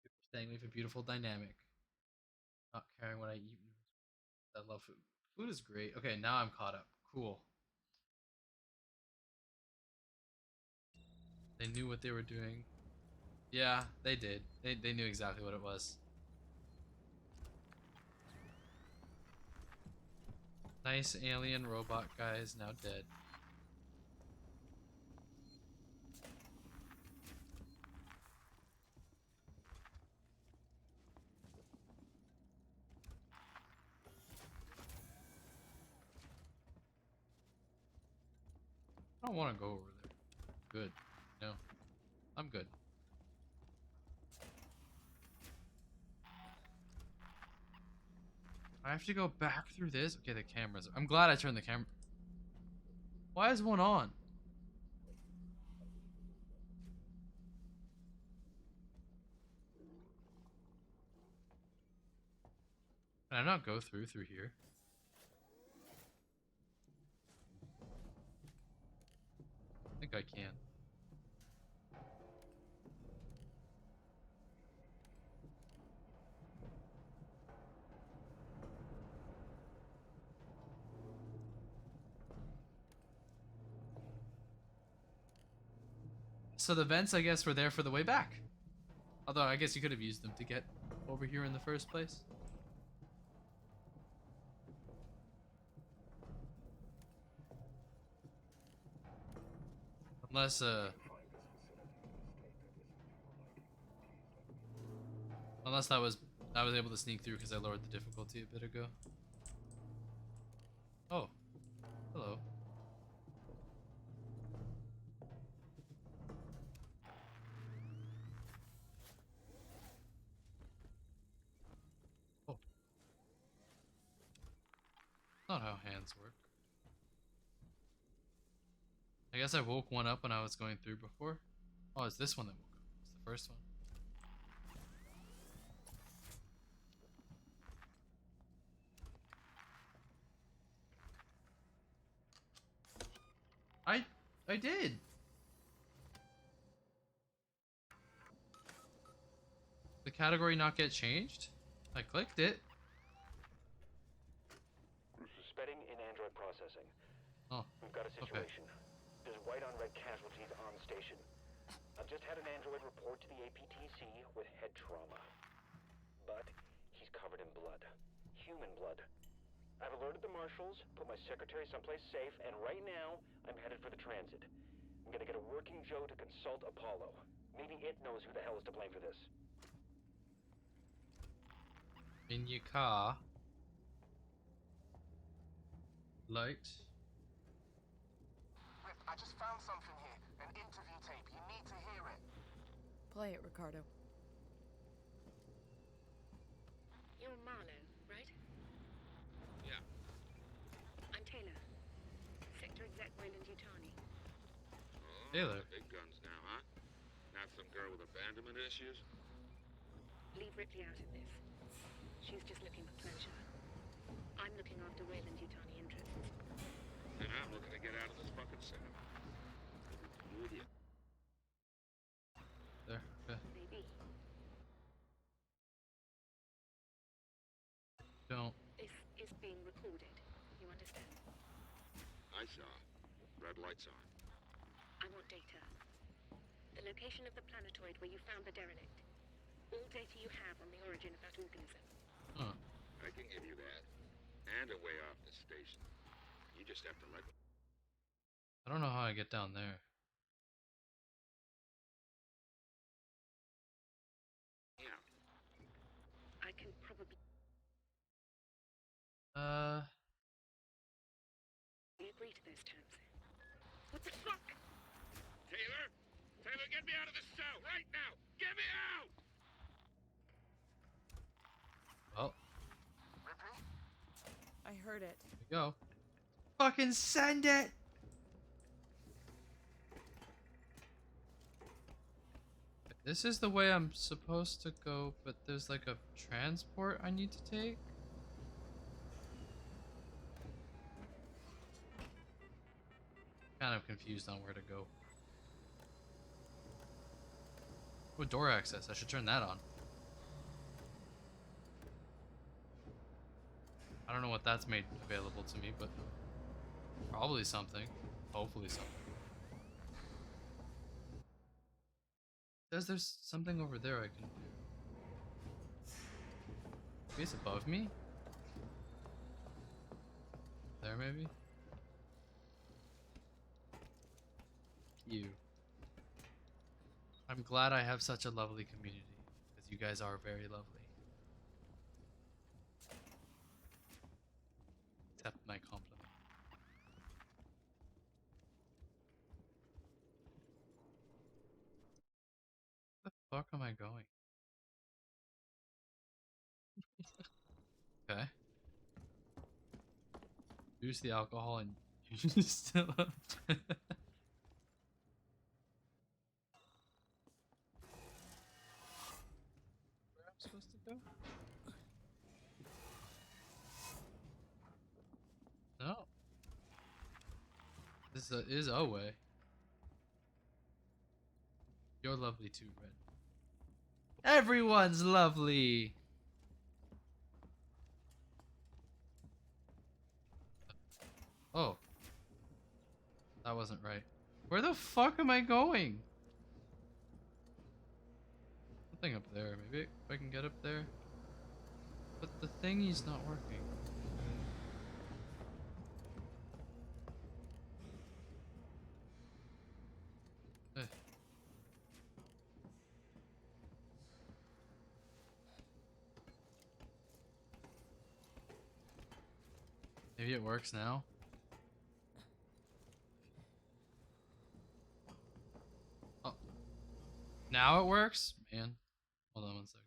People saying we have a beautiful dynamic. Not caring what I eat. I love food. Food is great. Okay, now I'm caught up. Cool. They knew what they were doing. Yeah, they did. They knew exactly what it was. Nice alien robot guy is now dead. I don't want to go over there. Good. No. I'm good. I have to go back through this? Okay, the cameras. I'm glad I turned the camera. Why is one on? Can I not go through here? I think I can. So the vents, I guess, were there for the way back. Although, I guess you could have used them to get over here in the first place. Unless, Unless I was able to sneak through because I lowered the difficulty a bit ago. Oh. Hello. Oh. Not how hands work. I guess I woke one up when I was going through before. Oh, it's this one that woke up. It's the first one. I did. The category not get changed? I clicked it. Suspending in Android processing. Oh, We've got a okay. situation. There's white on red casualties on station. I've just had an android report to the APTC with head trauma. But he's covered in blood. Human blood. I've alerted the marshals, put my secretary someplace safe, and right now, I'm headed for the transit. I'm gonna get a working Joe to consult Apollo. Maybe it knows who the hell is to blame for this. In your car. Light. Rip, I just found something here. An interview tape. You need to hear it. Play it, Ricardo. You're Marlowe, right? Yeah. I'm Taylor. Sector Exec Wayland-Yutani. Oh, Taylor. the big guns now, huh? Not some girl with abandonment issues? Leave Ripley out of this. She's just looking for closure. I'm looking after Wayland-Yutani interests. And I'm looking to get out of this fucking setup. You idiot. There. Okay. Maybe. Don't. This is being recorded. You understand? I saw. Red lights on. I want data. The location of the planetoid where you found the derelict. All data you have on the origin of that organism. Huh. I can give you that. And a way off the station. You just have to let me. I don't know how I get down there. Yeah. I can probably agree to those terms. What the fuck? Taylor? Taylor, get me out of this cell right now! Get me out! Well, Ripley? I heard it. there we go. Fucking send it! This is the way I'm supposed to go, but there's like a transport I need to take? Kind of confused on where to go. Oh, door access. I should turn that on. I don't know what that's made available to me, but probably something. Hopefully something. Says there's something over there I can do. Maybe it's above me? There maybe? You. I'm glad I have such a lovely community, because you guys are very lovely. Accept my compliment. Where the fuck am I going? Okay. Use the alcohol and you still up. Where I'm supposed to go? No. This is a way. You're lovely too, Red. Everyone's lovely! Oh. That wasn't right. Where the fuck am I going? Something up there. Maybe if I can get up there. But the thingy's not working. Eh. Maybe it works now. Oh. Now it works? Man. Hold on one second.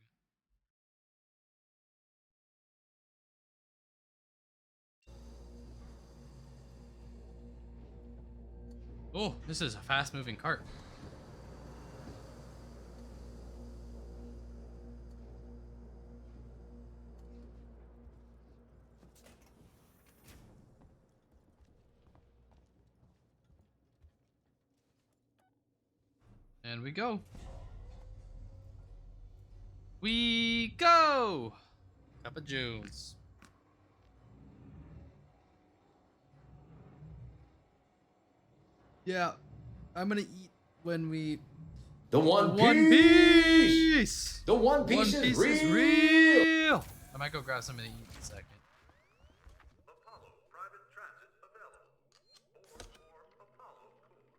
Oh, this is a fast moving cart. And we go. We go! Papa Jones. Yeah, I'm gonna eat when we... The One One Piece! Piece! The One Piece, One Piece is real! I might go grab something to eat in a second. Apollo private transit available. Board for Apollo core.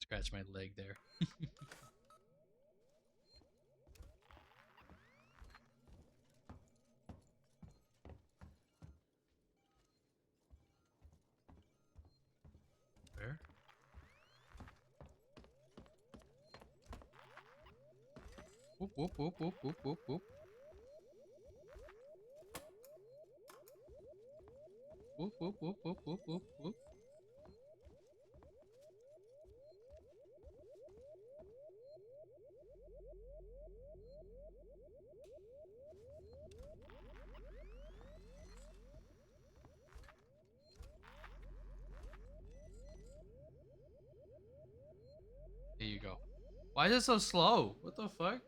Scratch my leg there. Where? Whoop, whoop, whoop, whoop, whoop, whoop, whoop. Whoop, whoop, whoop, whoop, whoop, whoop, whoop. There you go. Why is it so slow? What the fuck?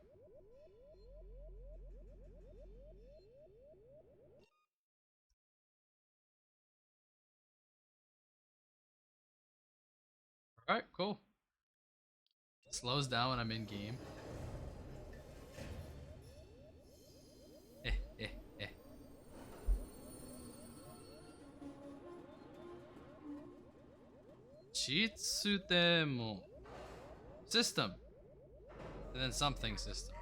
Alright, cool. Slows down when I'm in game. Eh. Chitsutemo. System. And then something system.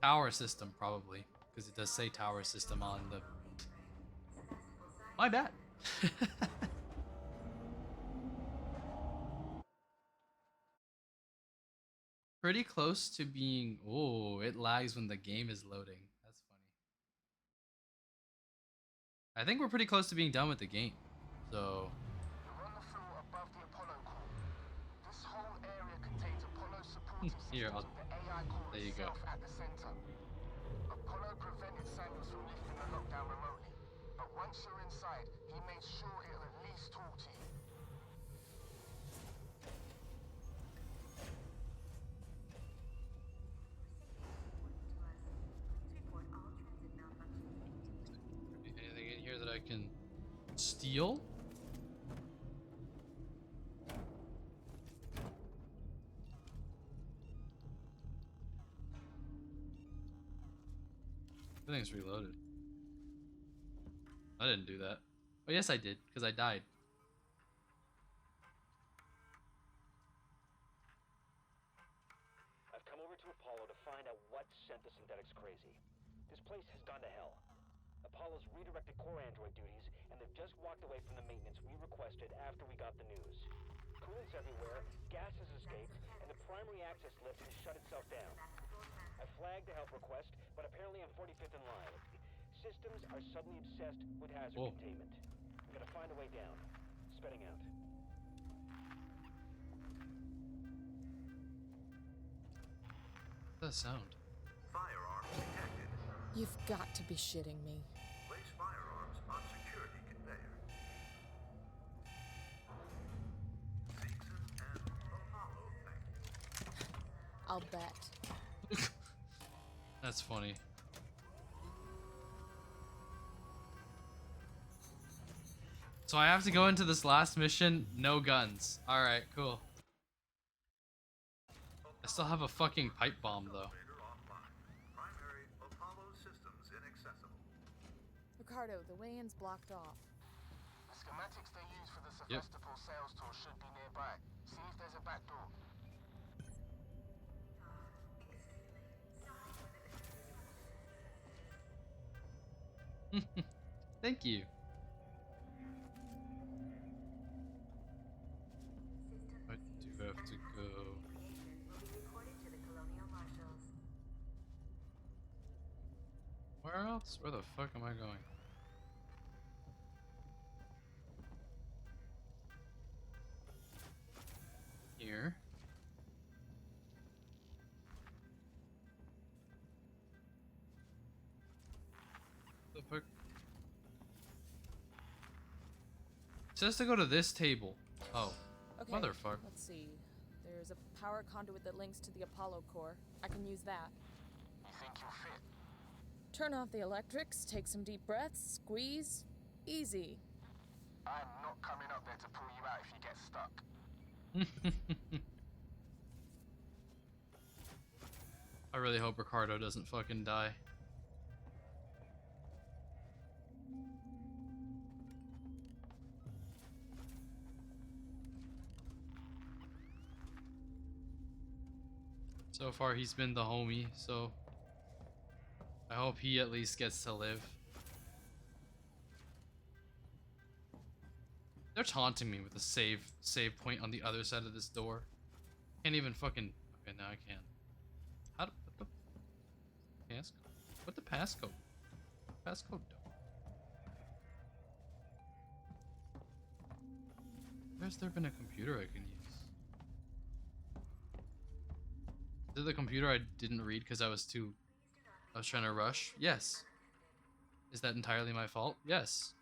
Tower system, probably. Because it does say tower system on the... My bad. Pretty close to being... Oh, it lags when the game is loading. That's funny. I think we're pretty close to being done with the game. So... You're on the floor above the Apollo core. This whole area contains Apollo supporting Here, systems with the AI core there you go. itself at the center. Apollo prevented Samuels from lifting the lockdown remotely, but once you're inside, he made sure he'll at least talk to you. Anything in here that I can steal? Everything's reloaded. I didn't do that. Oh yes I did, because I died. I've come over to Apollo to find out what sent the synthetics crazy. This place has gone to hell. Apollo's redirected core android duties, and they've just walked away from the maintenance we requested after we got the news. Coolant's everywhere, gas has escaped, and the primary access lift has shut itself down. I flagged the help request, but apparently I'm 45th in line. Systems are suddenly obsessed with hazard containment. I'm gonna find a way down. Spinning out. What's that sound? Firearms detected. You've got to be shitting me. Place firearms on security conveyor. Seegson and Apollo, thank you. I'll bet. That's funny. So I have to go into this last mission, no guns. Alright, cool. I still have a fucking pipe bomb though. Primary Apollo systems inaccessible. Ricardo, the way-in's blocked off. The schematics they use for the Sevastopol sales tour should be nearby. See if there's a back door. Thank you. I do have to go. Where else? Where the fuck am I going? Here. The fuck? says to go to this table. Oh. Okay, Motherfucker. let's see. There's a power conduit that links to the Apollo core. I can use that. You think you'll fit? Turn off the electrics, take some deep breaths, squeeze. Easy. I'm not coming up there to pull you out if you get stuck. I really hope Ricardo doesn't fucking die. So far he's been the homie, so I hope he at least gets to live. They're taunting me with a save point on the other side of this door. Can't even fucking... Okay, now I can. How to put the passcode? What the passcode? Passcode do? Where's there been a computer I can use? Is it the computer I didn't read because I was trying to rush? Yes. Is that entirely my fault? Yes.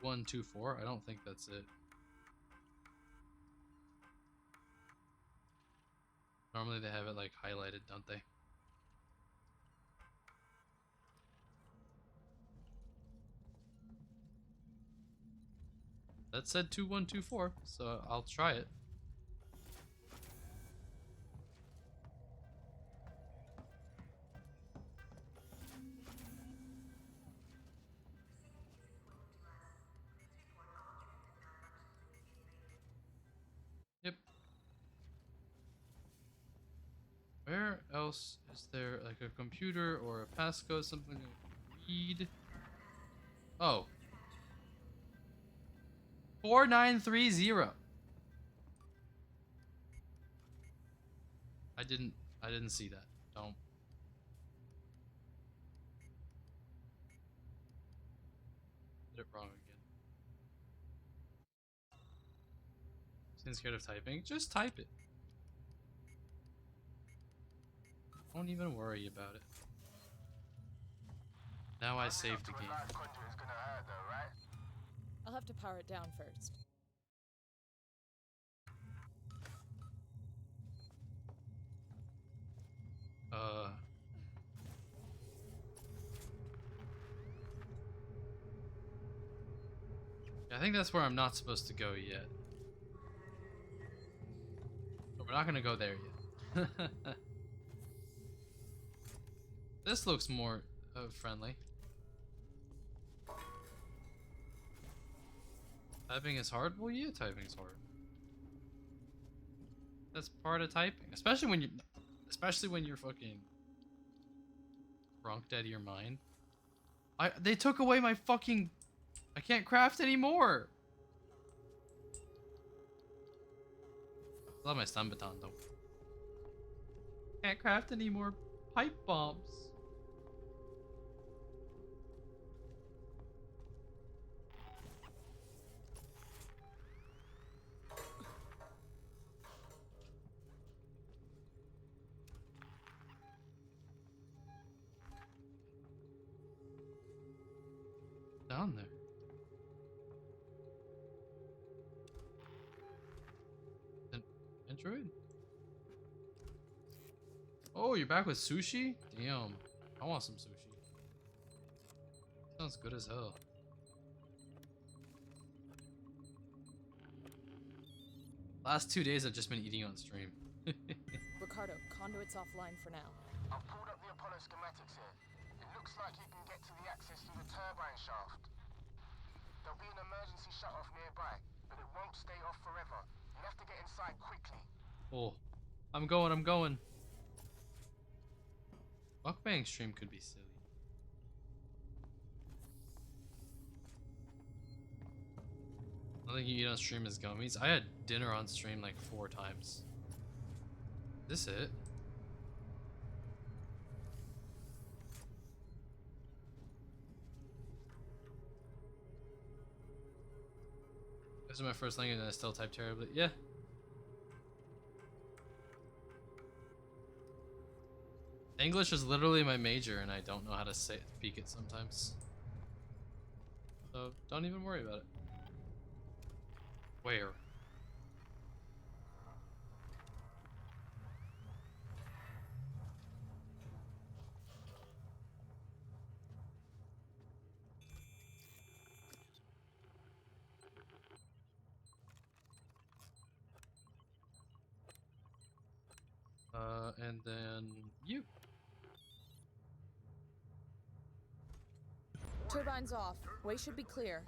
One, two, four. I don't think that's it. Normally they have it like highlighted, don't they? That said 2124, so I'll try it. Yep. Where else is there like a computer or a passcode, something to read? Oh. 4930. I didn't see that. Don't. Did it wrong again. Since scared of typing, just type it. Don't even worry about it. Now I saved the game. I'll have to power it down first. I think that's where I'm not supposed to go yet. But we're not gonna go there yet. This looks more friendly. Typing is hard? Well, yeah, typing's hard. That's part of typing, especially when you're fucking drunk out of your mind. They took away my fucking... I can't craft anymore. I love my stun baton though. Can't craft any more pipe bombs. Down there. Android? Oh, you're back with sushi? Damn. I want some sushi. Sounds good as hell. Last 2 days I've just been eating on stream. Ricardo, conduit's offline for now. I've pulled up the Apollo schematics here. It looks like you can get to the access through the turbine shaft. There'll be an emergency shut-off nearby, but it won't stay off forever. You have to get inside quickly. Oh, I'm going. Mukbang stream could be silly. Nothing you eat on stream is gummies. I had dinner on stream like 4 times. Is this it? This is my first language and I still type terribly. Yeah. English is literally my major, and I don't know how to speak it sometimes. So don't even worry about it. Where? And then you. Turbines off. Way should be clear.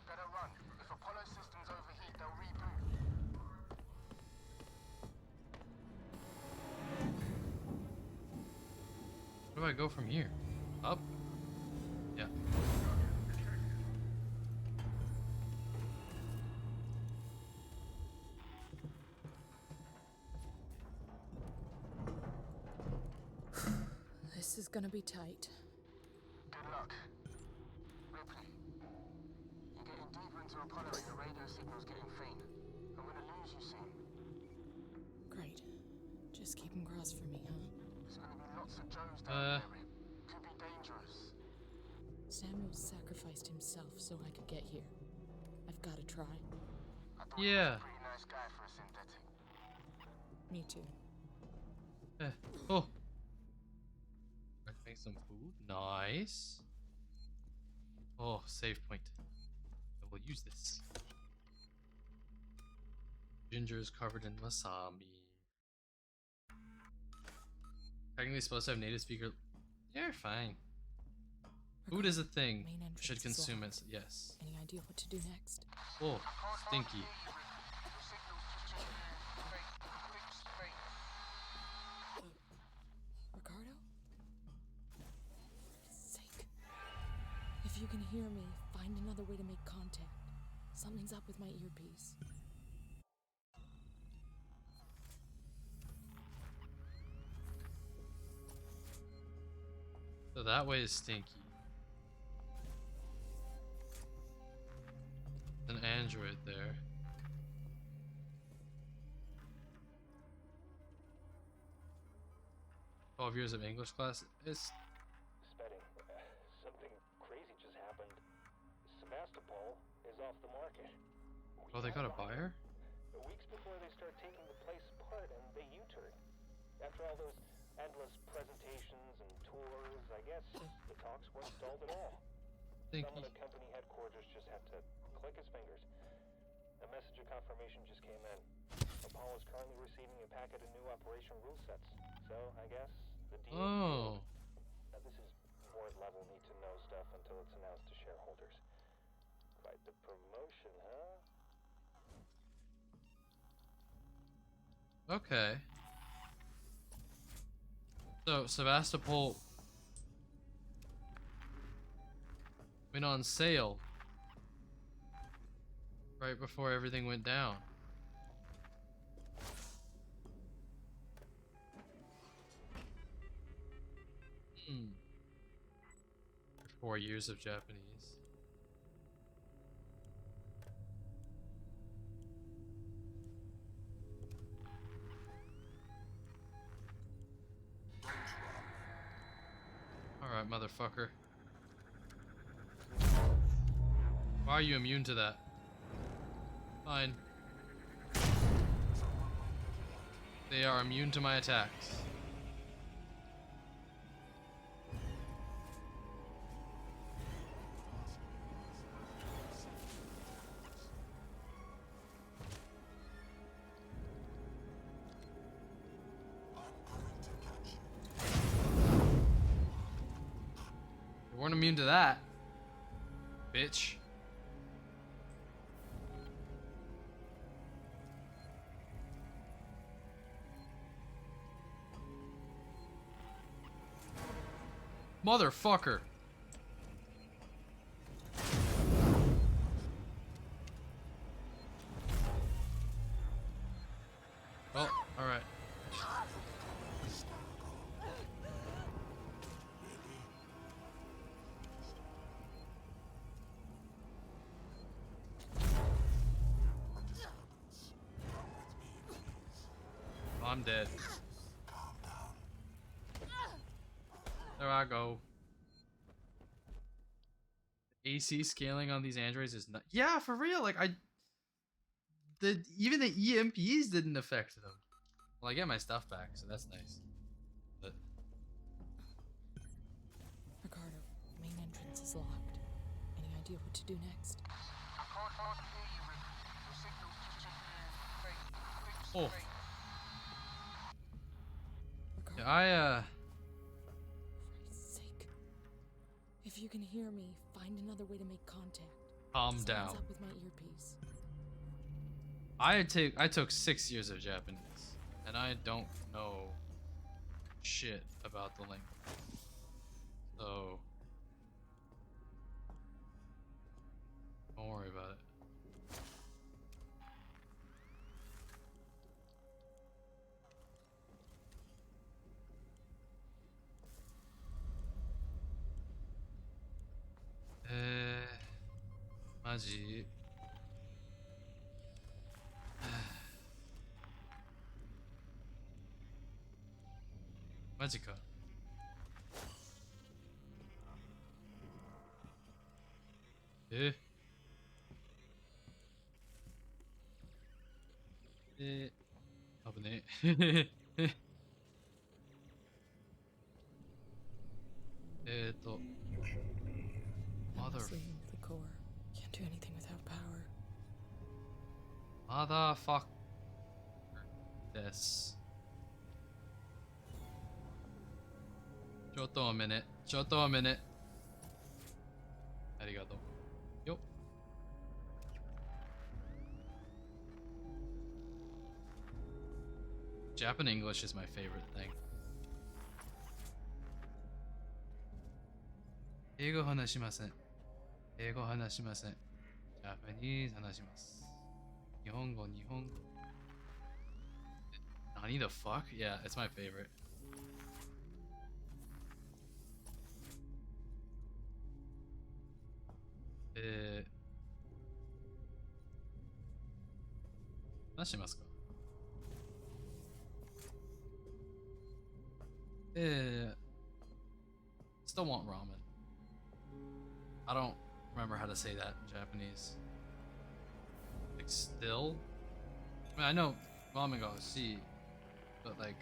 Better run. If Apollo systems overheat, they'll reboot. Where do I go from here? Up? Yeah. This is gonna be tight. Good luck. Ripley, you're getting deeper into Apollo and your radio signal's getting faint. I'm gonna lose you soon. Great. Just keep them crossed for me, huh? There's gonna be lots of Joes down there, Rip. Could be dangerous. Samuel sacrificed himself so I could get here. I've gotta try. I thought he was a pretty nice guy for a synthetic. Me too. Oh. Let's make some food. Nice. Oh, save point. I will use this. Ginger is covered in wasabi. Technically supposed to have native speaker. Yeah, fine. Food is a thing. Should consume it. Yes. Any idea what to do next? Oh, stinky. Ricardo? For goodness sake. If you can hear me, find another way to make contact. Something's up with my earpiece. So that way is stinky. An android there. "12 years of English class." It's Spedding, something crazy just happened. Sebastopol is off the market. oh, they got a buyer? Weeks before they start taking the place apart and they U-turn. After all those endless presentations and tours, I guess the talks weren't stalled at all. Someone at company headquarters just had to click his fingers. A message of confirmation just came in. Apollo is currently receiving a packet of new operation rule sets. So, I guess the deal. Oh. Now, this is board level need to know stuff until it's announced to shareholders. Quite the promotion, huh? Okay. So Sebastopol went on sale right before everything went down. Hmm. 4 years of Japanese. Alright, motherfucker. Why are you immune to that? Fine. They are immune to my attacks. They weren't immune to that, bitch. Motherfucker. Oh, alright. I'm dead. There I go. AC scaling on these androids is not. Yeah, for real. Like even the EMPs didn't affect them. Well, I get my stuff back, so that's nice. But Ricardo, main entrance is locked. Any idea what to do next? I can't hardly hear you, Rick. Your signal's just checking in. Great. oh, Ricardo, yeah, for Christ's sake. If you can hear me, find another way to make contact. calm Something's down. up with my earpiece. I took 6 years of Japanese, and I don't know shit about the language. So don't worry about it.マジマジか危ねI'm Mother sleeping with the core. Can't do anything without power. motherfucker this ちょっとa minute ちょっとa minute ありがとうよっJapan English is my favorite thing 英語話しません英語話しません Japanese 話します日本語Nani the fuck? Yeah, it's my favorite. Whatしますか? Still want ramen. I don't remember how to say that in Japanese. Like still? I mean, I know ramen ga hoshii, but like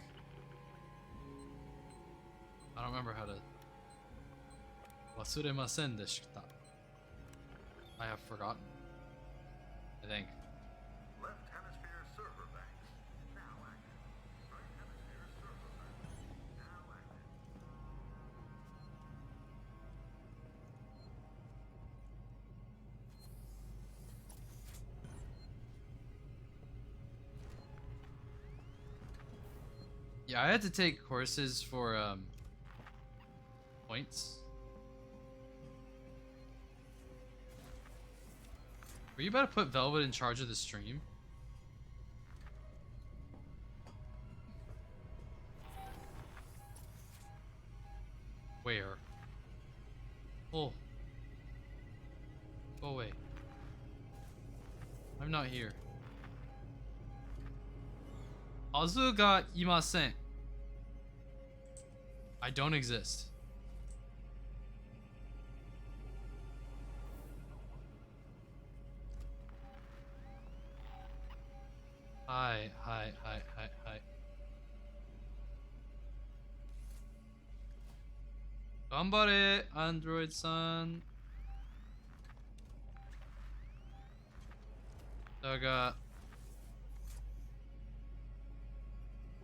I don't remember how to. Wasuremasen deshita. I have forgotten. I think. Left hemisphere server banks now active. Right hemisphere server banks now active. Yeah, I had to take courses for points. Were you about to put Velvet in charge of the stream? Where? Oh. Go away. I'm not here. Hazu ga imasen. I don't exist. Hi. Ganbare, Android-san. だが、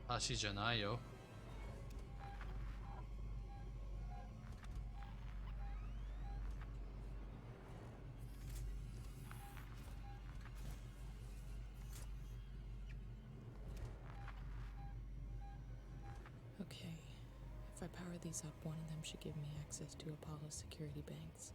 足じゃないよ。Okay. If I power these up, one of them should give me access to Apollo's security banks.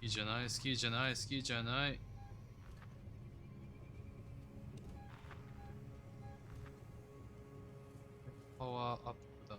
Ski じゃない、スキーじゃない、スキーじゃない。パワーアップだ。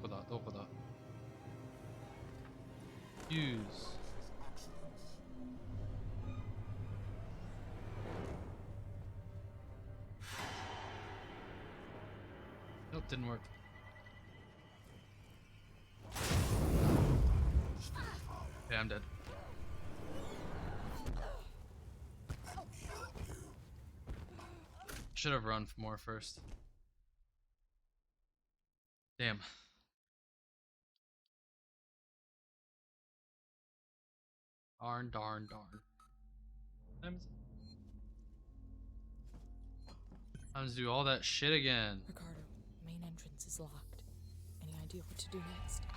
どこだ Use. Nope, didn't work. Okay, I'm dead. Should have run more first. Damn. Darn. Time to do all that shit again. Ricardo, main entrance is locked. Any idea what to do next? I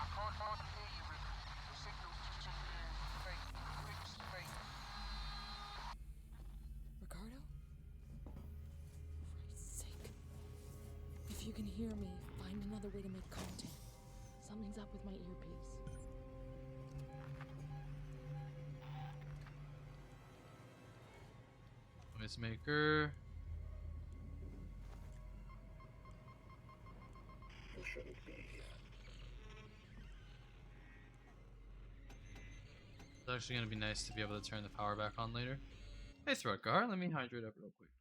can't hardly hear you, Rick. Your signal's just too fake. Fake. Ricardo? For Christ's sake. If you can hear me, find another way to make contact. Something's up with my earpiece. Noisemaker. It's actually gonna be nice to be able to turn the power back on later. Hey Throatgar, let me hydrate up real quick.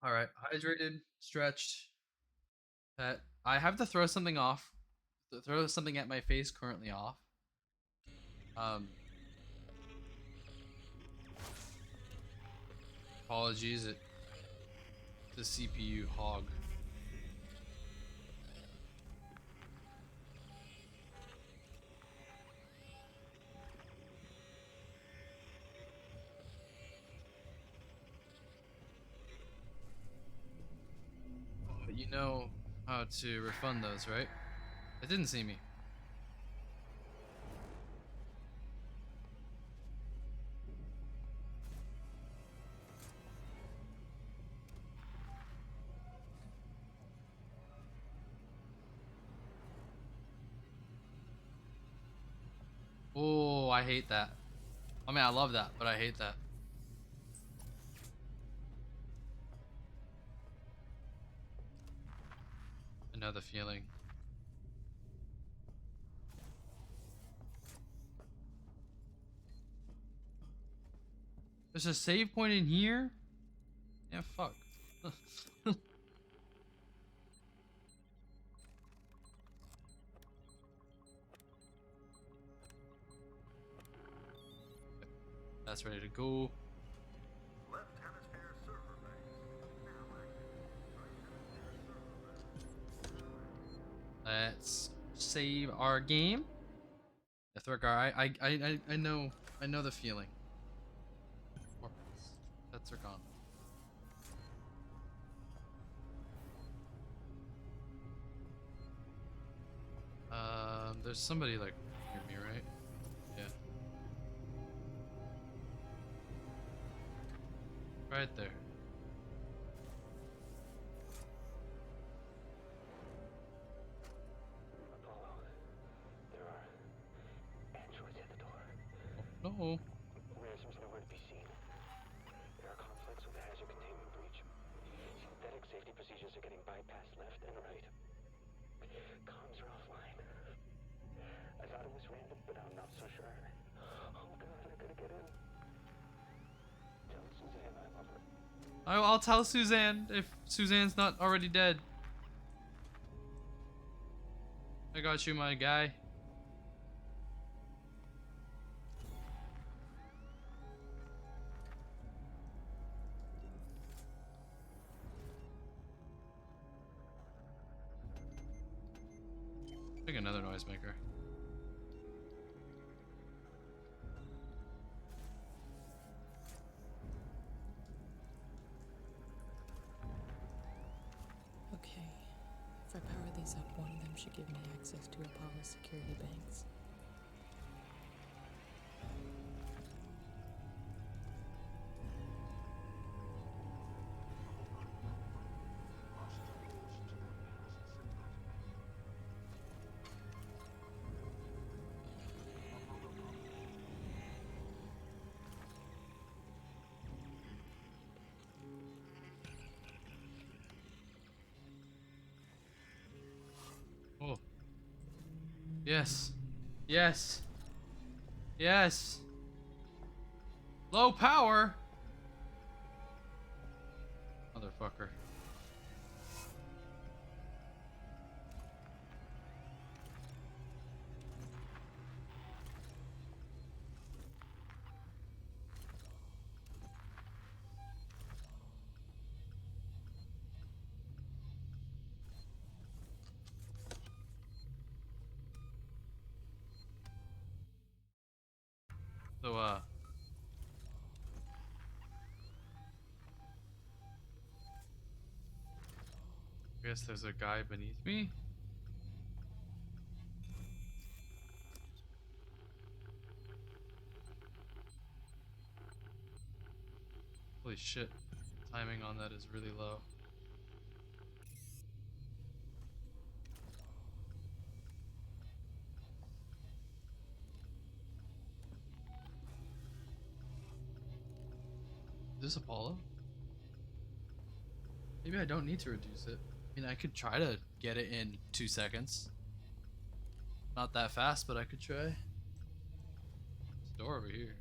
Alright, hydrated, stretched. That I have to throw something off. To throw something at my face currently off. Apologies, the CPU hog. But you know how to refund those, right? It didn't see me. Oh, I hate that. I mean, I love that, but I hate that. I know the feeling. There's a save point in here? Yeah, fuck. That's ready to go. Left hemisphere server banks. Now active. Right hemisphere server banks. Let's save our game. Throgar, I know the feeling. Pets are gone. There's somebody like near me, right? Yeah. Right there. Apollo, there are androids at the door. Oh, no. Ransom's nowhere to be seen. There are conflicts with the Hazu containment breach. Synthetic safety procedures are getting bypassed left and right. Comms are offline. I thought it was random, but I'm not so sure. Oh god, I gotta get in. Tell Suzanne I love her. I'll tell Suzanne if Suzanne's not already dead. I got you, my guy. Pick another noisemaker. Okay. If I power these up, one of them should give me access to Apollo's security banks. Yes. Yes. Yes. Low power. Motherfucker. So, I guess there's a guy beneath me. Holy shit. Timing on that is really low. Is this Apollo? Maybe I don't need to reduce it. I mean, I could try to get it in 2 seconds. Not that fast, but I could try. There's a door over here.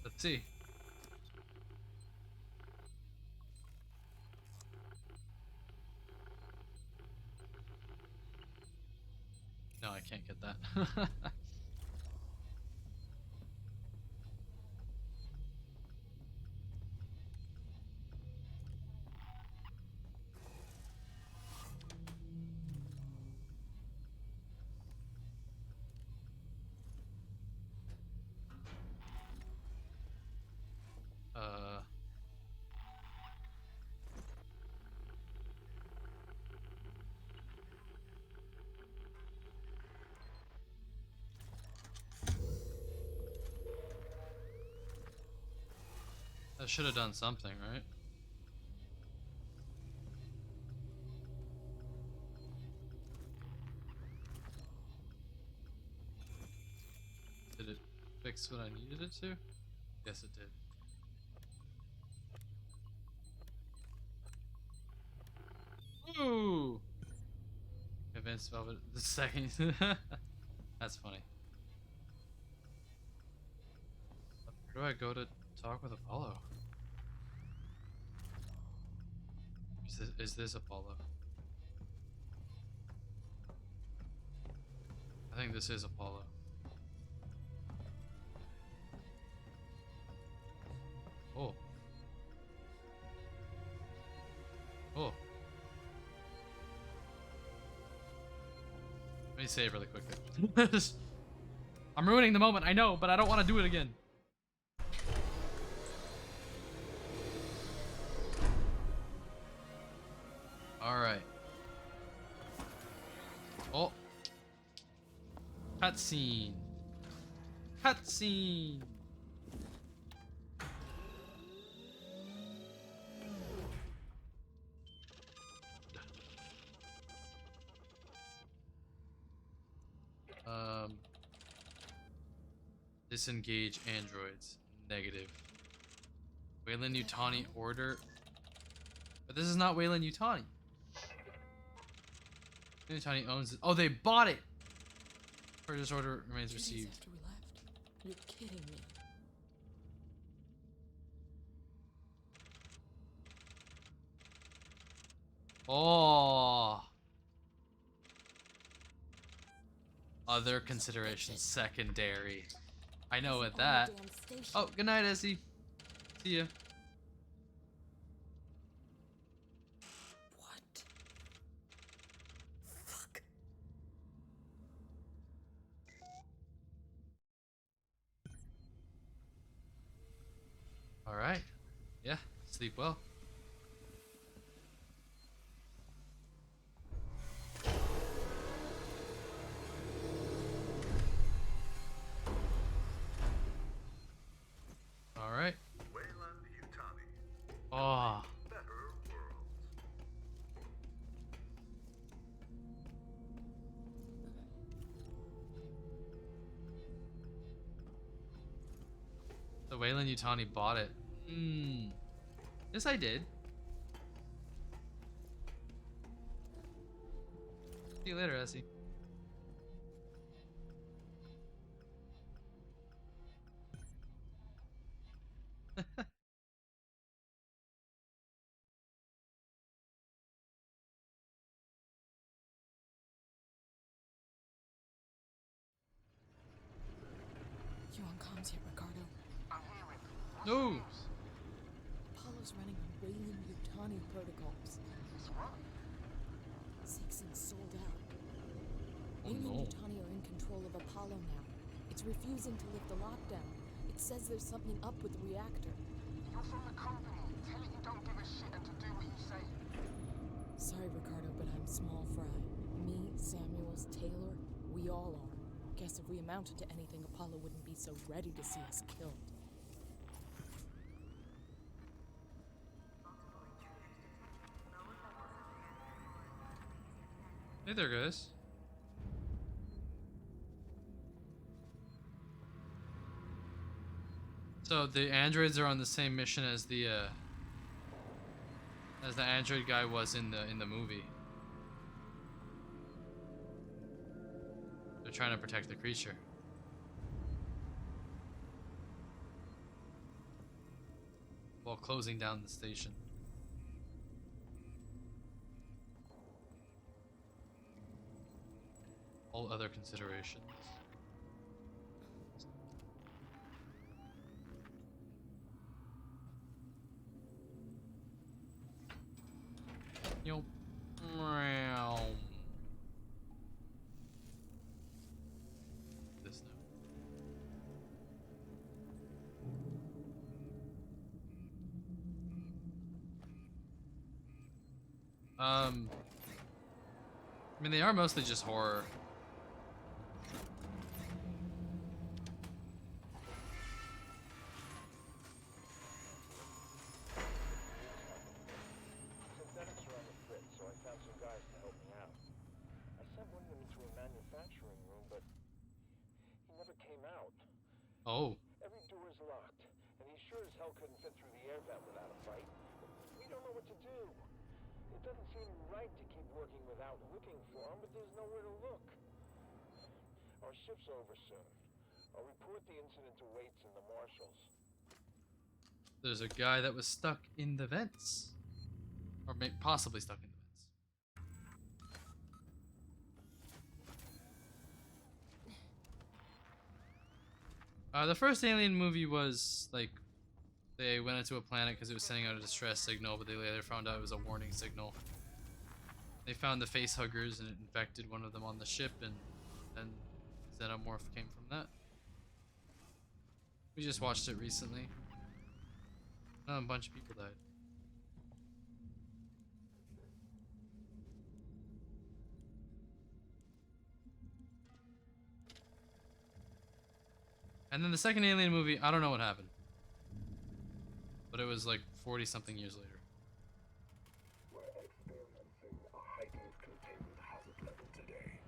Let's see. No, I can't get that. uh... That should have done something, right? Did it fix what I needed it to? Yes, it did. Ooh! Advanced Velvet the second. That's funny. Where do I go to talk with Apollo? Is this Apollo? I think this is Apollo. Oh. Oh. Let me save really quickly. I'm ruining the moment, I know, but I don't want to do it again. Alright. Oh. Cutscene. Cutscene. Disengage androids. Negative. Weyland-Yutani order. But this is not Weyland-Yutani. Weyland-Yutani owns it. Oh, they bought it! Purchase order remains received. After we left? You're kidding me. Oh. Other considerations secondary. I know what that. Oh, good night, Essie. See ya. What? Fuck. All right. Yeah. Sleep well. All right. Weyland-Yutani. Oh. Better worlds. The Weyland-Yutani bought it. Yes, I did. later, Essie. You on comms yet, Ricardo? I'm hearing. No. Apollo's running on Weyland-Yutani protocols. It's what? Seegson sold out. Oh, no. Weyland-Yutani are in control of Apollo now. It's refusing to lift the lockdown. It says there's something up with the reactor. You're from the company. Tell it you don't give a shit and to do what you say. Sorry, Ricardo, but I'm small fry. Me, Samuels, Taylor, we all are. Guess if we amounted to anything, Apollo wouldn't be so ready to see us killed. Hey there, guys. So the androids are on the same mission as the android guy was in the movie. They're trying to protect the creature. While closing down the station. All other considerations. Yo. This now. I mean, they are mostly just horror. Synthetics are on the fritz, so I found some guys to help me out. I sent one of them into a manufacturing room, but he never came out. Oh. Every door is locked, and he sure as hell couldn't fit through the air vent without a fight. We don't know what to do. It doesn't seem right to keep working without looking for him, but there's nowhere to look. Our shift's over soon. I'll report the incident to Waits and the marshals. There's a guy that was stuck in the vents. Or possibly stuck in the vents. The first Alien movie was like they went into a planet because it was sending out a distress signal, but they later found out it was a warning signal. They found the face huggers and it infected one of them on the ship, and then Xenomorph came from that. We just watched it recently. A bunch of people died. And then the second Alien movie, I don't know what happened. But it was like 40 something years later. We're experiencing a heightened containment hazard level today.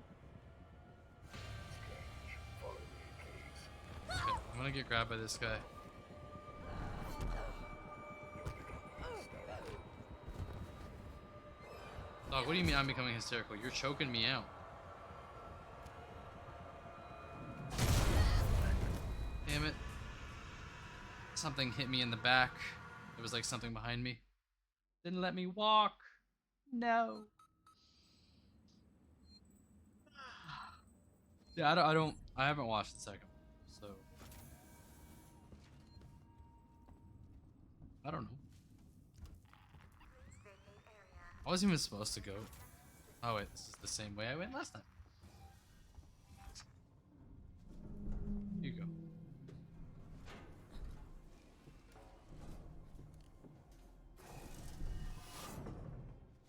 Strange. Follow me, please. Okay, I'm gonna get grabbed by this guy. Dog, what do you mean I'm becoming hysterical? You're choking me out. Damn it. Something hit me in the back. It was like something behind me. Didn't let me walk. No. Yeah, I haven't watched the second one, so I don't know. I wasn't even supposed to go. Oh wait, this is the same way I went last time. Here you go.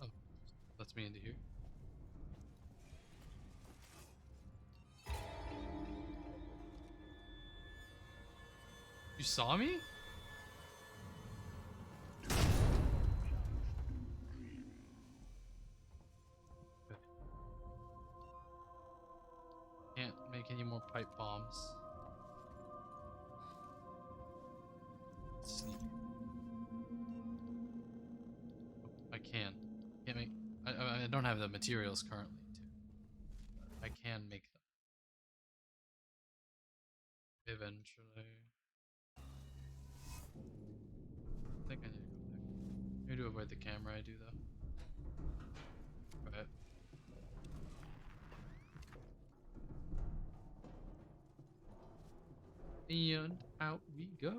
Oh, lets me into here. You saw me? Can't make any more pipe bombs. Sneak. I can. Can't make. I don't have the materials currently to can make them. Eventually. I think I need to go there. Maybe to avoid the camera I do though. Right. And out we go.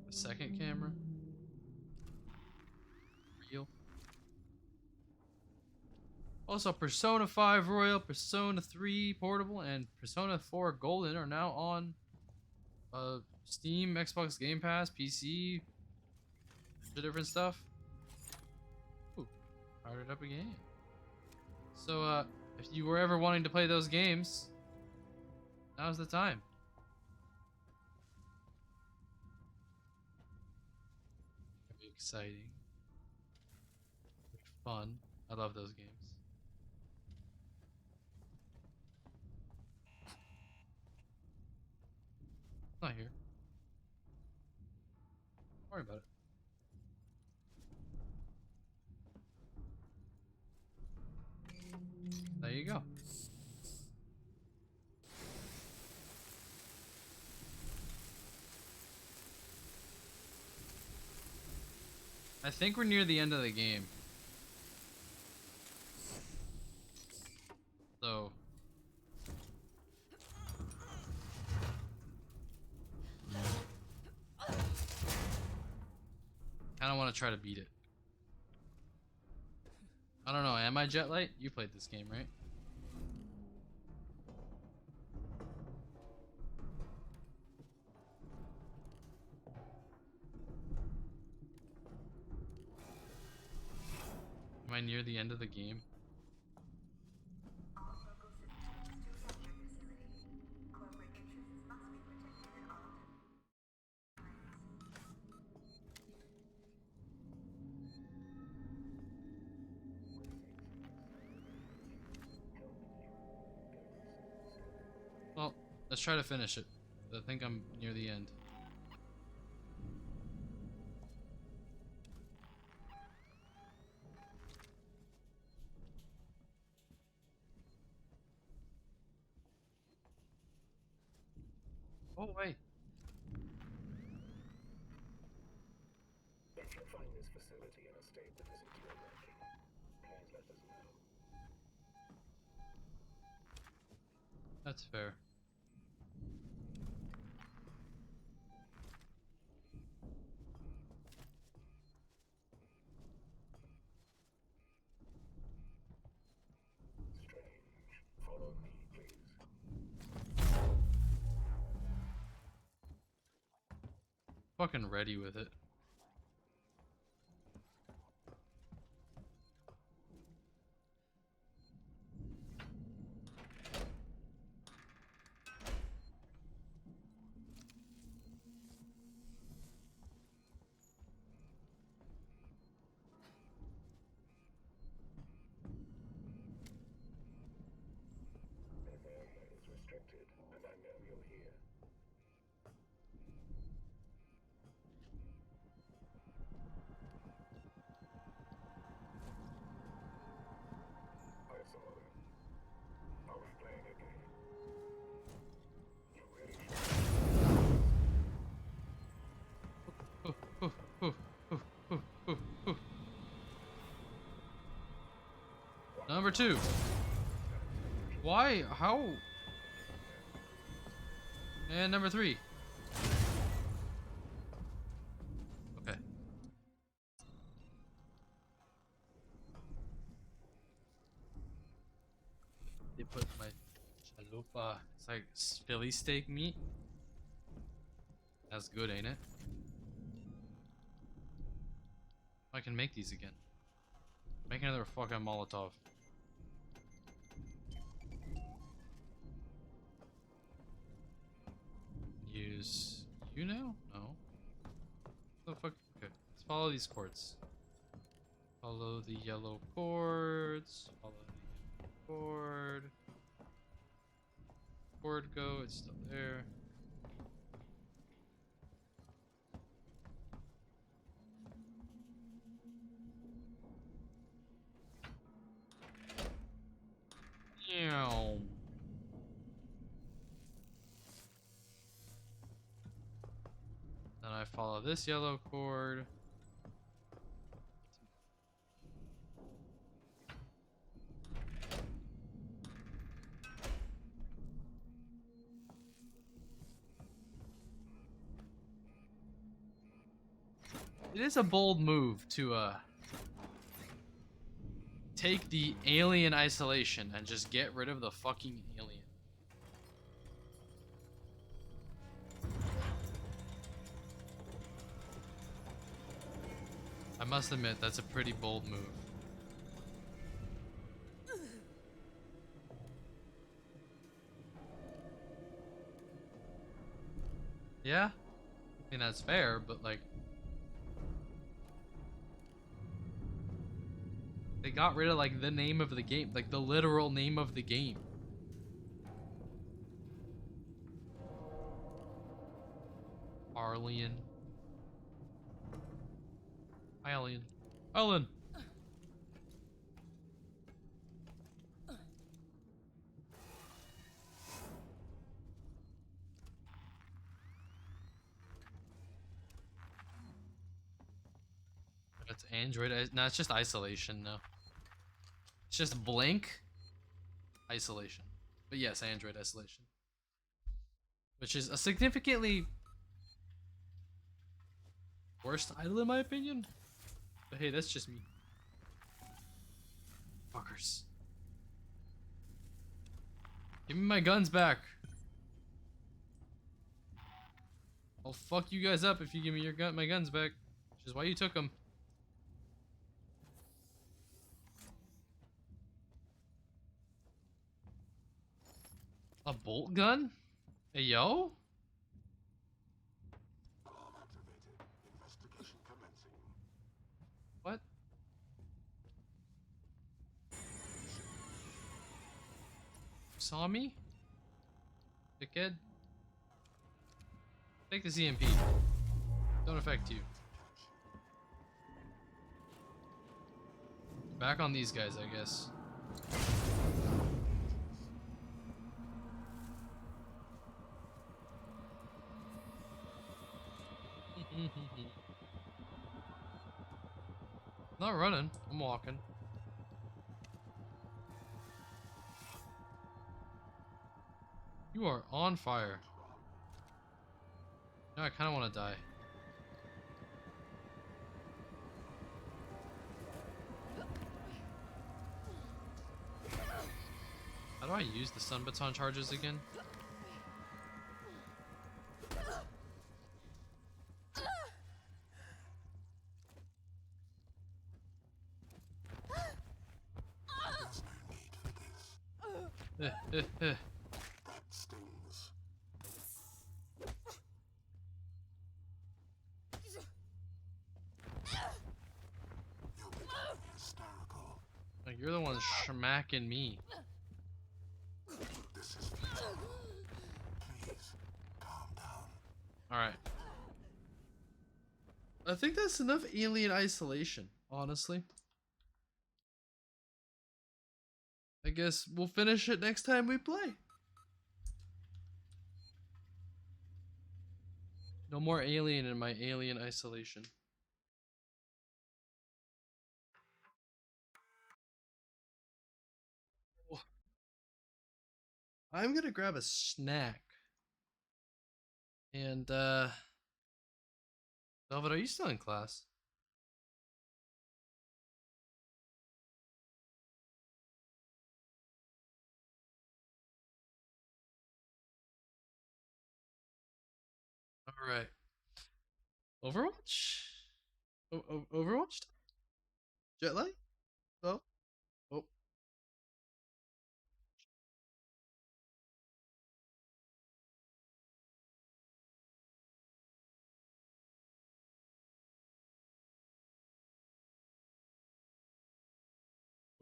The second camera. Real. Also, Persona 5 Royal, Persona 3 Portable, and Persona 4 Golden are now on Steam, Xbox Game Pass, PC, the different stuff. Ooh, fired it up again. So, if you were ever wanting to play those games, now's the time. Very exciting. Very fun. I love those games. Not here. Don't worry about it. There you go. I think we're near the end of the game. So kind of want to try to beat it. I don't know, am I Jetlight? You played this game, right? Am I near the end of the game? Well, let's try to finish it. I think I'm near the end. Oh, wait. If you find this facility in a state that isn't to your liking, please let us know. That's fair. Strange. Follow me, please. Fucking ready with it. This area is restricted, and I know you're here. I saw them. I was playing a game. You really Number 2. Why? How? And number 3. Okay. They put my chalupa. It's like Philly steak meat. That's good, ain't it? I can make these again. Make another fucking Molotov. Use you now? No. What the fuck? Okay. Let's follow these cords. Follow the yellow cords. Follow the yellow cord. Cord go, it's still there. follow this yellow cord. It is a bold move to take the alien isolation and just get rid of the fucking alien. I must admit, that's a pretty bold move. Yeah? I mean, that's fair, but like... They got rid of like the name of the game, like the literal name of the game. Arlian. Hi, Alien. Ellen! That's Android. No, it's just isolation, no. It's just blink isolation. But yes, Android isolation. Which is a significantly worse title in my opinion. But hey, that's just me. Fuckers. Give me my guns back. I'll fuck you guys up if you give me my guns back. Which is why you took them. A bolt gun? Hey, yo? What? Saw me? Dickhead? Take the ZMP. Don't affect you. Back on these guys, I guess. Not running, I'm walking. You are on fire. Now I kind of want to die. How do I use the stun baton charges again? That stings. You're becoming hysterical. Like, you're the one smacking me. This is futile. Please, calm down. Alright. I think that's enough alien isolation, honestly. I guess we'll finish it next time we play. No more alien in my alien isolation. I'm gonna grab a snack. And Velvet, are you still in class? Alright. Overwatch? Overwatch? Jet lag? Oh. Oh.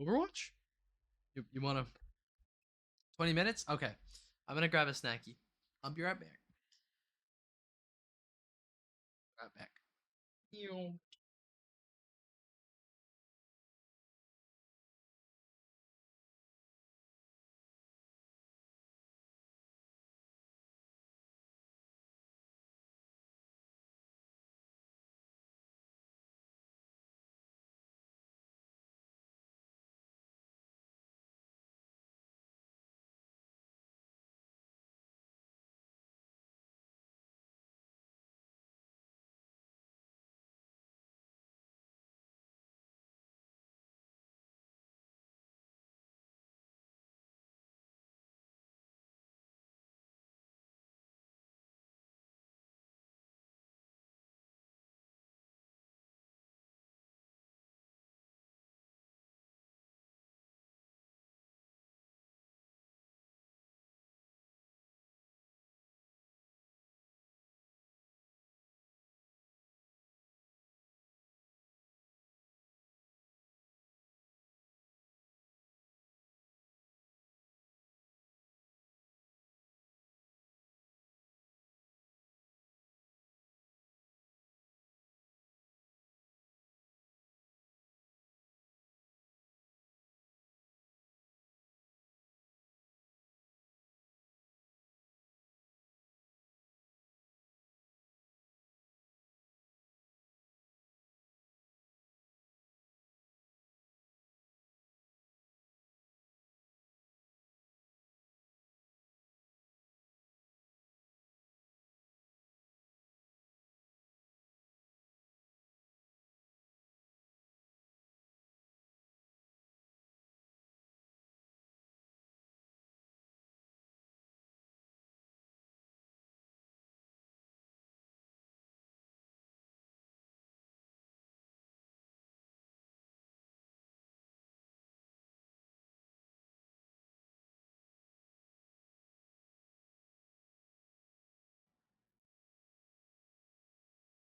Overwatch? You wanna 20 minutes? Okay. I'm gonna grab a snacky. I'll be right back. Right back. Ew.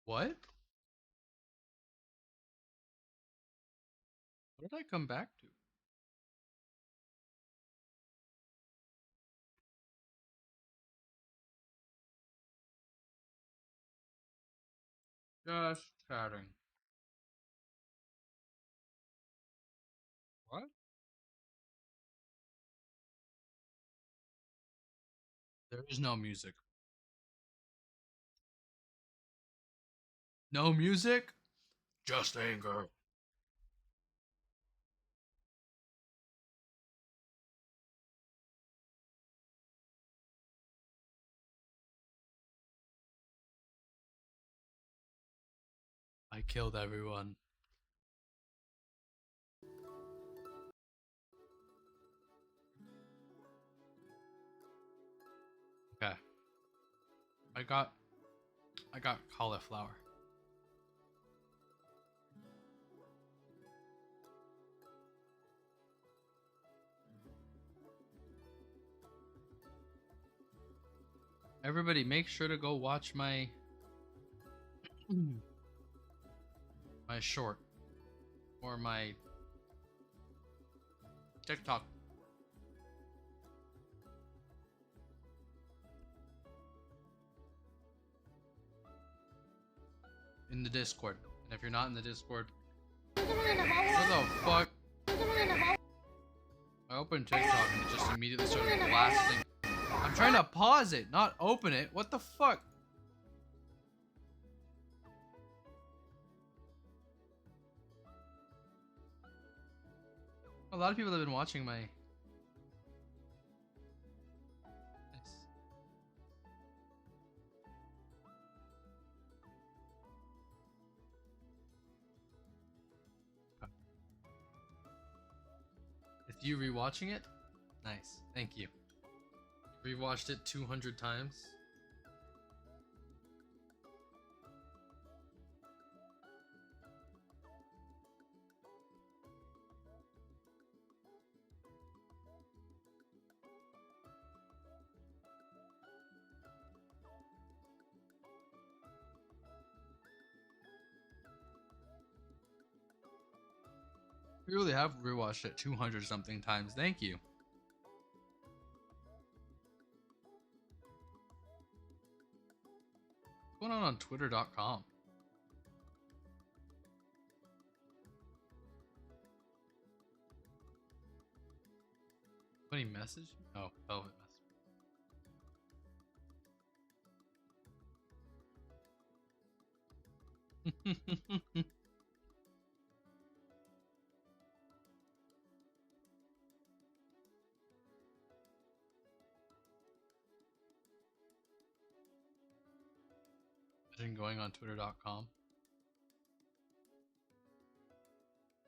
What? What did I come back to? Just chatting. What? There is no music. No music? Just anger. I killed everyone. Okay. I got cauliflower. Everybody, make sure to go watch my my short or my TikTok. In the Discord. And if you're not in the Discord, what the fuck? I opened TikTok and it just immediately started blasting. I'm trying to pause it, not open it. What the fuck? A lot of people have been watching my... Nice. With you rewatching it? Nice. Thank you. Rewatched it 200 times. We really have rewatched it 200 something times. Thank you. What's going on Twitter.com? Any message? Oh, Velvet message. Imagine going on Twitter.com.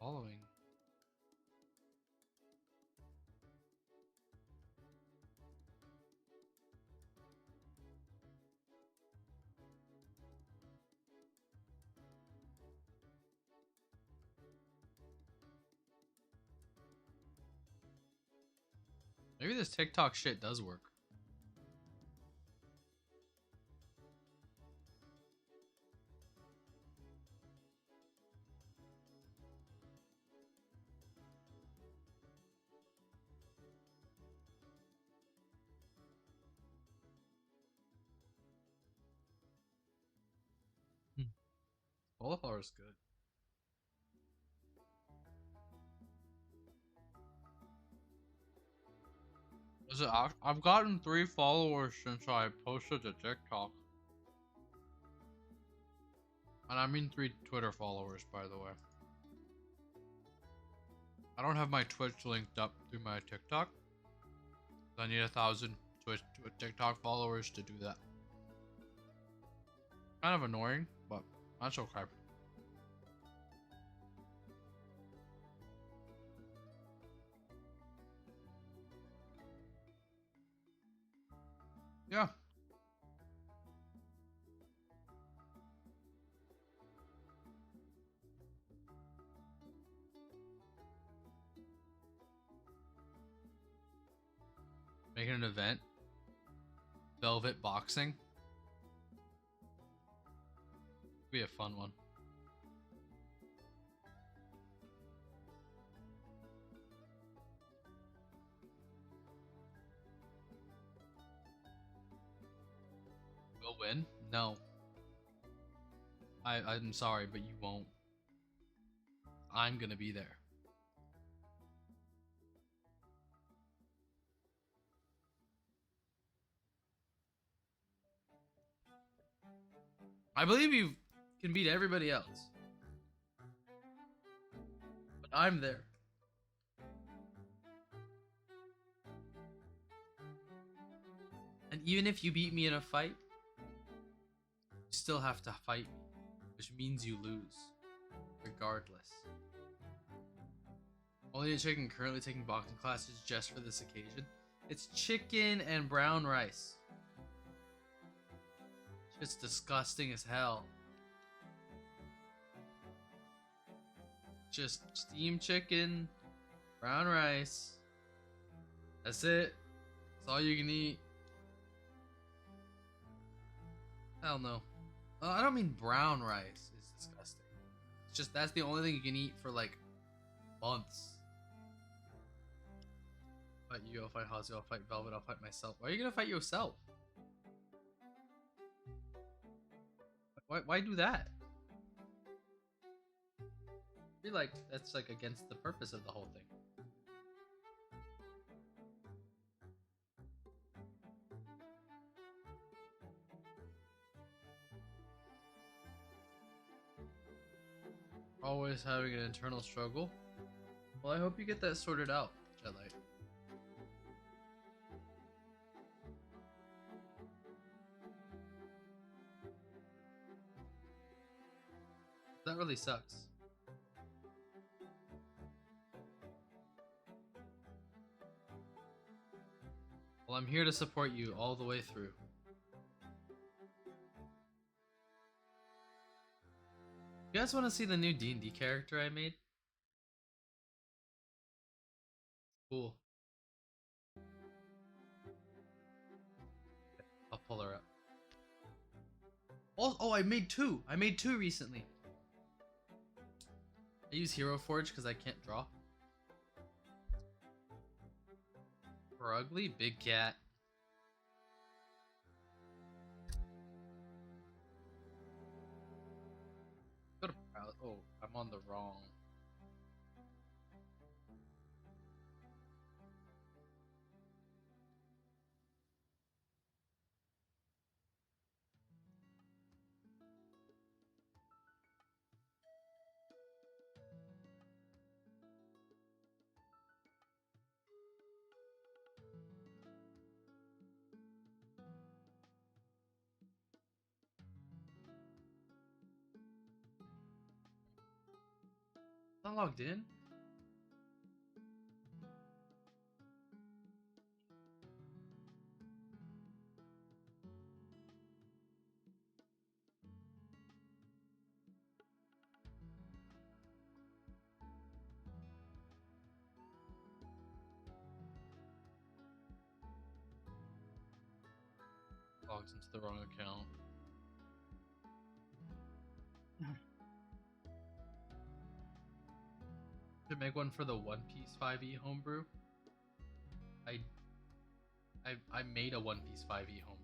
Following. Maybe this TikTok shit does work. Cauliflower is good. Is it, I've gotten 3 followers since I posted the TikTok. And I mean 3 Twitter followers, by the way. I don't have my Twitch linked up through my TikTok. I need 1,000 Twitch TikTok followers to do that. Kind of annoying, but that's okay. Yeah. Making an event. Velvet boxing. Be a fun one. We'll win? No. I'm sorry, but you won't. I'm gonna be there. I believe you can beat everybody else. But I'm there. And even if you beat me in a fight, you still have to fight me, which means you lose, regardless. Only a chicken currently taking boxing classes just for this occasion. It's chicken and brown rice. It's disgusting as hell. Just steamed chicken, brown rice. That's it. That's all you can eat. Hell no. I don't mean brown rice is disgusting. It's just that's the only thing you can eat for like months. Fight you, I'll fight Hazu, I'll fight Velvet, I'll fight myself. Why are you gonna fight yourself? Why do that? I feel like that's like against the purpose of the whole thing. Always having an internal struggle. Well, I hope you get that sorted out, Jetlight. That really sucks. Well, I'm here to support you all the way through. You guys want to see the new D&D character I made? Cool. I'll pull her up. Oh, I made two. I made two recently. I use Hero Forge because I can't draw. For ugly, big cat. Go to oh, I'm on the wrong. Not logged in. Logged into the wrong account. Should make one for the One Piece 5e homebrew. I made a One Piece 5e homebrew.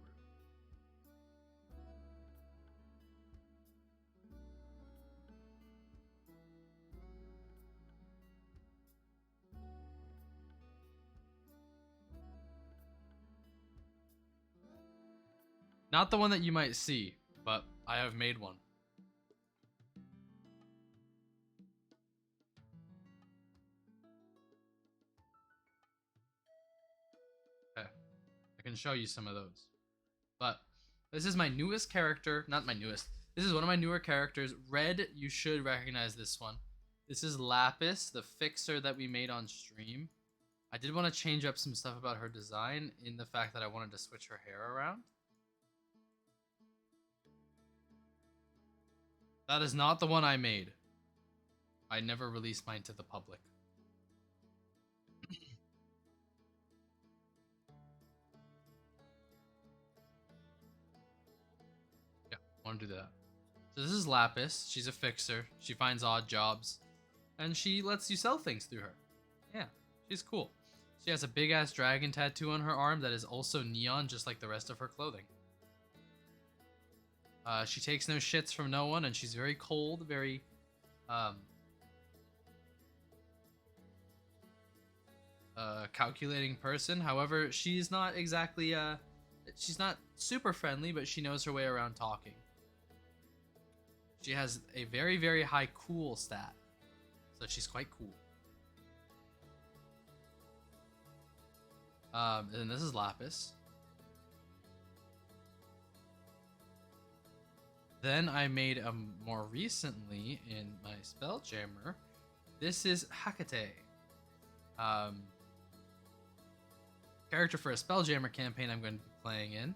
Not the one that you might see, but I have made one. Okay. I can show you some of those. But this is my newest character. Not my newest. This is one of my newer characters. Red, you should recognize this one. This is Lapis, the fixer that we made on stream. I did want to change up some stuff about her design in the fact that I wanted to switch her hair around. That is not the one I made. I never released mine to the public. Yeah, I want to do that. So this is Lapis. She's a fixer. She finds odd jobs, and she lets you sell things through her. Yeah, she's cool. She has a big ass dragon tattoo on her arm that is also neon, just like the rest of her clothing. She takes no shits from no one, and she's very cold, very calculating person. However, she's not exactly she's not super friendly, but she knows her way around talking. She has a very, very high cool stat, so she's quite cool. And this is Lapis. Then I made a more recently in my Spelljammer. This is Hecate. Character for a Spelljammer campaign I'm going to be playing in.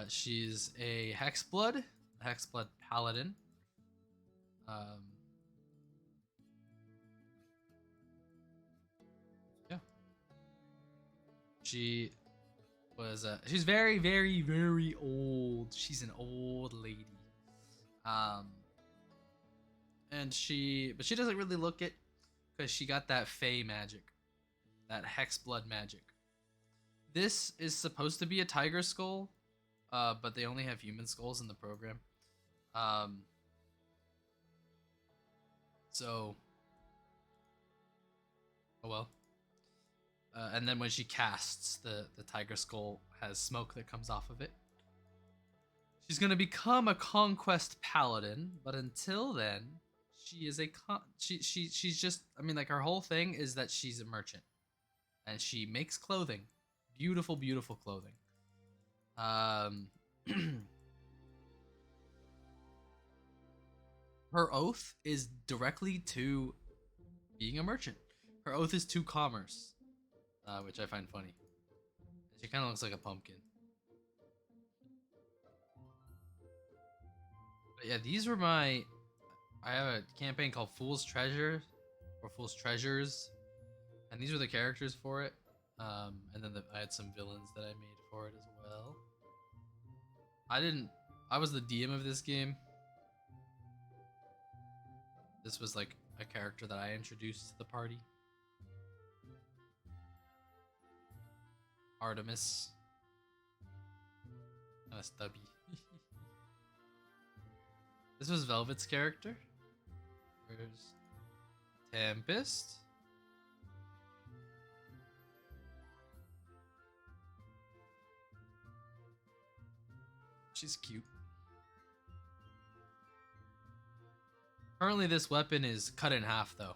She's a Hexblood Paladin. Yeah. She's very, very, very old. She's an old lady. But she doesn't really look it because she got that Fey magic, that Hexblood magic. This is supposed to be a tiger skull, but they only have human skulls in the program. So, oh well. And then when she casts, the tiger skull has smoke that comes off of it. She's gonna become a conquest paladin, but until then, she is she's just, I mean, like, her whole thing is that she's a merchant, and she makes clothing, beautiful, beautiful clothing. Her oath is directly to being a merchant. Her oath is to commerce, which I find funny. She kind of looks like a pumpkin. But yeah, these were I have a campaign called Fool's Treasure, or Fool's Treasures, and these were the characters for it. And then I had some villains that I made for it as well. I was the DM of this game. This was like a character that I introduced to the party. Artemis. Kinda stubby. This was Velvet's character. Where's Tempest? She's cute. Currently, this weapon is cut in half, though.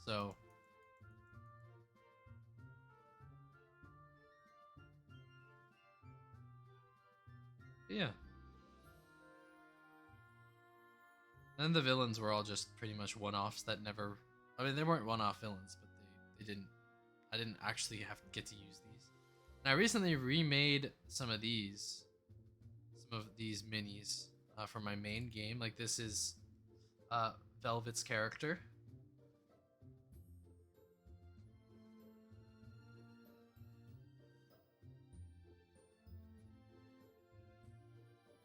So yeah. And the villains were all just pretty much one-offs that never. I mean, they weren't one-off villains, but they didn't. I didn't actually have to get to use these. And I recently remade some of these minis for my main game. Like, this is Velvet's character.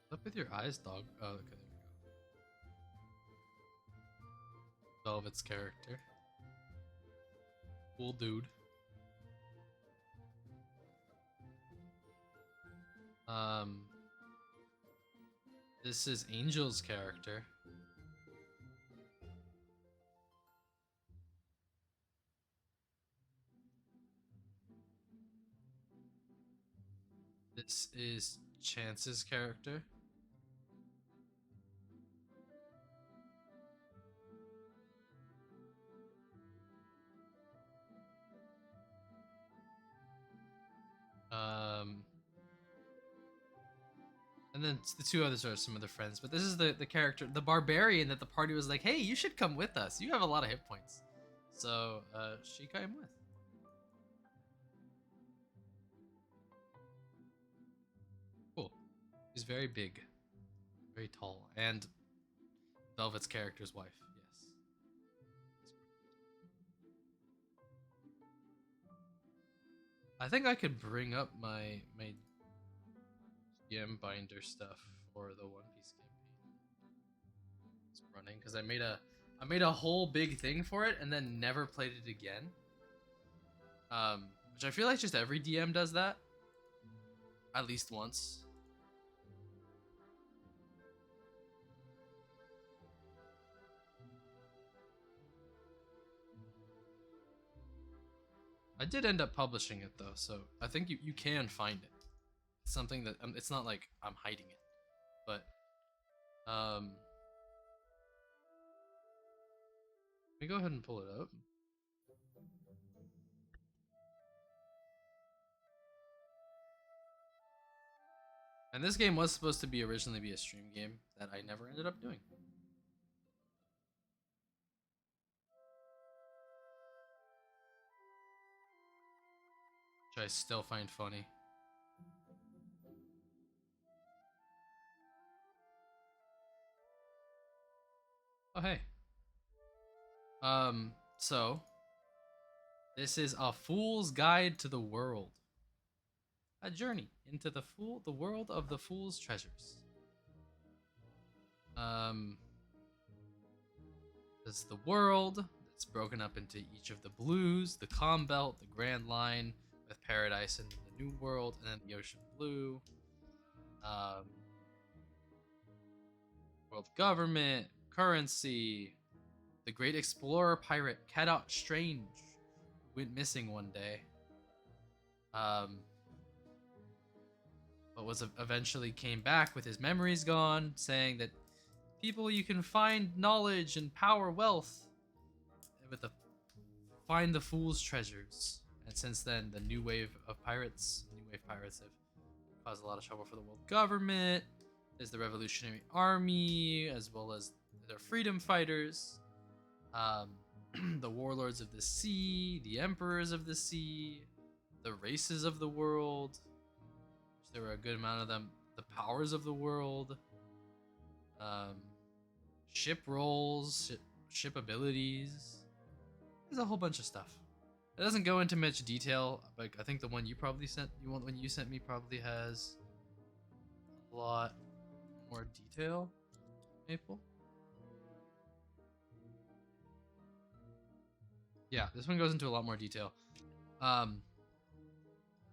What's up with your eyes, dog? Oh, okay, there we go. Velvet's character. Cool dude. This is Angel's character. This is Chance's character. And then the two others are some of the friends, but this is the character, the barbarian that the party was like, hey, you should come with us. You have a lot of hit points. So, she came with. Cool. He's very big, very tall, and Velvet's character's wife, yes. I think I could bring up my GM binder stuff for the One Piece campaign. running because I made a whole big thing for it and then never played it again. Which I feel like just every DM does that at least once. I did end up publishing it though, so I think you can find it. It's something that it's not like I'm hiding it, but let me go ahead and pull it up. And this game was supposed to be originally be a stream game that I never ended up doing. Which I still find funny. Oh hey. So this is A Fool's Guide to the World. A journey into the world of the fool's treasures. This is the world. It's broken up into each of the blues, the Calm Belt, the Grand Line, with Paradise in the New World, and then the Ocean Blue. World government, currency, the great explorer pirate Cadot Strange, who went missing one day. But was eventually came back with his memories gone, saying that people, you can find knowledge and power, wealth, with the find the fool's treasures. And since then, the new wave pirates have caused a lot of trouble for the world government. There's the Revolutionary Army, as well as their freedom fighters, the warlords of the sea, the emperors of the sea, the races of the world. There were a good amount of them. The powers of the world, ship roles, ship abilities. There's a whole bunch of stuff. It doesn't go into much detail. Like I think the one you probably sent, one you sent me probably has a lot more detail. Maple. Yeah, this one goes into a lot more detail.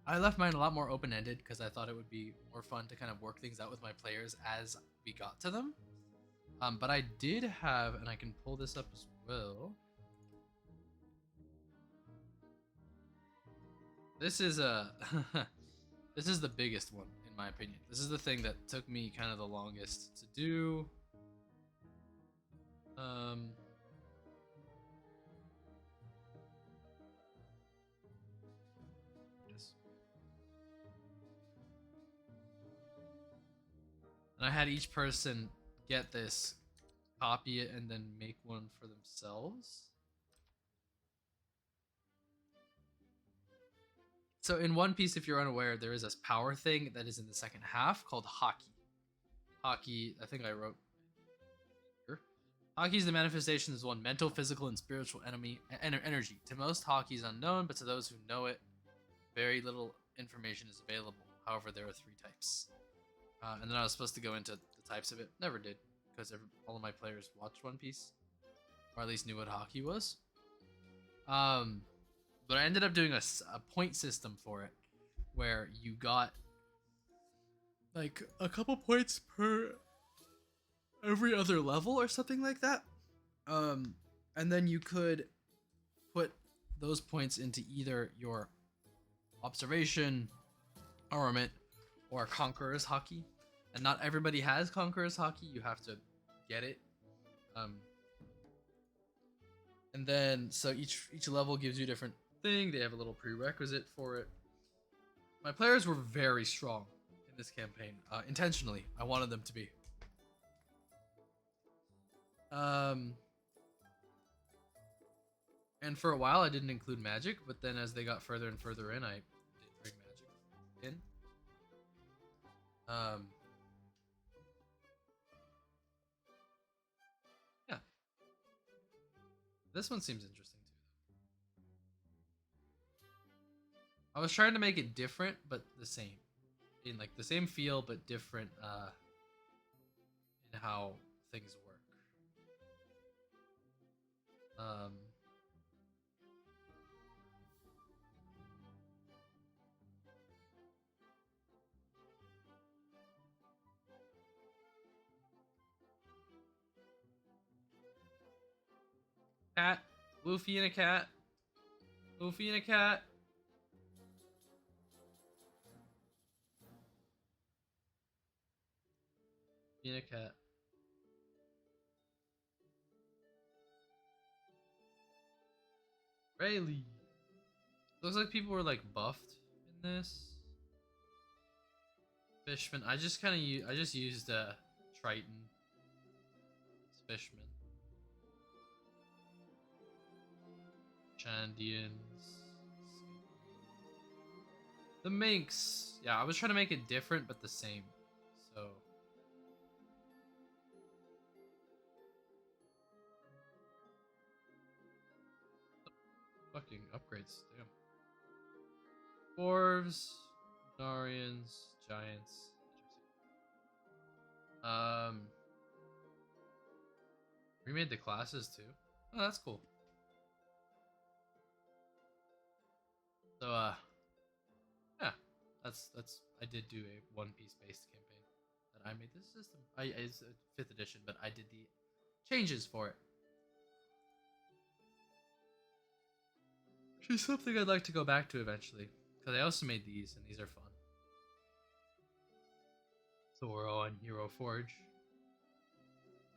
I left mine a lot more open-ended because I thought it would be more fun to kind of work things out with my players as we got to them. But I did have, and I can pull this up as well. This is this is the biggest one in my opinion. This is the thing that took me kind of the longest to do. And I had each person get this, copy it, and then make one for themselves. So in One Piece, if you're unaware, there is this power thing that is in the second half called Haki. Haki, I think I wrote here. Haki is the manifestation of one mental, physical, and spiritual energy. To most, Haki is unknown, but to those who know it, very little information is available. However, there are 3 types. And then I was supposed to go into the types of it. Never did, because all of my players watched One Piece, or at least knew what Haki was. But I ended up doing a point system for it, where you got like a couple points per every other level or something like that. And then you could put those points into either your observation, armament, or Conqueror's Haki. And not everybody has Conqueror's Haki. You have to get it. And then so each level gives you a different thing. They have a little prerequisite for it. My players were very strong in this campaign. Intentionally, I wanted them to be. And for a while I didn't include magic, but then as they got further and further in, I did bring magic in. Yeah. This one seems interesting too. I was trying to make it different, but the same. In like the same feel, but different in how things work. Um, cat, Luffy and a cat, Luffy and a cat. Luffy and a cat. Rayleigh. Looks like people were like buffed in this. Fishman. I just kind of I just used Triton. It's Fishman. Chandians. The minks. Yeah, I was trying to make it different but the same. So fucking upgrades, damn. Dwarves, Narians, Giants. Remade the classes too. Oh, that's cool. So yeah, that's I did do a One Piece based campaign that I made this system. It's a 5th edition, but I did the changes for it. Which is something I'd like to go back to eventually, because I also made these, and these are fun. Zoro on Hero Forge.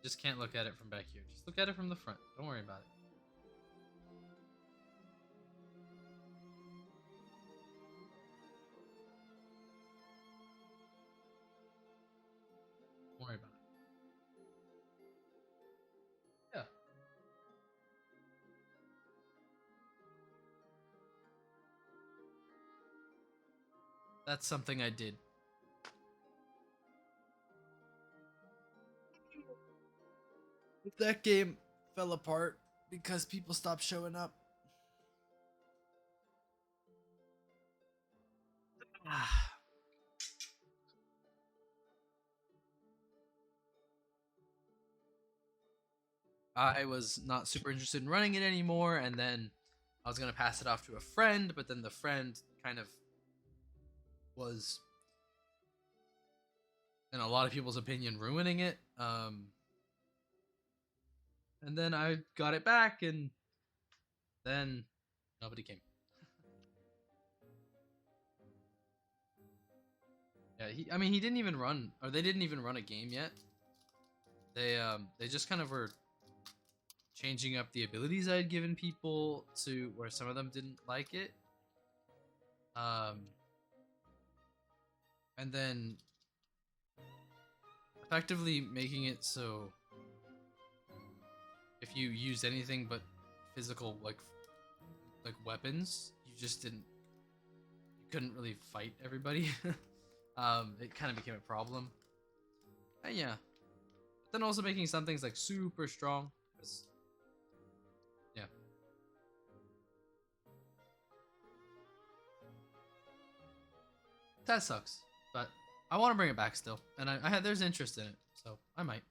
Just can't look at it from back here. Just look at it from the front. Don't worry about it. Don't worry about it. Yeah. That's something I did. That game fell apart because people stopped showing up. I was not super interested in running it anymore, and then I was gonna pass it off to a friend, but then the friend kind of was, in a lot of people's opinion, ruining it. And then I got it back, and then nobody came. Yeah, I mean, he didn't even run, or they didn't even run a game yet. They just kind of were changing up the abilities I had given people to where some of them didn't like it. And then effectively making it so if you used anything but physical like weapons, you couldn't really fight everybody. It kind of became a problem. And yeah. But then also making some things like super strong. Yeah. That sucks. But I want to bring it back still. And there's interest in it. So I might.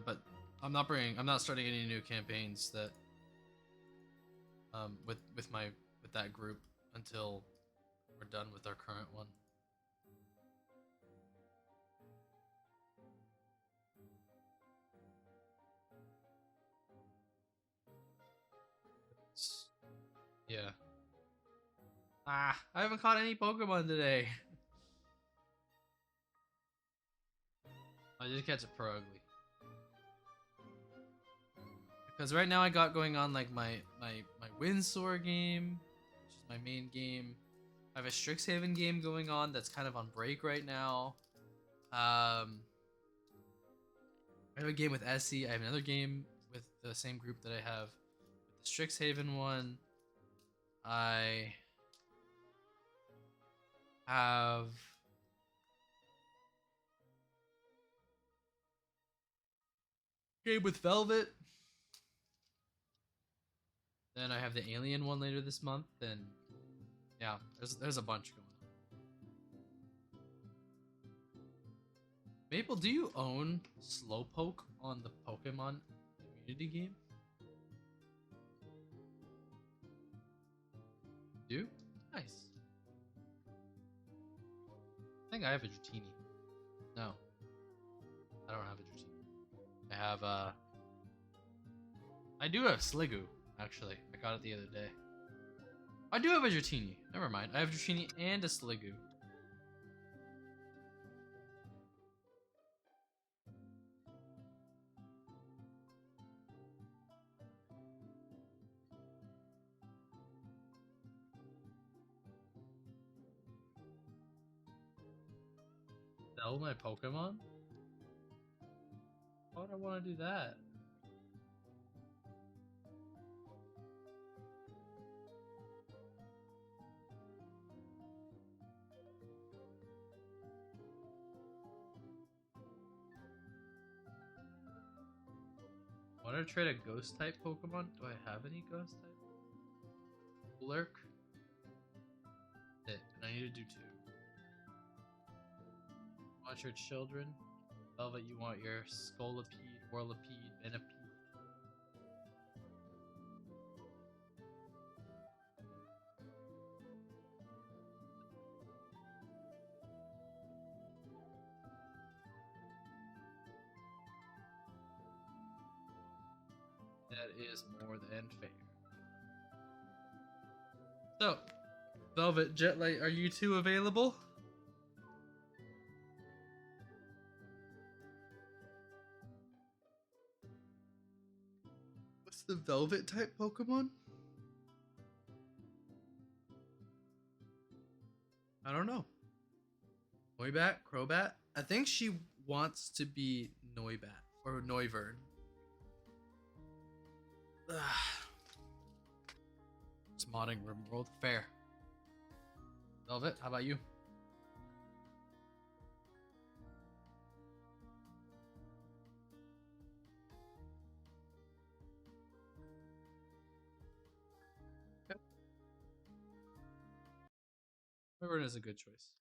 But I'm not starting any new campaigns that with that group until we're done with our current one. Yeah. I haven't caught any Pokemon today. I just catch a Pro Ugly. Because right now I got going on like my Windsor game, which is my main game. I have a Strixhaven game going on that's kind of on break right now. I have a game with Essie. I have another game with the same group that I have with the Strixhaven one. I have a game with Velvet. Then I have the Alien one later this month. And yeah, there's a bunch going on. Maple, do you own Slowpoke on the Pokemon community game? Do? Nice. I think I have a Dratini. No. I don't have a Dratini. I have I do have Sliggoo, actually. I got it the other day. I do have a Dratini. Never mind. I have a Dratini and a Sliggoo. Sell my Pokemon? Why would I want to do that? Want to trade a ghost type Pokemon? Do I have any ghost type? Lurk? And I need to do 2. Want your children? Velvet, you want your Scolipede, Whirlipede, Venipede. That is more than fair. So, Velvet, Jetlight, are you two available? What's the Velvet type Pokemon? I don't know. Noibat? Crobat? I think she wants to be Noibat or Noivern. It's modding Rim World. Fair. Velvet, how about you? Yep. Noivern is a good choice.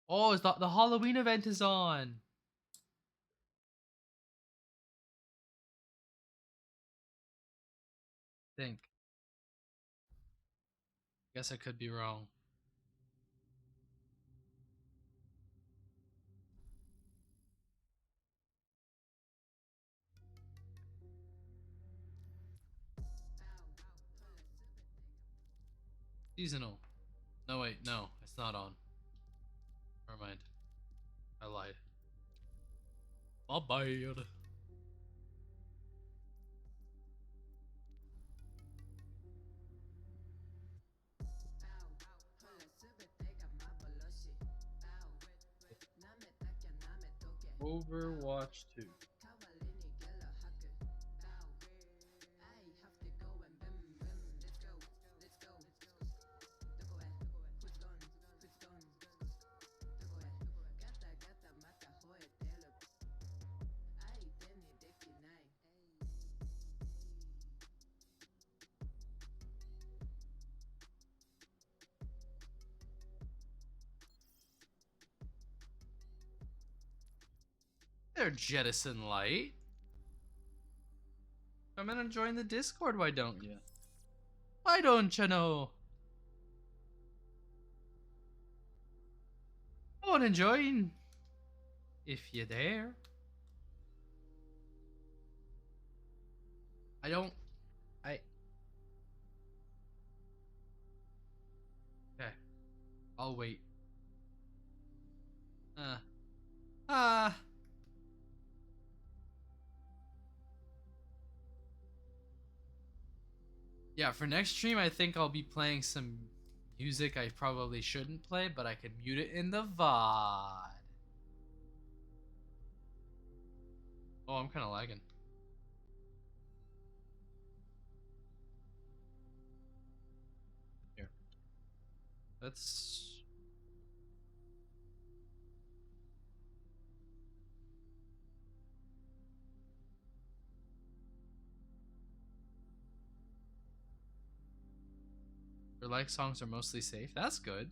Oh, it's the Halloween event is on. Think. Guess I could be wrong. Seasonal. No, wait, no, it's not on. Never mind. I lied. My bad. Overwatch 2. There, Jettison Light. Come in and join the Discord, why don't you? Why don't you know? Go on and join. If you dare. Okay. I'll wait. Yeah, for next stream, I think I'll be playing some music I probably shouldn't play, but I can mute it in the VOD. Oh, I'm kind of lagging. Here. Let's... Your like songs are mostly safe. That's good.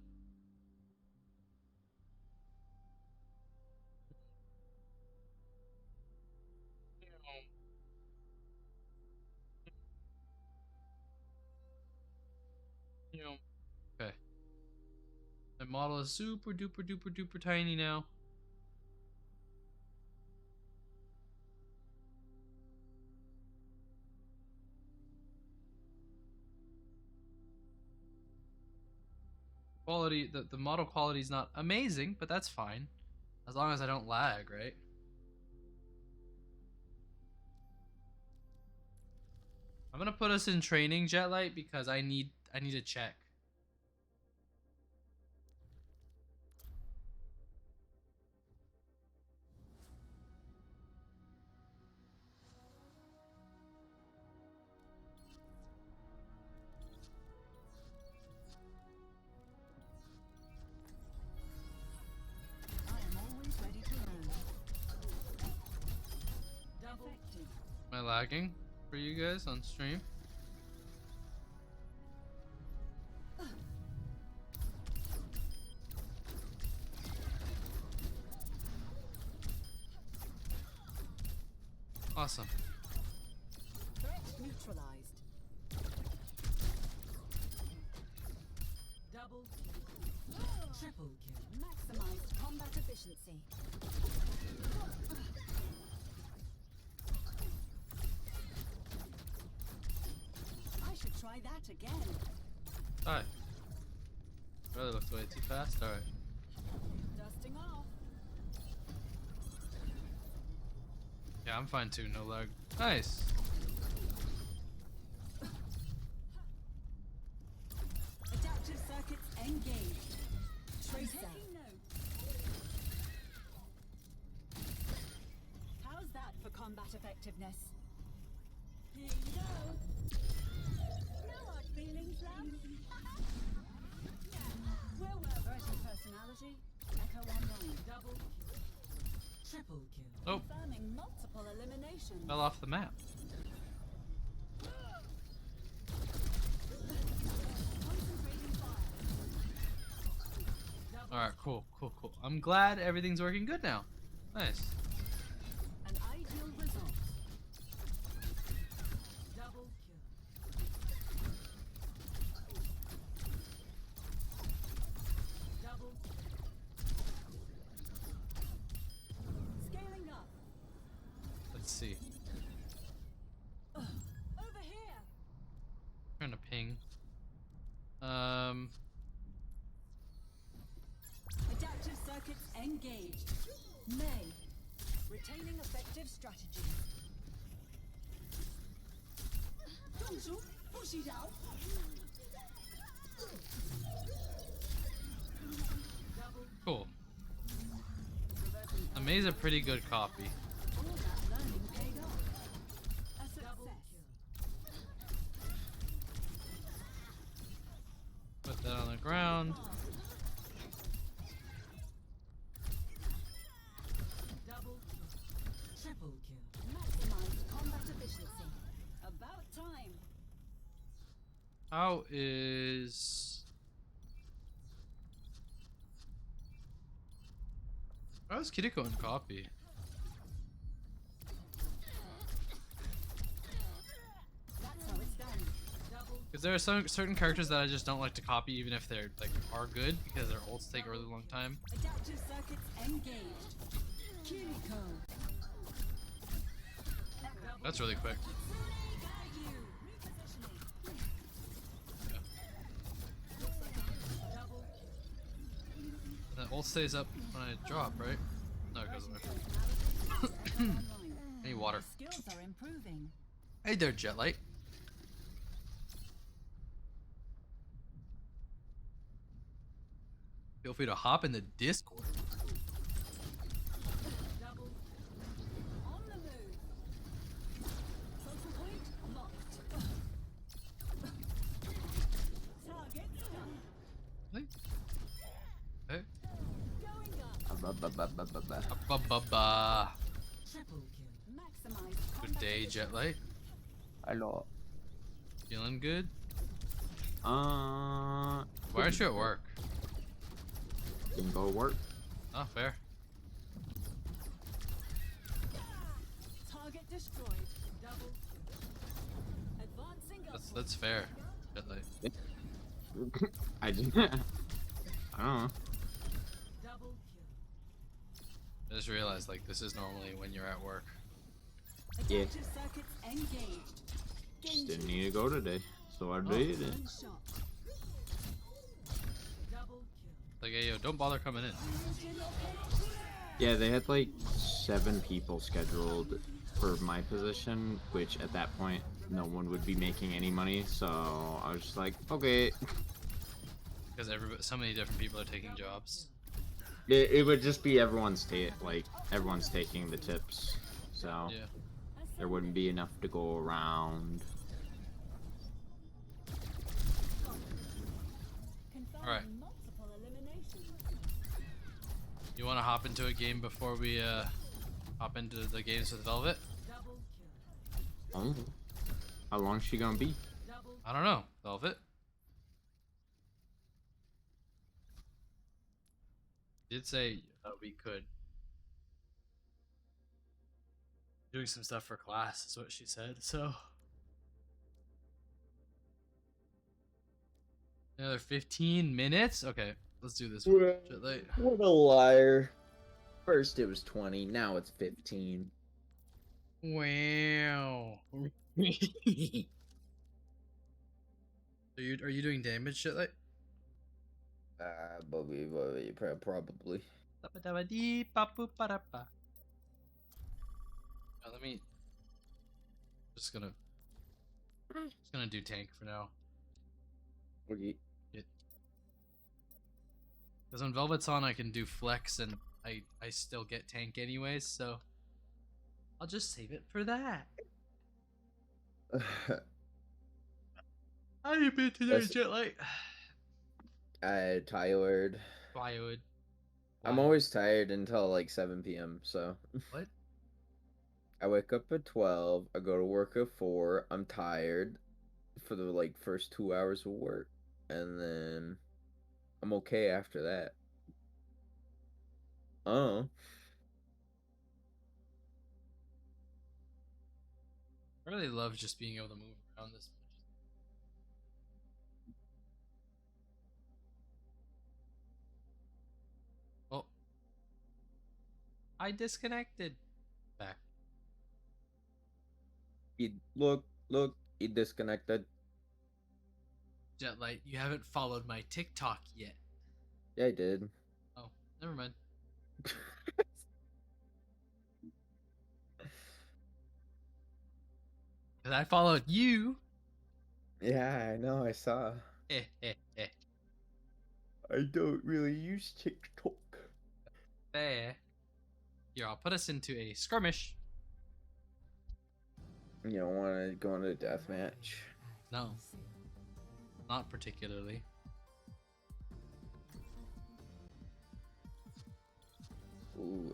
model is super duper duper duper tiny now. Quality, the model quality is not amazing, but that's fine. As long as I don't lag, right? I'm gonna put us in training, Jetlight, because I need a check. Am I lagging for you guys on stream? Awesome. Threat neutralized. Double kill. Triple kill. Maximized combat efficiency. I should try that again. Alright. Really looked way too fast. Alright. Dusting off. Yeah, I'm fine too. No lag. Nice. Adaptive circuits engaged. Tracer. How's that for combat effectiveness? Here you go. No hard feelings, love. Where were version personality? Echo online. Double kill. Triple kill. Oh. Confirming multiple eliminations. Fell off the map. Alright, cool. I'm glad everything's working good now. Nice. An ideal result. Double kill. Double kill. Scaling up. Let's see. Over here. Trying to ping. Adaptive circuits engaged. May. Retaining effective strategy. Cool. I made a pretty good copy. All that learning paid off. A success. Put that on the ground. Double kill. Triple kill. Maximize combat efficiency. About time. How is Kiriko in copy? That's how it's done. Double. Because there are some certain characters that I just don't like to copy, even if they're like are good, because their ults take a really long time. Adaptive circuits engaged. Kiriko. That's really quick. That ult stays up when I drop, right? No, it goes away. I need water. Skills are improving. Hey there, Jetlight. Feel free to hop in the Discord. Double. On the move. Focal point locked. Target stuck. Hey. Hey. Going up. Ba-ba-ba. Triple kill. Maximize. Good day, Jetlight. Hello. Feeling good? Why Why aren't you at work? Didn't go to work. Oh, fair. Target destroyed. Double kill. Advancing That's fair, Jetlight. I don't know. I just realized like this is normally when you're at work. Yeah. Adaptive circuits engaged. Just didn't need to go today, so I did it. Shot. Double kill. Like, hey, yo, don't bother coming in. Yeah, they had like 7 people scheduled for my position, which at that point no one would be making any money. So I was just like, okay. Because so many different people are taking jobs. It would just be everyone's taking the tips, so Yeah. there wouldn't be enough to go around. All right. Multiple eliminations. You want to hop into a game before we hop into the games with Velvet? Double kill. Oh, how long's she gonna be? Double. I don't know, Velvet. Did say we could. Doing some stuff for class is what she said, so. Another 15 minutes? Okay, let's do this one. What a liar. First it was 20, now it's 15. Wow. Are you doing damage, shit like? Probably. Let me. Just gonna do tank for now. Okay. Because when Velvet's on, I can do flex, and I still get tank anyways. So I'll just save it for that. How you been today, Jet Light? Tired. Firewood. I'm always tired until like 7 p.m. So. What? I wake up at 12. I go to work at 4. I'm tired for the like first 2 hours of work, and then I'm okay after that. Oh. I really love just being able to move around this much. Oh. I disconnected. Back. Look, he disconnected. Jet Light, you haven't followed my TikTok yet. Yeah, I did. Oh, never mind. Because I followed you. Yeah, I know, I saw. I don't really use TikTok. There. Here, I'll put us into a skirmish. You don't want to go into a deathmatch? No. Not particularly. Ooh.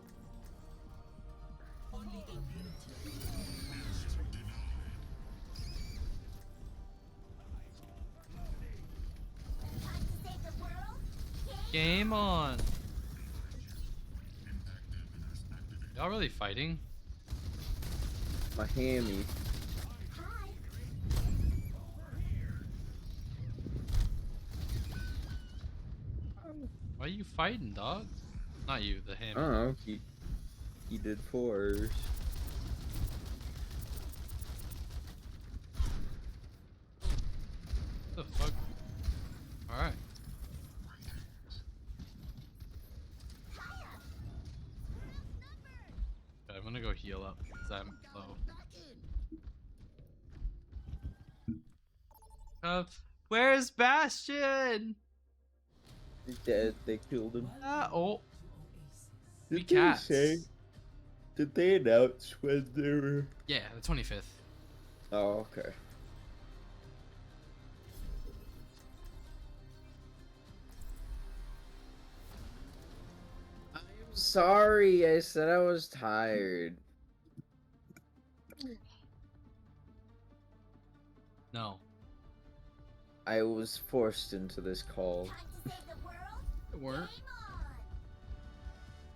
Game on. Y'all really fighting? My hammy. Why are you fighting, dog? Not you, the hammy. I don't know. He did 4s. What the fuck? Alright. Okay, I'm gonna go heal up because I'm low. Where's Bastion? He's dead. They killed him. Oh. Did We cats. Did they announce when they were? Yeah, the 25th. Oh, okay. I'm sorry. I said I was tired. No. I was forced into this call. It weren't.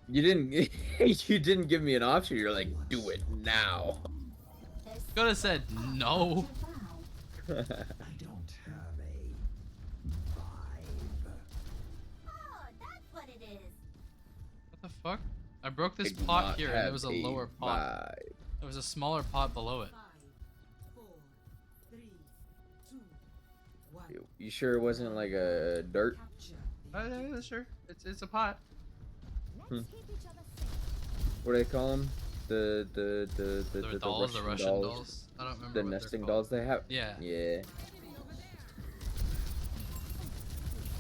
You didn't. You didn't give me an option. You're like, do it now. Could have said no. I don't have a vibe. Oh, that's what it is. What the fuck? I broke this I do pot not here, and have there was a lower pot. vibe. There was a smaller pot below it. 5, 4, 3, 2, 1. You sure it wasn't like a dirt? Capture. Yeah, sure. It's a pot. Hmm. What do they call them? The dolls, the Russian dolls. I don't remember The what they're nesting called. dolls they have. Yeah. Yeah.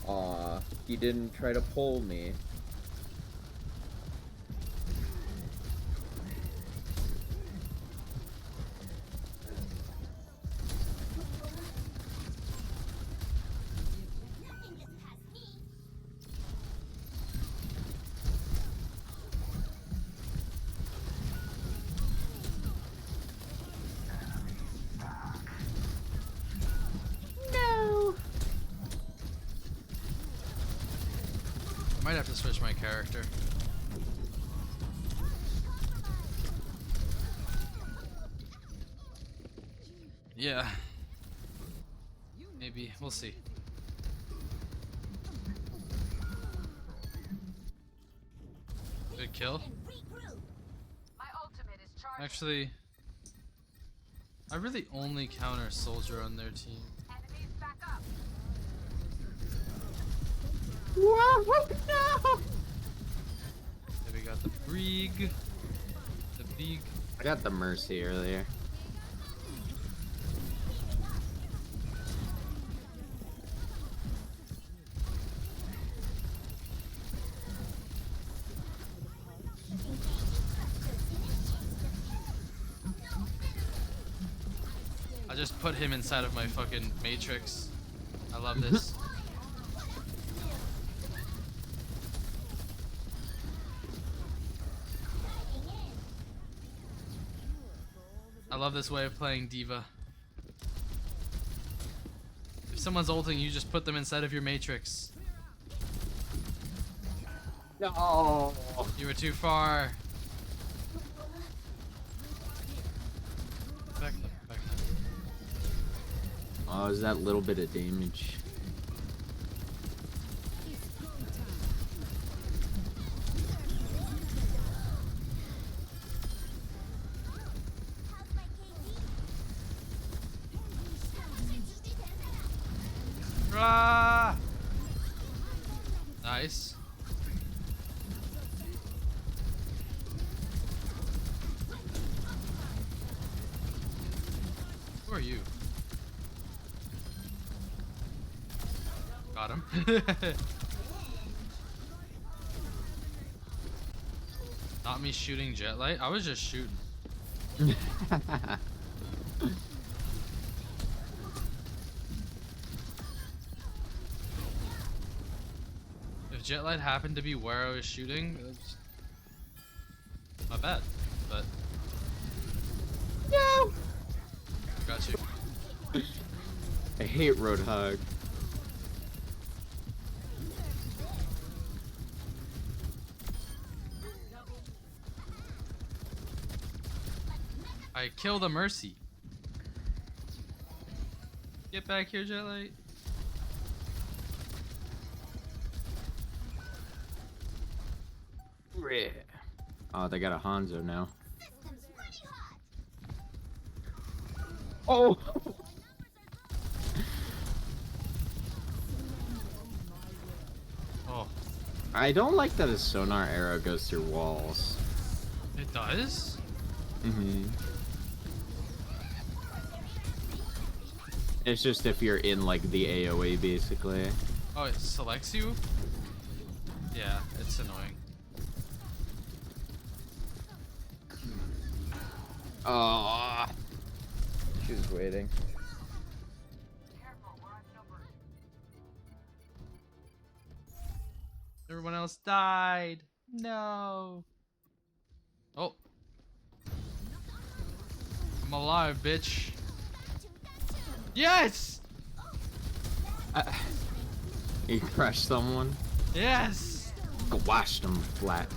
Aw, he didn't try to pull me. I might have to switch my character. Yeah. Maybe. We'll see. Good kill. Actually, I really only counter soldier on their team. Whoa, no! Okay, we got the Brig. The Big. I got the Mercy earlier. I just put him inside of my fucking matrix. I love this. I love this way of playing Diva. If someone's ulting, you just put them inside of your matrix. No. You were too far. Back up, back up. Oh, is that little bit of damage? Rah! Nice. Who are you? Got him. Not me shooting jet light. I was just shooting. If jet light happened to be where I was shooting, it's my bad. But No. got you. I hate Roadhog. I killed a Mercy. Get back here, jet light. Oh, they got a Hanzo now. Oh! Oh. I don't like that a sonar arrow goes through walls. It does? Mm-hmm. It's just if you're in, like, the AoE, basically. Oh, it selects you? Yeah, it's annoying. Oh. She was waiting. Everyone else died. No. Oh. I'm alive, bitch. Yes! You crushed someone? Yes! Washed them flat.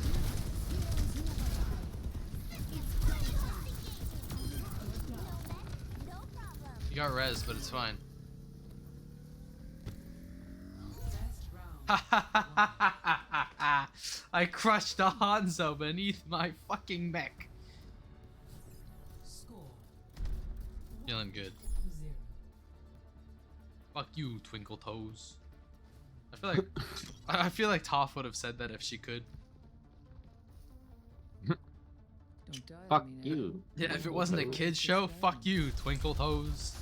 You got res, but it's fine. I I crushed a Hanzo beneath my fucking mech. Score Feeling good. 0. Fuck you, Twinkle Toes. I feel like Toph would have said that if she could. Don't die Fuck on me now. you. Yeah, if it wasn't a kids show, fuck you, Twinkle Toes.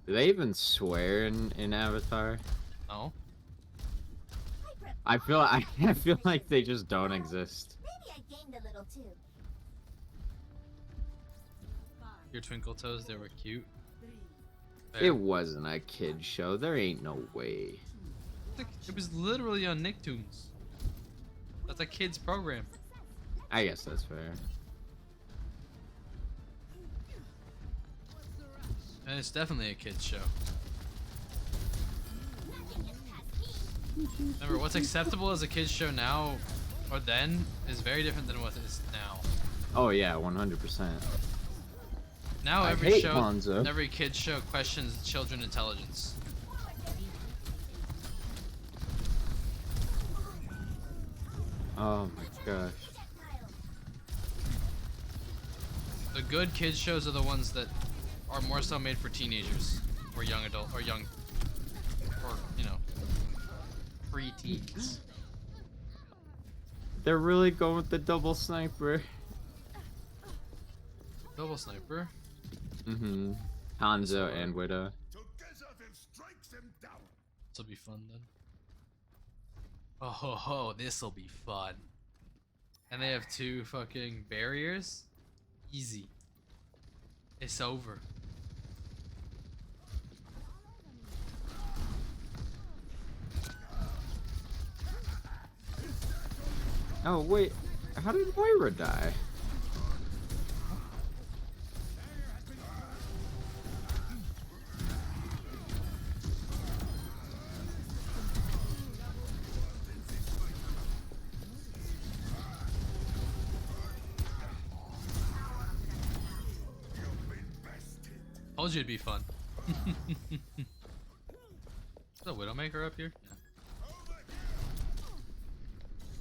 Do they even swear in Avatar? No. I feel like they just don't exist. Maybe I gained a little too. Your Twinkle Toes, they were cute. It wasn't a kid show. There ain't no way. It was literally on Nicktoons. That's a kids program. I guess that's fair. And it's definitely a kids show. Remember, what's acceptable as a kids show now or then is very different than what is now. Oh yeah, 100%. Now I every hate show, Hanzo. every kids show questions children intelligence. Oh my gosh. The good kids shows are the ones that are more so made for teenagers or young adult or young or pre-teens. They're really going with the double sniper. Double sniper. Mm-hmm. Hanzo and Widow. This'll be fun then. Oh ho ho, this'll be fun. And they have 2 fucking barriers. Easy. It's over. Oh wait, how did Moira die? Told you it'd be fun. Is the Widowmaker up here?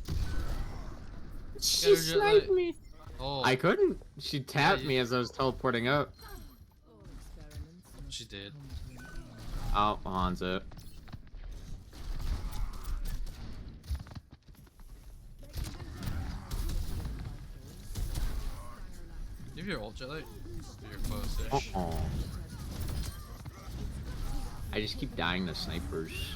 Yeah. She sniped me. Oh. I couldn't. She tapped me as I was teleporting up. She did. Oh, Hanzo. Give your ult, Jelly. You're close-ish. I just keep dying to snipers.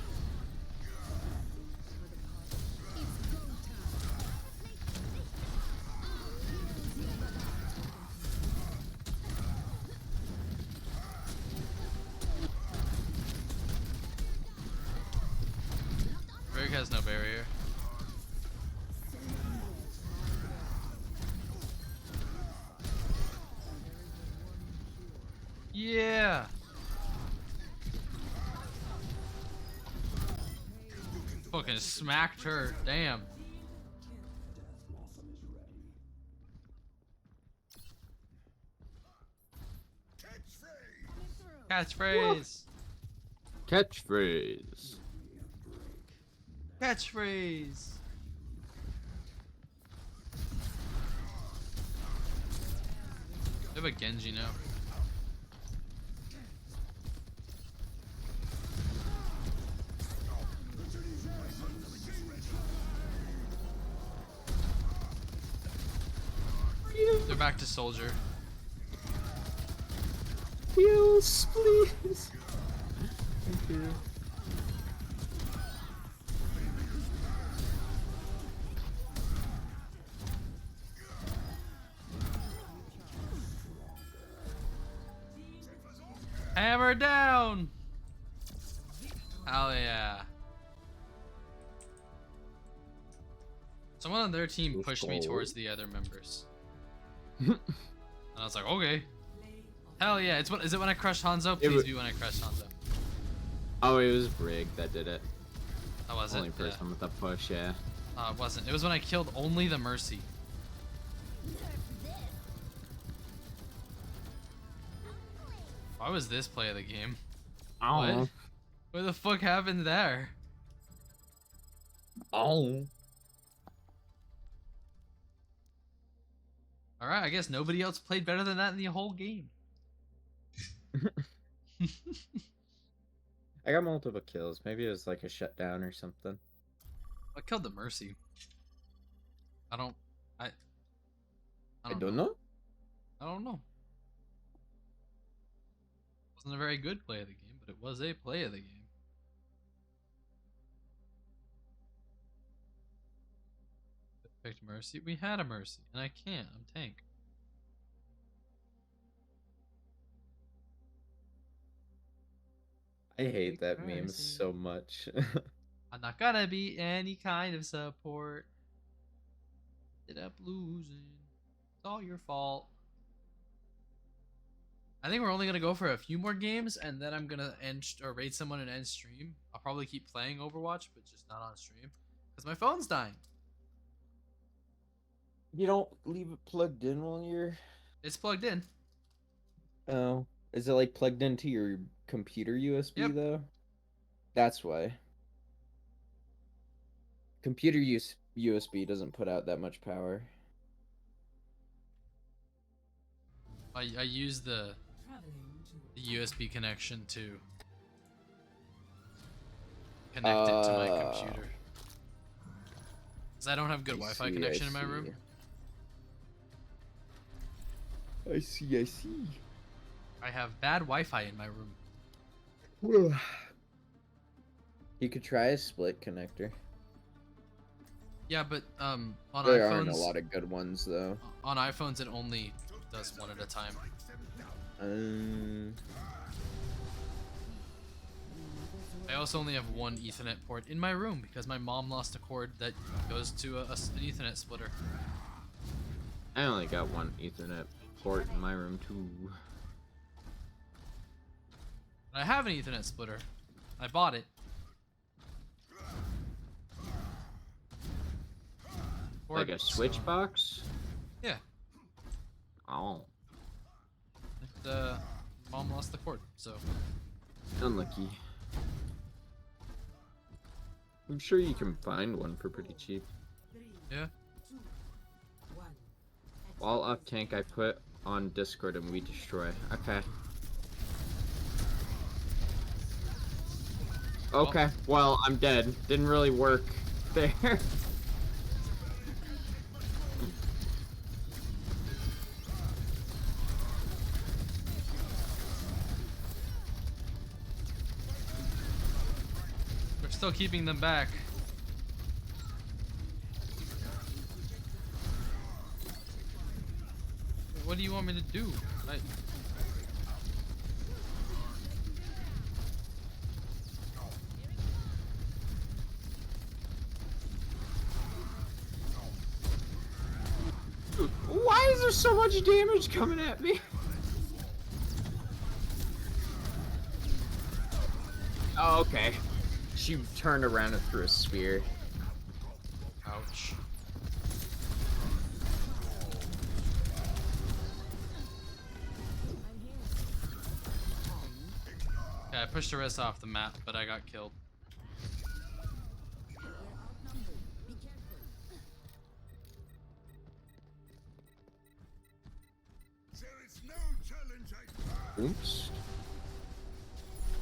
Rig has no barrier. Yeah. Fucking smacked her. Damn. Catchphrase. Catchphrase. Catchphrase. They have a Genji now. They're back to soldier. Heals, please. Thank you. Hammer down! Hell yeah. Someone on their team pushed me towards the other members. And I was like, okay. Hell yeah. Is it when I crushed Hanzo? Please be when I crushed Hanzo. Oh, it was Brig that did it. That was Only it? person with the push, yeah. It wasn't. It was when I killed only the Mercy. Why was this play of the game? I don't know. What the fuck happened there? Oh. All right, I guess nobody else played better than that in the whole game. I got multiple kills. Maybe it was like a shutdown or something. I killed the Mercy. I don't I don't know. I don't know. Wasn't a very good play of the game, but it was a play of the game. Picked Mercy. We had a Mercy, and I can't. I'm tank. I hate that meme so much. I'm not gonna be any kind of support. Ended up losing. It's all your fault. I think we're only gonna go for a few more games, and then I'm gonna end or raid someone and end stream. I'll probably keep playing Overwatch, but just not on stream because my phone's dying. You don't leave it plugged in while you're... It's plugged in. Oh. Is it like plugged into your computer USB though? That's why. Computer USB doesn't put out that much power. I use the USB connection to connect it to my computer. Because I don't have good Wi-Fi connection in my room. I see, I see. I have bad Wi-Fi in my room. You could try a split connector. Yeah, but on there iPhones, aren't a lot of good ones though. On iPhones, it only does one at a time. I also only have one Ethernet port in my room because my mom lost a cord that goes to an Ethernet splitter. I only got one Ethernet port in my room too. I have an Ethernet splitter. I bought it. Like a switch box? Yeah. Oh. Mom lost the cord, so. Unlucky. I'm sure you can find one for pretty cheap. Yeah. While up tank, I put on Discord and we destroy. Okay. Okay, well, I'm dead. Didn't really work there. We're still keeping them back. What do you want me to do? Why is there so much damage coming at me? Oh, okay. She turned around and threw a spear. Ouch. Okay, I pushed the rest off the map, but I got killed. Oops.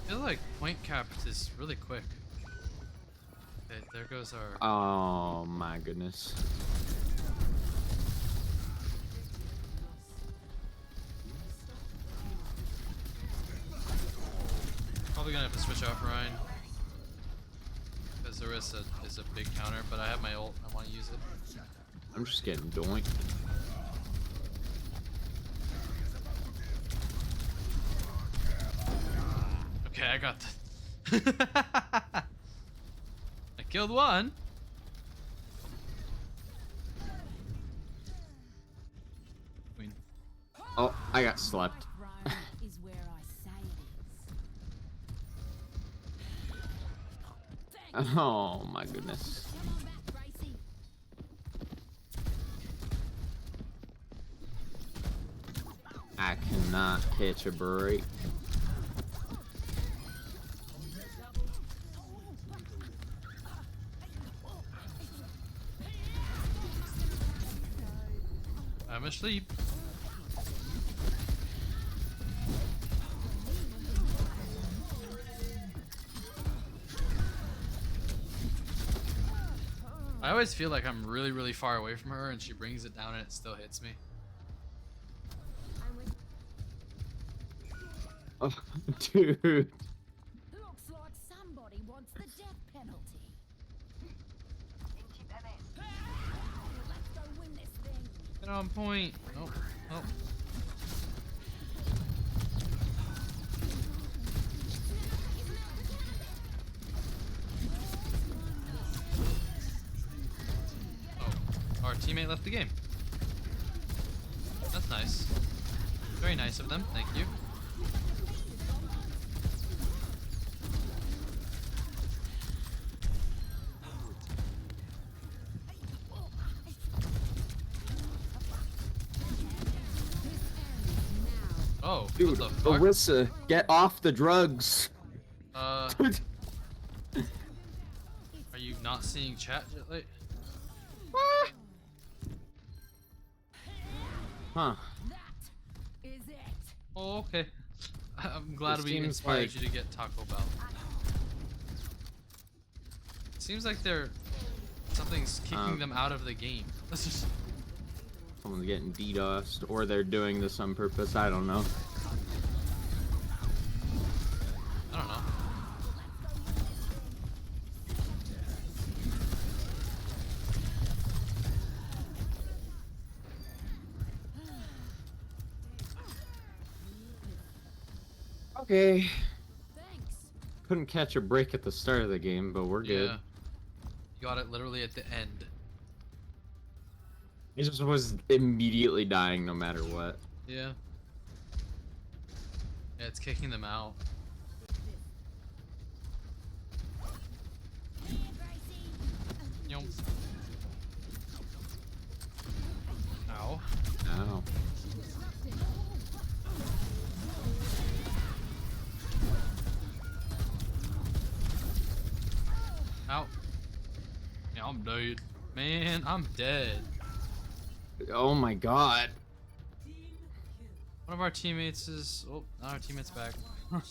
I feel like point cap is really quick. Okay, there goes our... Oh my goodness. Probably gonna have to switch off Ryan. Because Orisa is a big counter, but I have my ult. I want to use it. I'm just getting doinked. Okay, I got that. I killed one. Queen. Oh, I got slept. Oh my goodness. I cannot catch a break. I'm asleep. I always feel like I'm really, really far away from her and she brings it down and it still hits me. Oh, dude. Looks like somebody wants the death penalty. Let's go win this thing. Get on point. Oh, oh. Oh, our teammate left the game. That's nice. Very nice of them. Thank you. Oh, dude, what the fuck? Alyssa, get off the drugs. Are you not seeing chat yet? Like? Huh. Oh, okay. I'm glad It we seems inspired like- you to get Taco Bell. Seems like something's kicking them out of the game. Someone's getting DDoSed, or they're doing this on purpose. I don't know. I don't know. Okay. Couldn't catch a break at the start of the game, but we're good. Yeah. You got it literally at the end. It just was immediately dying no matter what. Yeah. Yeah, it's kicking them out. Yum. Ow. Ow. Ow. Yeah, I'm dead. Man, I'm dead. Oh my god. One of our teammates is... Oh, not our teammate's back. Time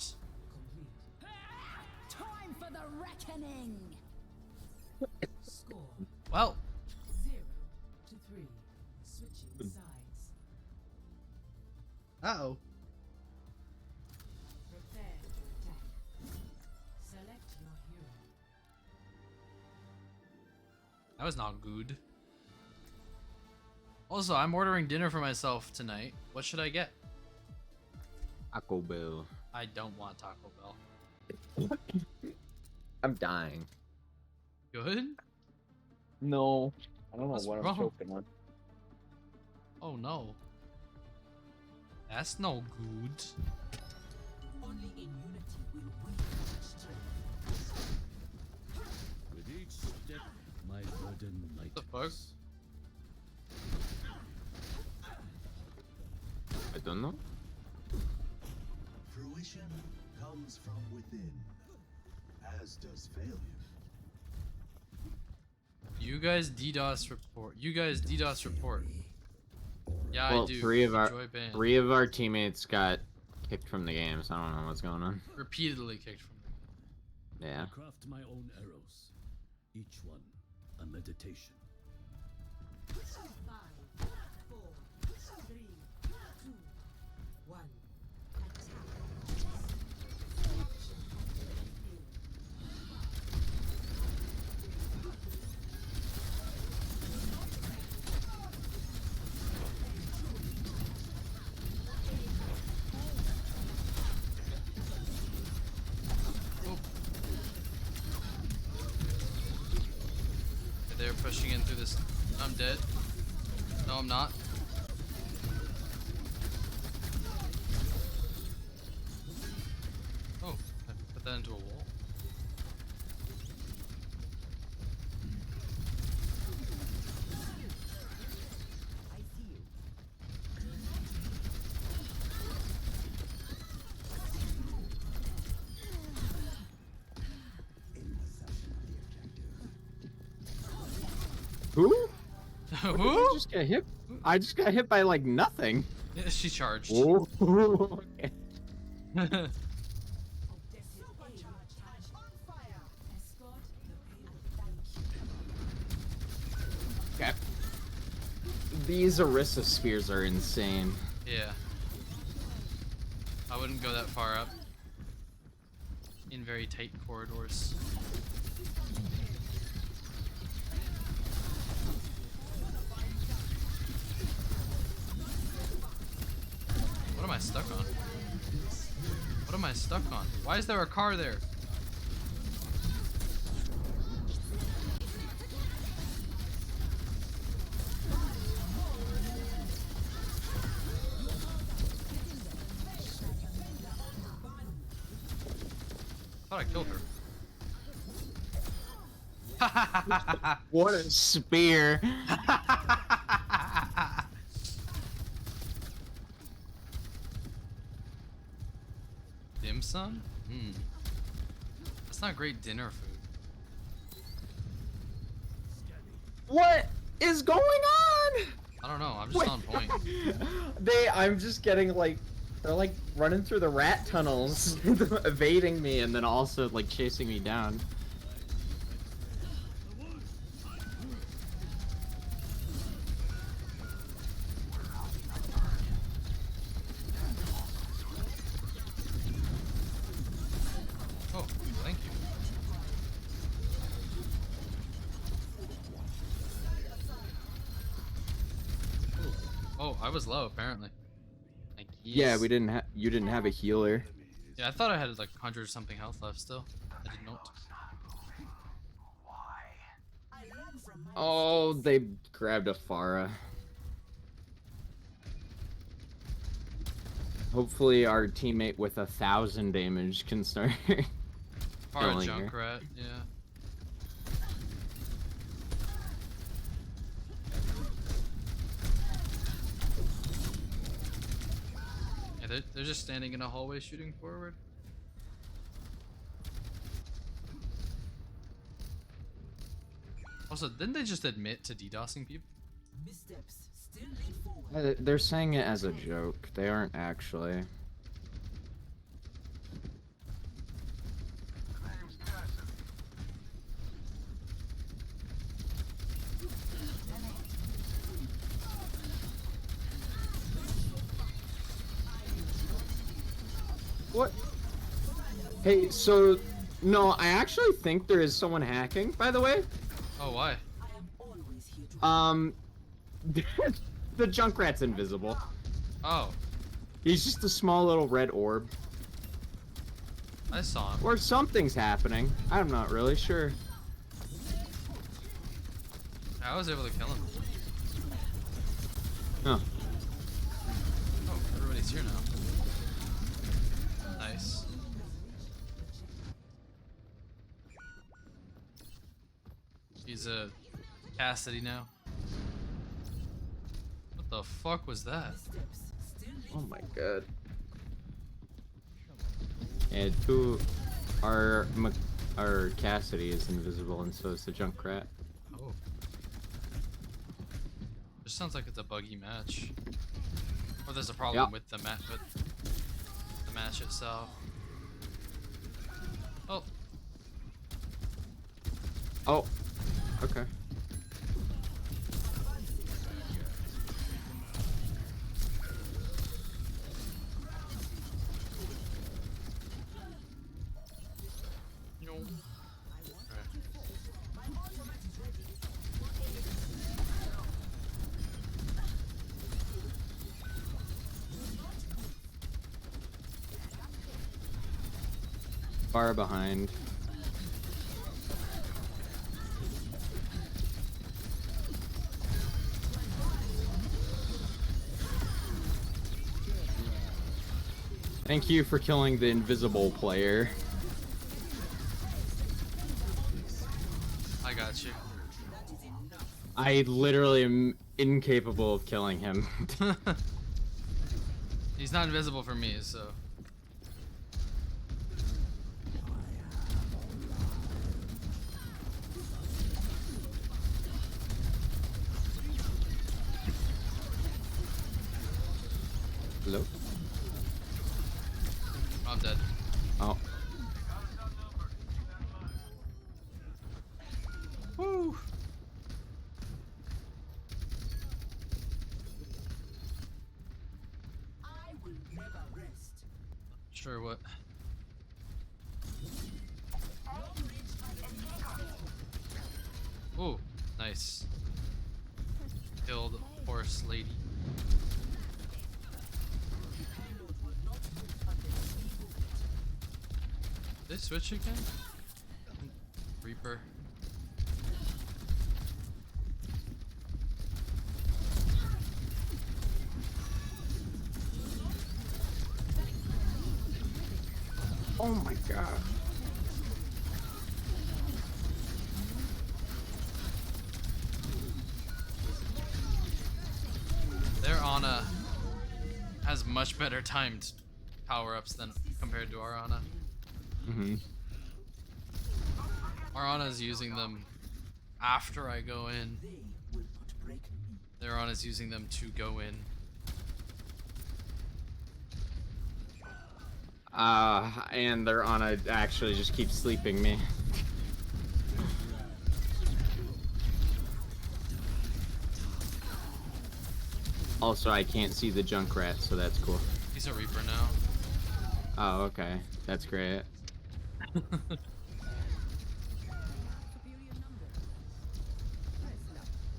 for the reckoning. Well. 0 to 3. Switching sides. Uh-oh. Prepare to attack. Select your hero. That was not good. Also, I'm ordering dinner for myself tonight. What should I get? Taco Bell. I don't want Taco Bell. I'm dying. Good? No. I don't know What's what wrong? I'm choking on. Oh no. That's no good. Only in unity will we reach strength. With each step, my burden lightens. The fuck? I don't know. Fruition comes from within, as does failure. You guys DDoS report. You guys DDoS report. Yeah, Well, I do. three of our teammates got kicked from the game, so I don't know what's going on. Repeatedly kicked from the Yeah. I craft my own arrows, each one a meditation. 5, 4, 3, 2, 1. They're pushing in through this. I'm dead. No, I'm not. Oh, I put that into a wall. Who? What did I just get hit? I just got hit by like nothing. Yeah, she charged. Whoa. Okay. Okay. These Orisa spears are insane. Yeah. I wouldn't go that far up. In very tight corridors. What am I stuck on? What am I stuck on? Why is there a car there? I thought I killed her. What a spear. Dim sum? That's not great dinner food. What is going on? I don't know. I'm just on point. I'm just getting like, they're like running through the rat tunnels, evading me, and then also like chasing me down. Oh, thank you. Oh, I was low apparently. Like, Yeah, we didn't have. You didn't have a healer. Yeah, I thought I had like 100 something health left still. I did not. Oh, they grabbed a Farah. Hopefully, our teammate with 1,000 damage can start. Or a killing her. Junkrat, yeah. Yeah, they're just standing in a hallway shooting forward. Also, didn't they just admit to DDoSing people? Missteps still lead forward. They're saying it as a joke. They aren't actually. What? Hey, so no, I actually think there is someone hacking, by the way. Oh, why? The Junkrat's invisible. Oh. He's just a small little red orb. I saw him. Or something's happening. I'm not really sure. I was able to kill him. Huh. Oh, everybody's here now. Nice. He's a Cassidy now. What the fuck was that? Oh my god. And our Cassidy is invisible, and so is the Junkrat. Oh. This sounds like it's a buggy match. Or there's a problem with the match itself. Oh. Oh. Okay. Far behind. Thank you for killing the invisible player. I got you. I literally am incapable of killing him. He's not invisible for me, so. Hello? I'm dead. Oh. Woo! I will never rest. Sure what. Ooh, nice. Killed horse lady. Did they switch again? Reaper. Oh my god. Their Ana has much better timed power-ups than compared to our Ana. Mm-hmm. Our Ana's using them after I go in. Their Ana's using them to go in. And their Ana actually just keeps sleeping me. Also, I can't see the Junkrat, so that's cool. He's a Reaper now. Oh, okay. That's great.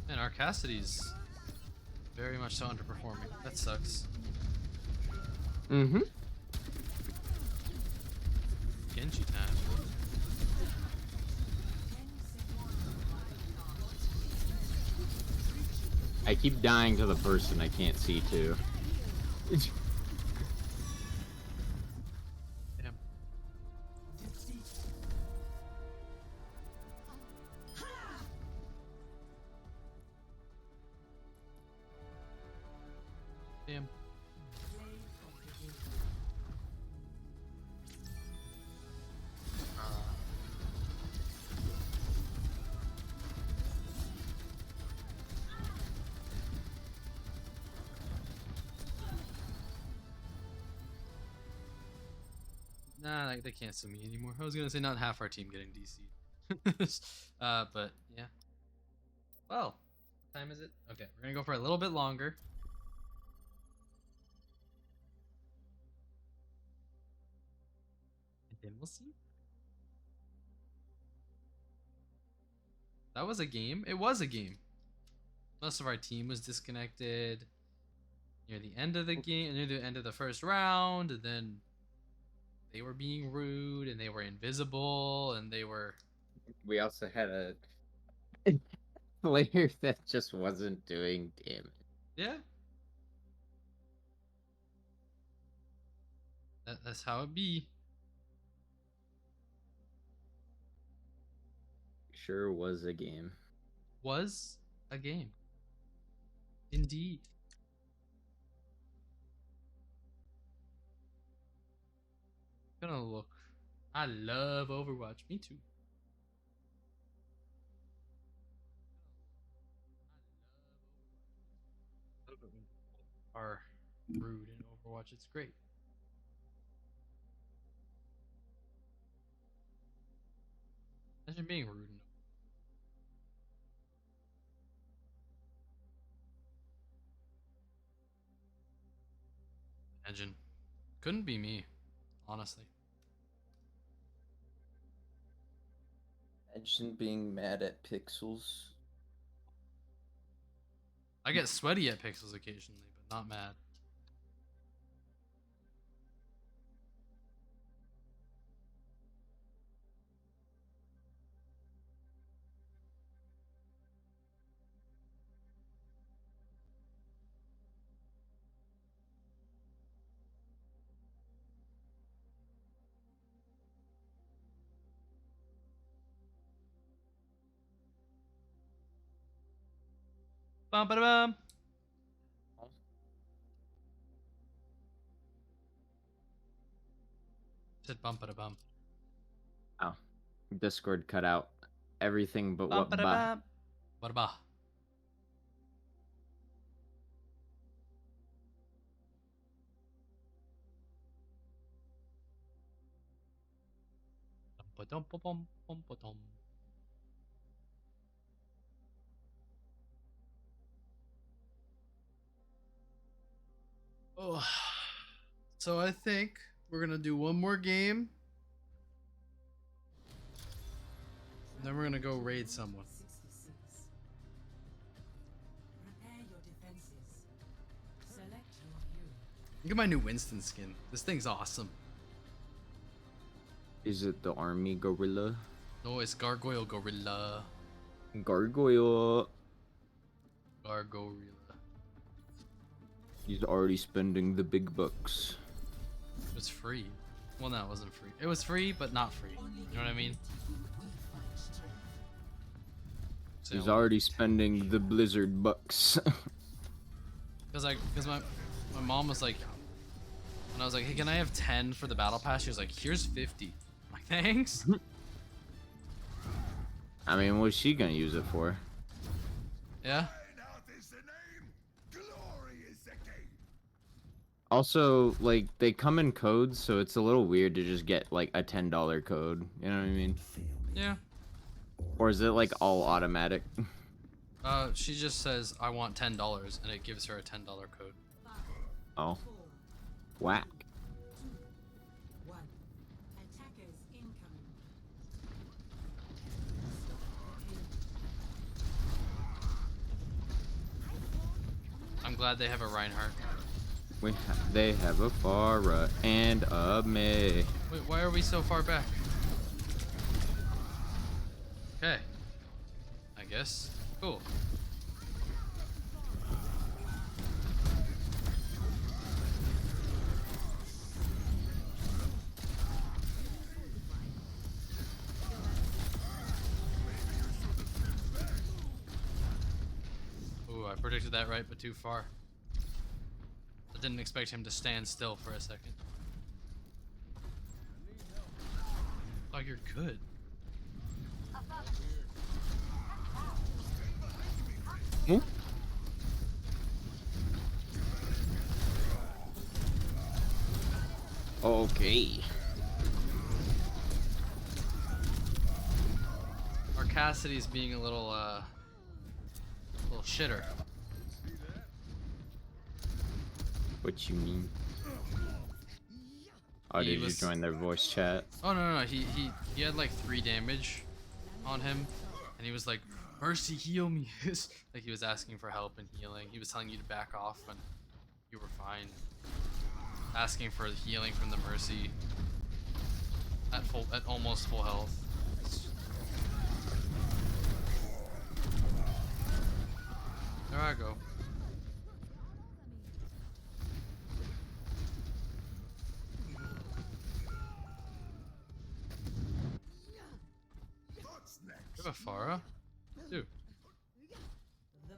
And our Cassidy's very much so underperforming. That sucks. Mm-hmm. Genji time. I keep dying to the person I can't see too. Damn. Damn. Nah, they can't see me anymore. I was gonna say not half our team getting DC. But yeah. Well, what time is it? Okay, we're gonna go for a little bit longer. And then we'll see. That was a game. It was a game. Most of our team was disconnected near the end of the game, near the end of the first round, and then they were being rude, and they were invisible, and they were. We also had a player that just wasn't doing damage. Yeah. That's how it be. Sure was a game. Was a game. Indeed. Gonna look. I love Overwatch. Me too. Are rude in Overwatch. It's great. Imagine being rude in Imagine. Couldn't be me, honestly. Imagine being mad at pixels. I get sweaty at pixels occasionally, but not mad. Bum ba bum. Said bum ba bum. Oh, Discord cut out everything but Bum what ba ba. bum. What ba? ba-dum, ba-bum, bum, ba-dum. Oh, so I think we're gonna do one more game, and then we're gonna go raid someone. 66. Prepare your defenses. Select your hero. Look at my new Winston skin. This thing's awesome. Is it the army gorilla? No, it's Gargoyle Gorilla. Gargoyle. Gargoyle. He's already spending the big bucks. It was free. Well, no, it wasn't free. It was free, but not free. You know what I mean? So, He's already spending the Blizzard bucks. Cause my mom was like, when I was like, hey, can I have 10 for the battle pass? She was like, here's 50. I'm like, thanks. I mean, what's she gonna use it for? Yeah. Also, like, they come in codes, so it's a little weird to just get, like, a $10 code. You know what I mean? Yeah. Or is it, like, all automatic? She just says, I want $10, and it gives her a $10 code. Oh. Whack. 1. Attackers incoming. I'm glad they have a Reinhardt. They have a Pharah and a Mei. Wait, why are we so far back? Okay. I guess. Cool. Ooh, I predicted that right, but too far. I didn't expect him to stand still for a second. Oh, you're good. Hmm? Okay. Our Cassidy's being a little shitter. What you mean? Oh, He did was- you join their voice chat? Oh no. He had like 3 damage on him, and he was like, "Mercy, heal me!" Like he was asking for help and healing. He was telling you to back off when you were fine. Asking for healing from the Mercy at almost full health. There I go. You have a Pharah? Dude.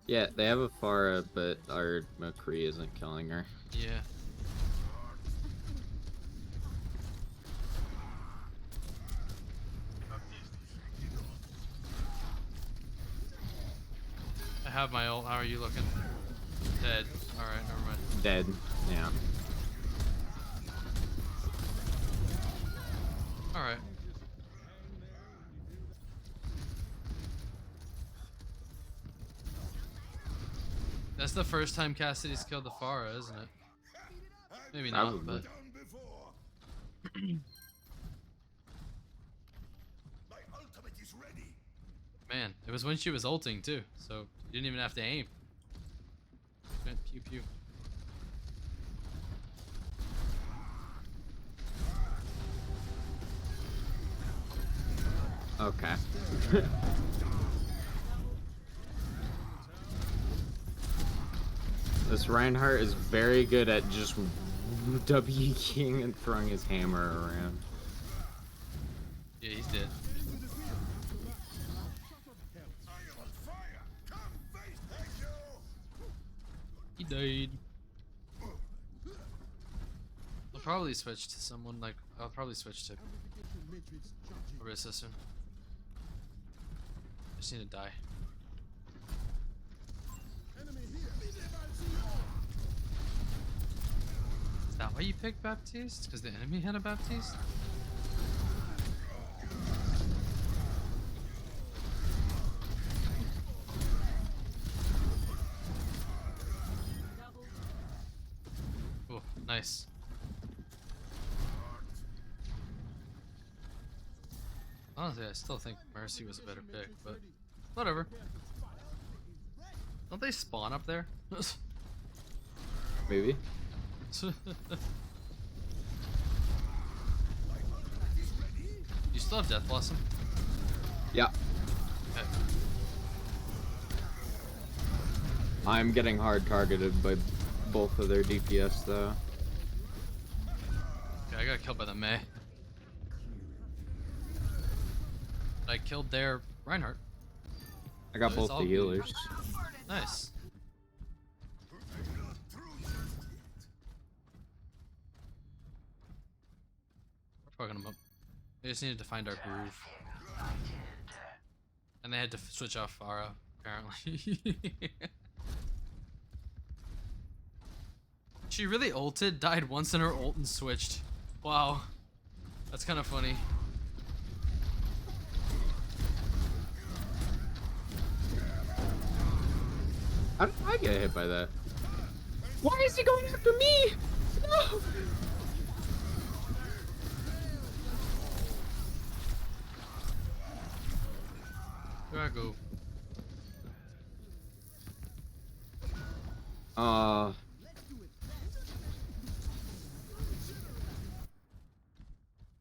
Yeah, they have a Pharah, but our McCree isn't killing her. Yeah. I have my ult. How are you looking? Dead. Alright, never mind. Dead. Yeah. Alright. That's the first time Cassidy's killed the Pharah, isn't it? Maybe not, but... Man, it was when she was ulting too, so you didn't even have to aim. Went pew pew. Okay. This Reinhardt is very good at just W-keying and throwing his hammer around. Yeah, he's dead. He died. I'll probably switch to someone like I'll probably switch to a assistant. I just need to die. Is that why you picked Baptiste? Because the enemy had a Baptiste? Nice. Honestly, I still think Mercy was a better pick, but whatever. Don't they spawn up there? Maybe. You still have Death Blossom? Yeah. Okay. I'm getting hard targeted by both of their DPS though. Okay, I got killed by the Mei. I killed their Reinhardt. I got So it's both all the good. healers. Nice. We're fucking them up. They just needed to find our groove. And they had to switch off Pharah, apparently. She really ulted, died once in her ult and switched. Wow. That's kind of funny. How did I get hit by that? Why is he going after me? No! Here I go.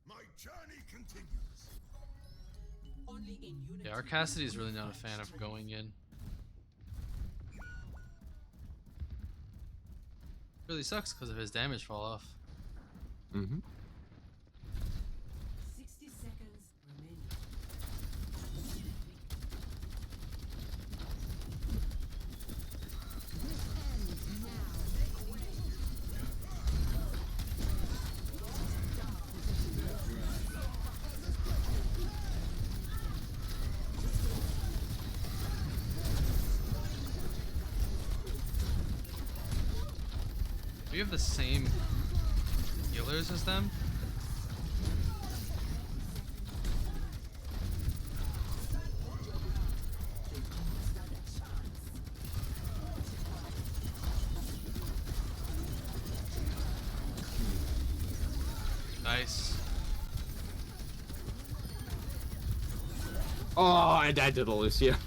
My journey continues. Only in unity. Yeah, our Cassidy is really not a fan of going in. Really sucks because of his damage fall off. Mm-hmm. 60 seconds remaining. Do you have the same healers as them? Nice. Oh, I died to the Lucia.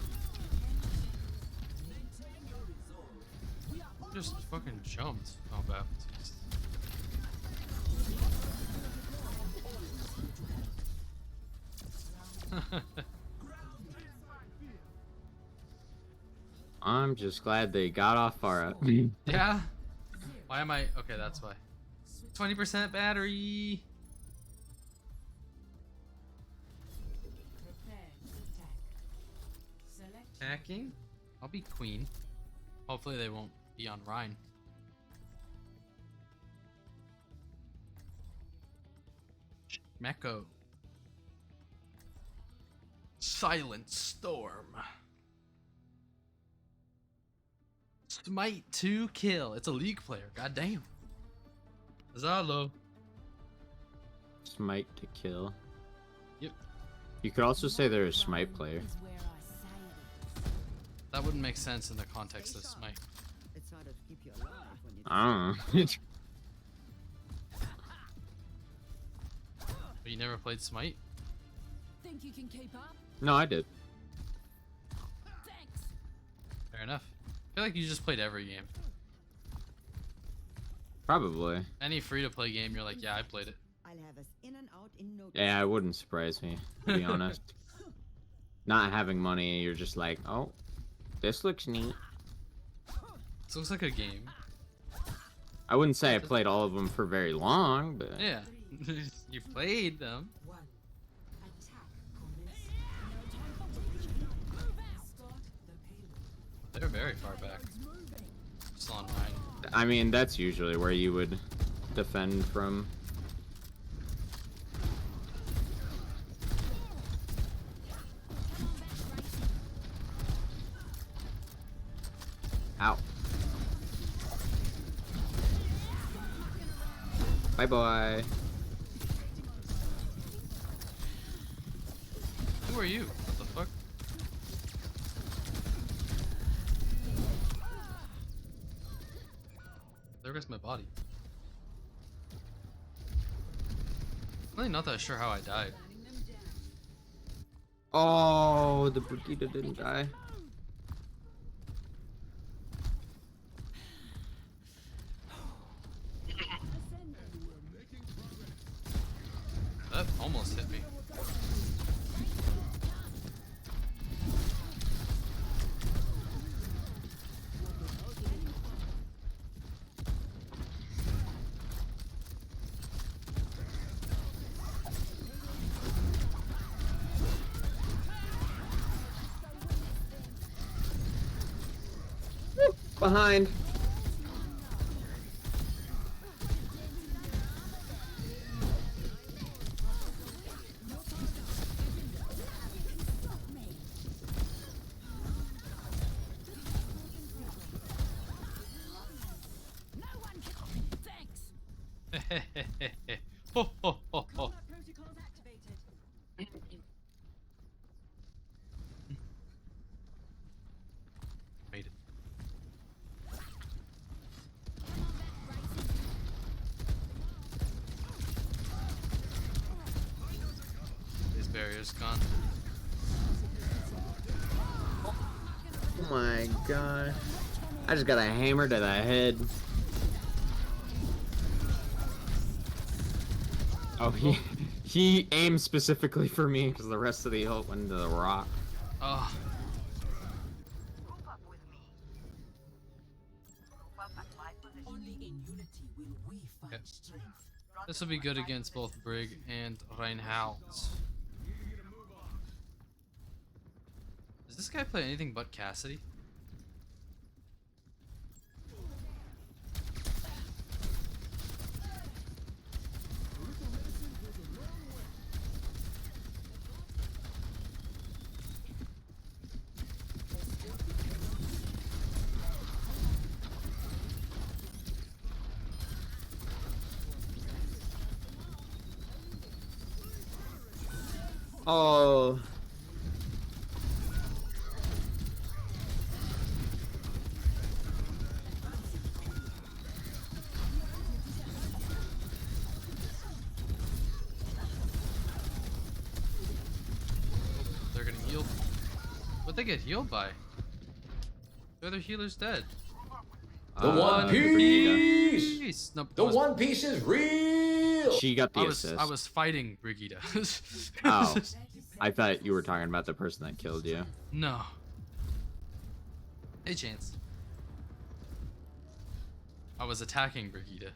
Just fucking jumped. Oh, Baptiste. I'm just glad they got off Pharah. Yeah? Why am I... Okay, that's why. 20% battery! Prepare to attack. Select Attacking? I'll be queen. Hopefully they won't be on Rhine. Meko. Silent Storm. Smite 2 kill. It's a league player. Goddamn. Zalo. Smite to kill. Yep. You could also say they're a Smite player. That wouldn't make sense in the context of Smite. It's harder to keep you alive when you I don't know. But you never played Smite? Think you can keep up? No, I did. Thanks. Fair enough. I feel like you just played every game. Probably. Any free-to-play game, you're like, yeah, I played it. I'll have us in and out in no Yeah, it wouldn't surprise me, to be honest. Not having money, you're just like, oh, this looks neat. This looks like a game. I wouldn't say I played all of them for very long, but Yeah. You played them. They're very far back. Still on Rhine. I mean, that's usually where you would defend from. Ow. Bye bye. Who are you? What the fuck? There goes my body. Really not that sure how I died. Oh, the Brigitte didn't die. That almost hit me. Behind. Ho, ho, ho, ho. Made it. This barrier's gone. Oh my god. I just got a hammer to the head. Oh, he aimed specifically for me because the rest of the ult went into the rock. Oh. Only in unity will we find Okay. strength. This will be good against both Brig and Reinhardt. Does this guy play anything but Cassidy? Oh. They're getting healed. What'd they get healed by? The other healer's dead. The One Piece! No, The One Piece is real! She got the I assist. was fighting Brigitte. Oh. I thought you were talking about the person that killed you. No. Hey, Chance. I was attacking Brigitte.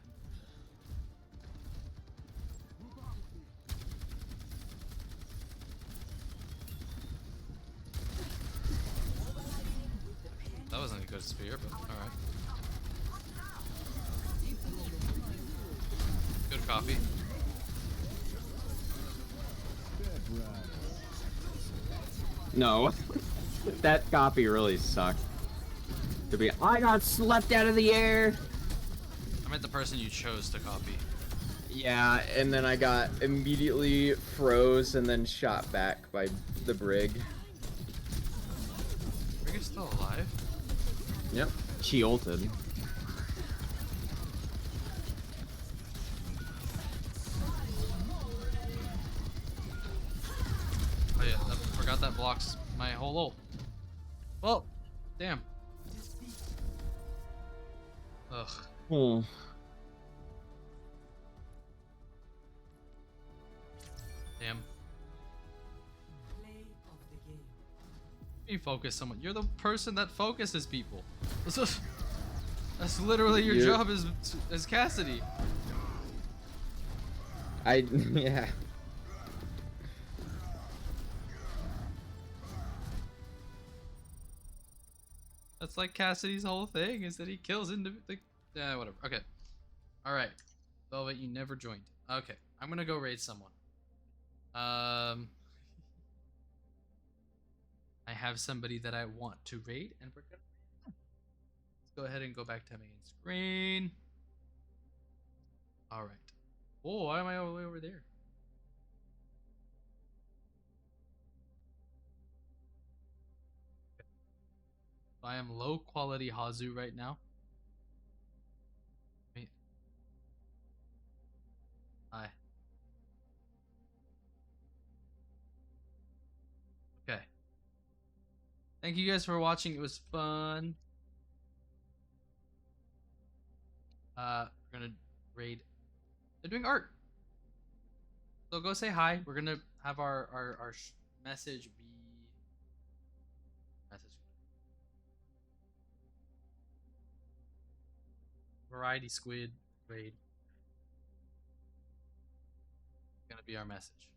That wasn't a good spear, but alright. Good copy. No. That copy really sucked. To be, I got slept out of the air. I meant the person you chose to copy. Yeah, and then I got immediately froze and then shot back by the Brig. Brigitte's still alive? Yep. She ulted. Oh yeah, I forgot that blocks my whole ult. Well, damn. Ugh. Oh. Damn. Play of the game. You focus someone. You're the person that focuses people. That's literally your job as Cassidy. Yeah. That's like Cassidy's whole thing is that he kills yeah, whatever. Okay. All right. Velvet, you never joined. Okay. I'm gonna go raid someone. I have somebody that I want to raid, and we're gonna. Let's go ahead and go back to main screen. All right. Oh, why am I all the way over there? I am low quality Hazu right now. Wait. Hi. Thank you guys for watching. It was fun. We're gonna raid. They're doing art. So go say hi. We're gonna have our message be variety squid raid. Gonna be our message.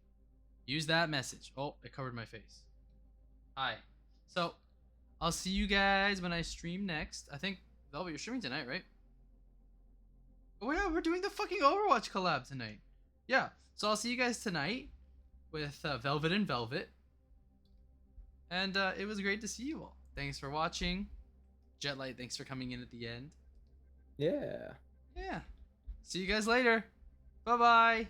Use that message. Oh, it covered my face. Hi. So I'll see you guys when I stream next. I think Velvet, you're streaming tonight, right? Oh yeah, we're doing the fucking Overwatch collab tonight. Yeah. So I'll see you guys tonight with Velvet and Velvet. And it was great to see you all. Thanks for watching. Jetlight, thanks for coming in at the end. Yeah. Yeah. See you guys later. Bye-bye.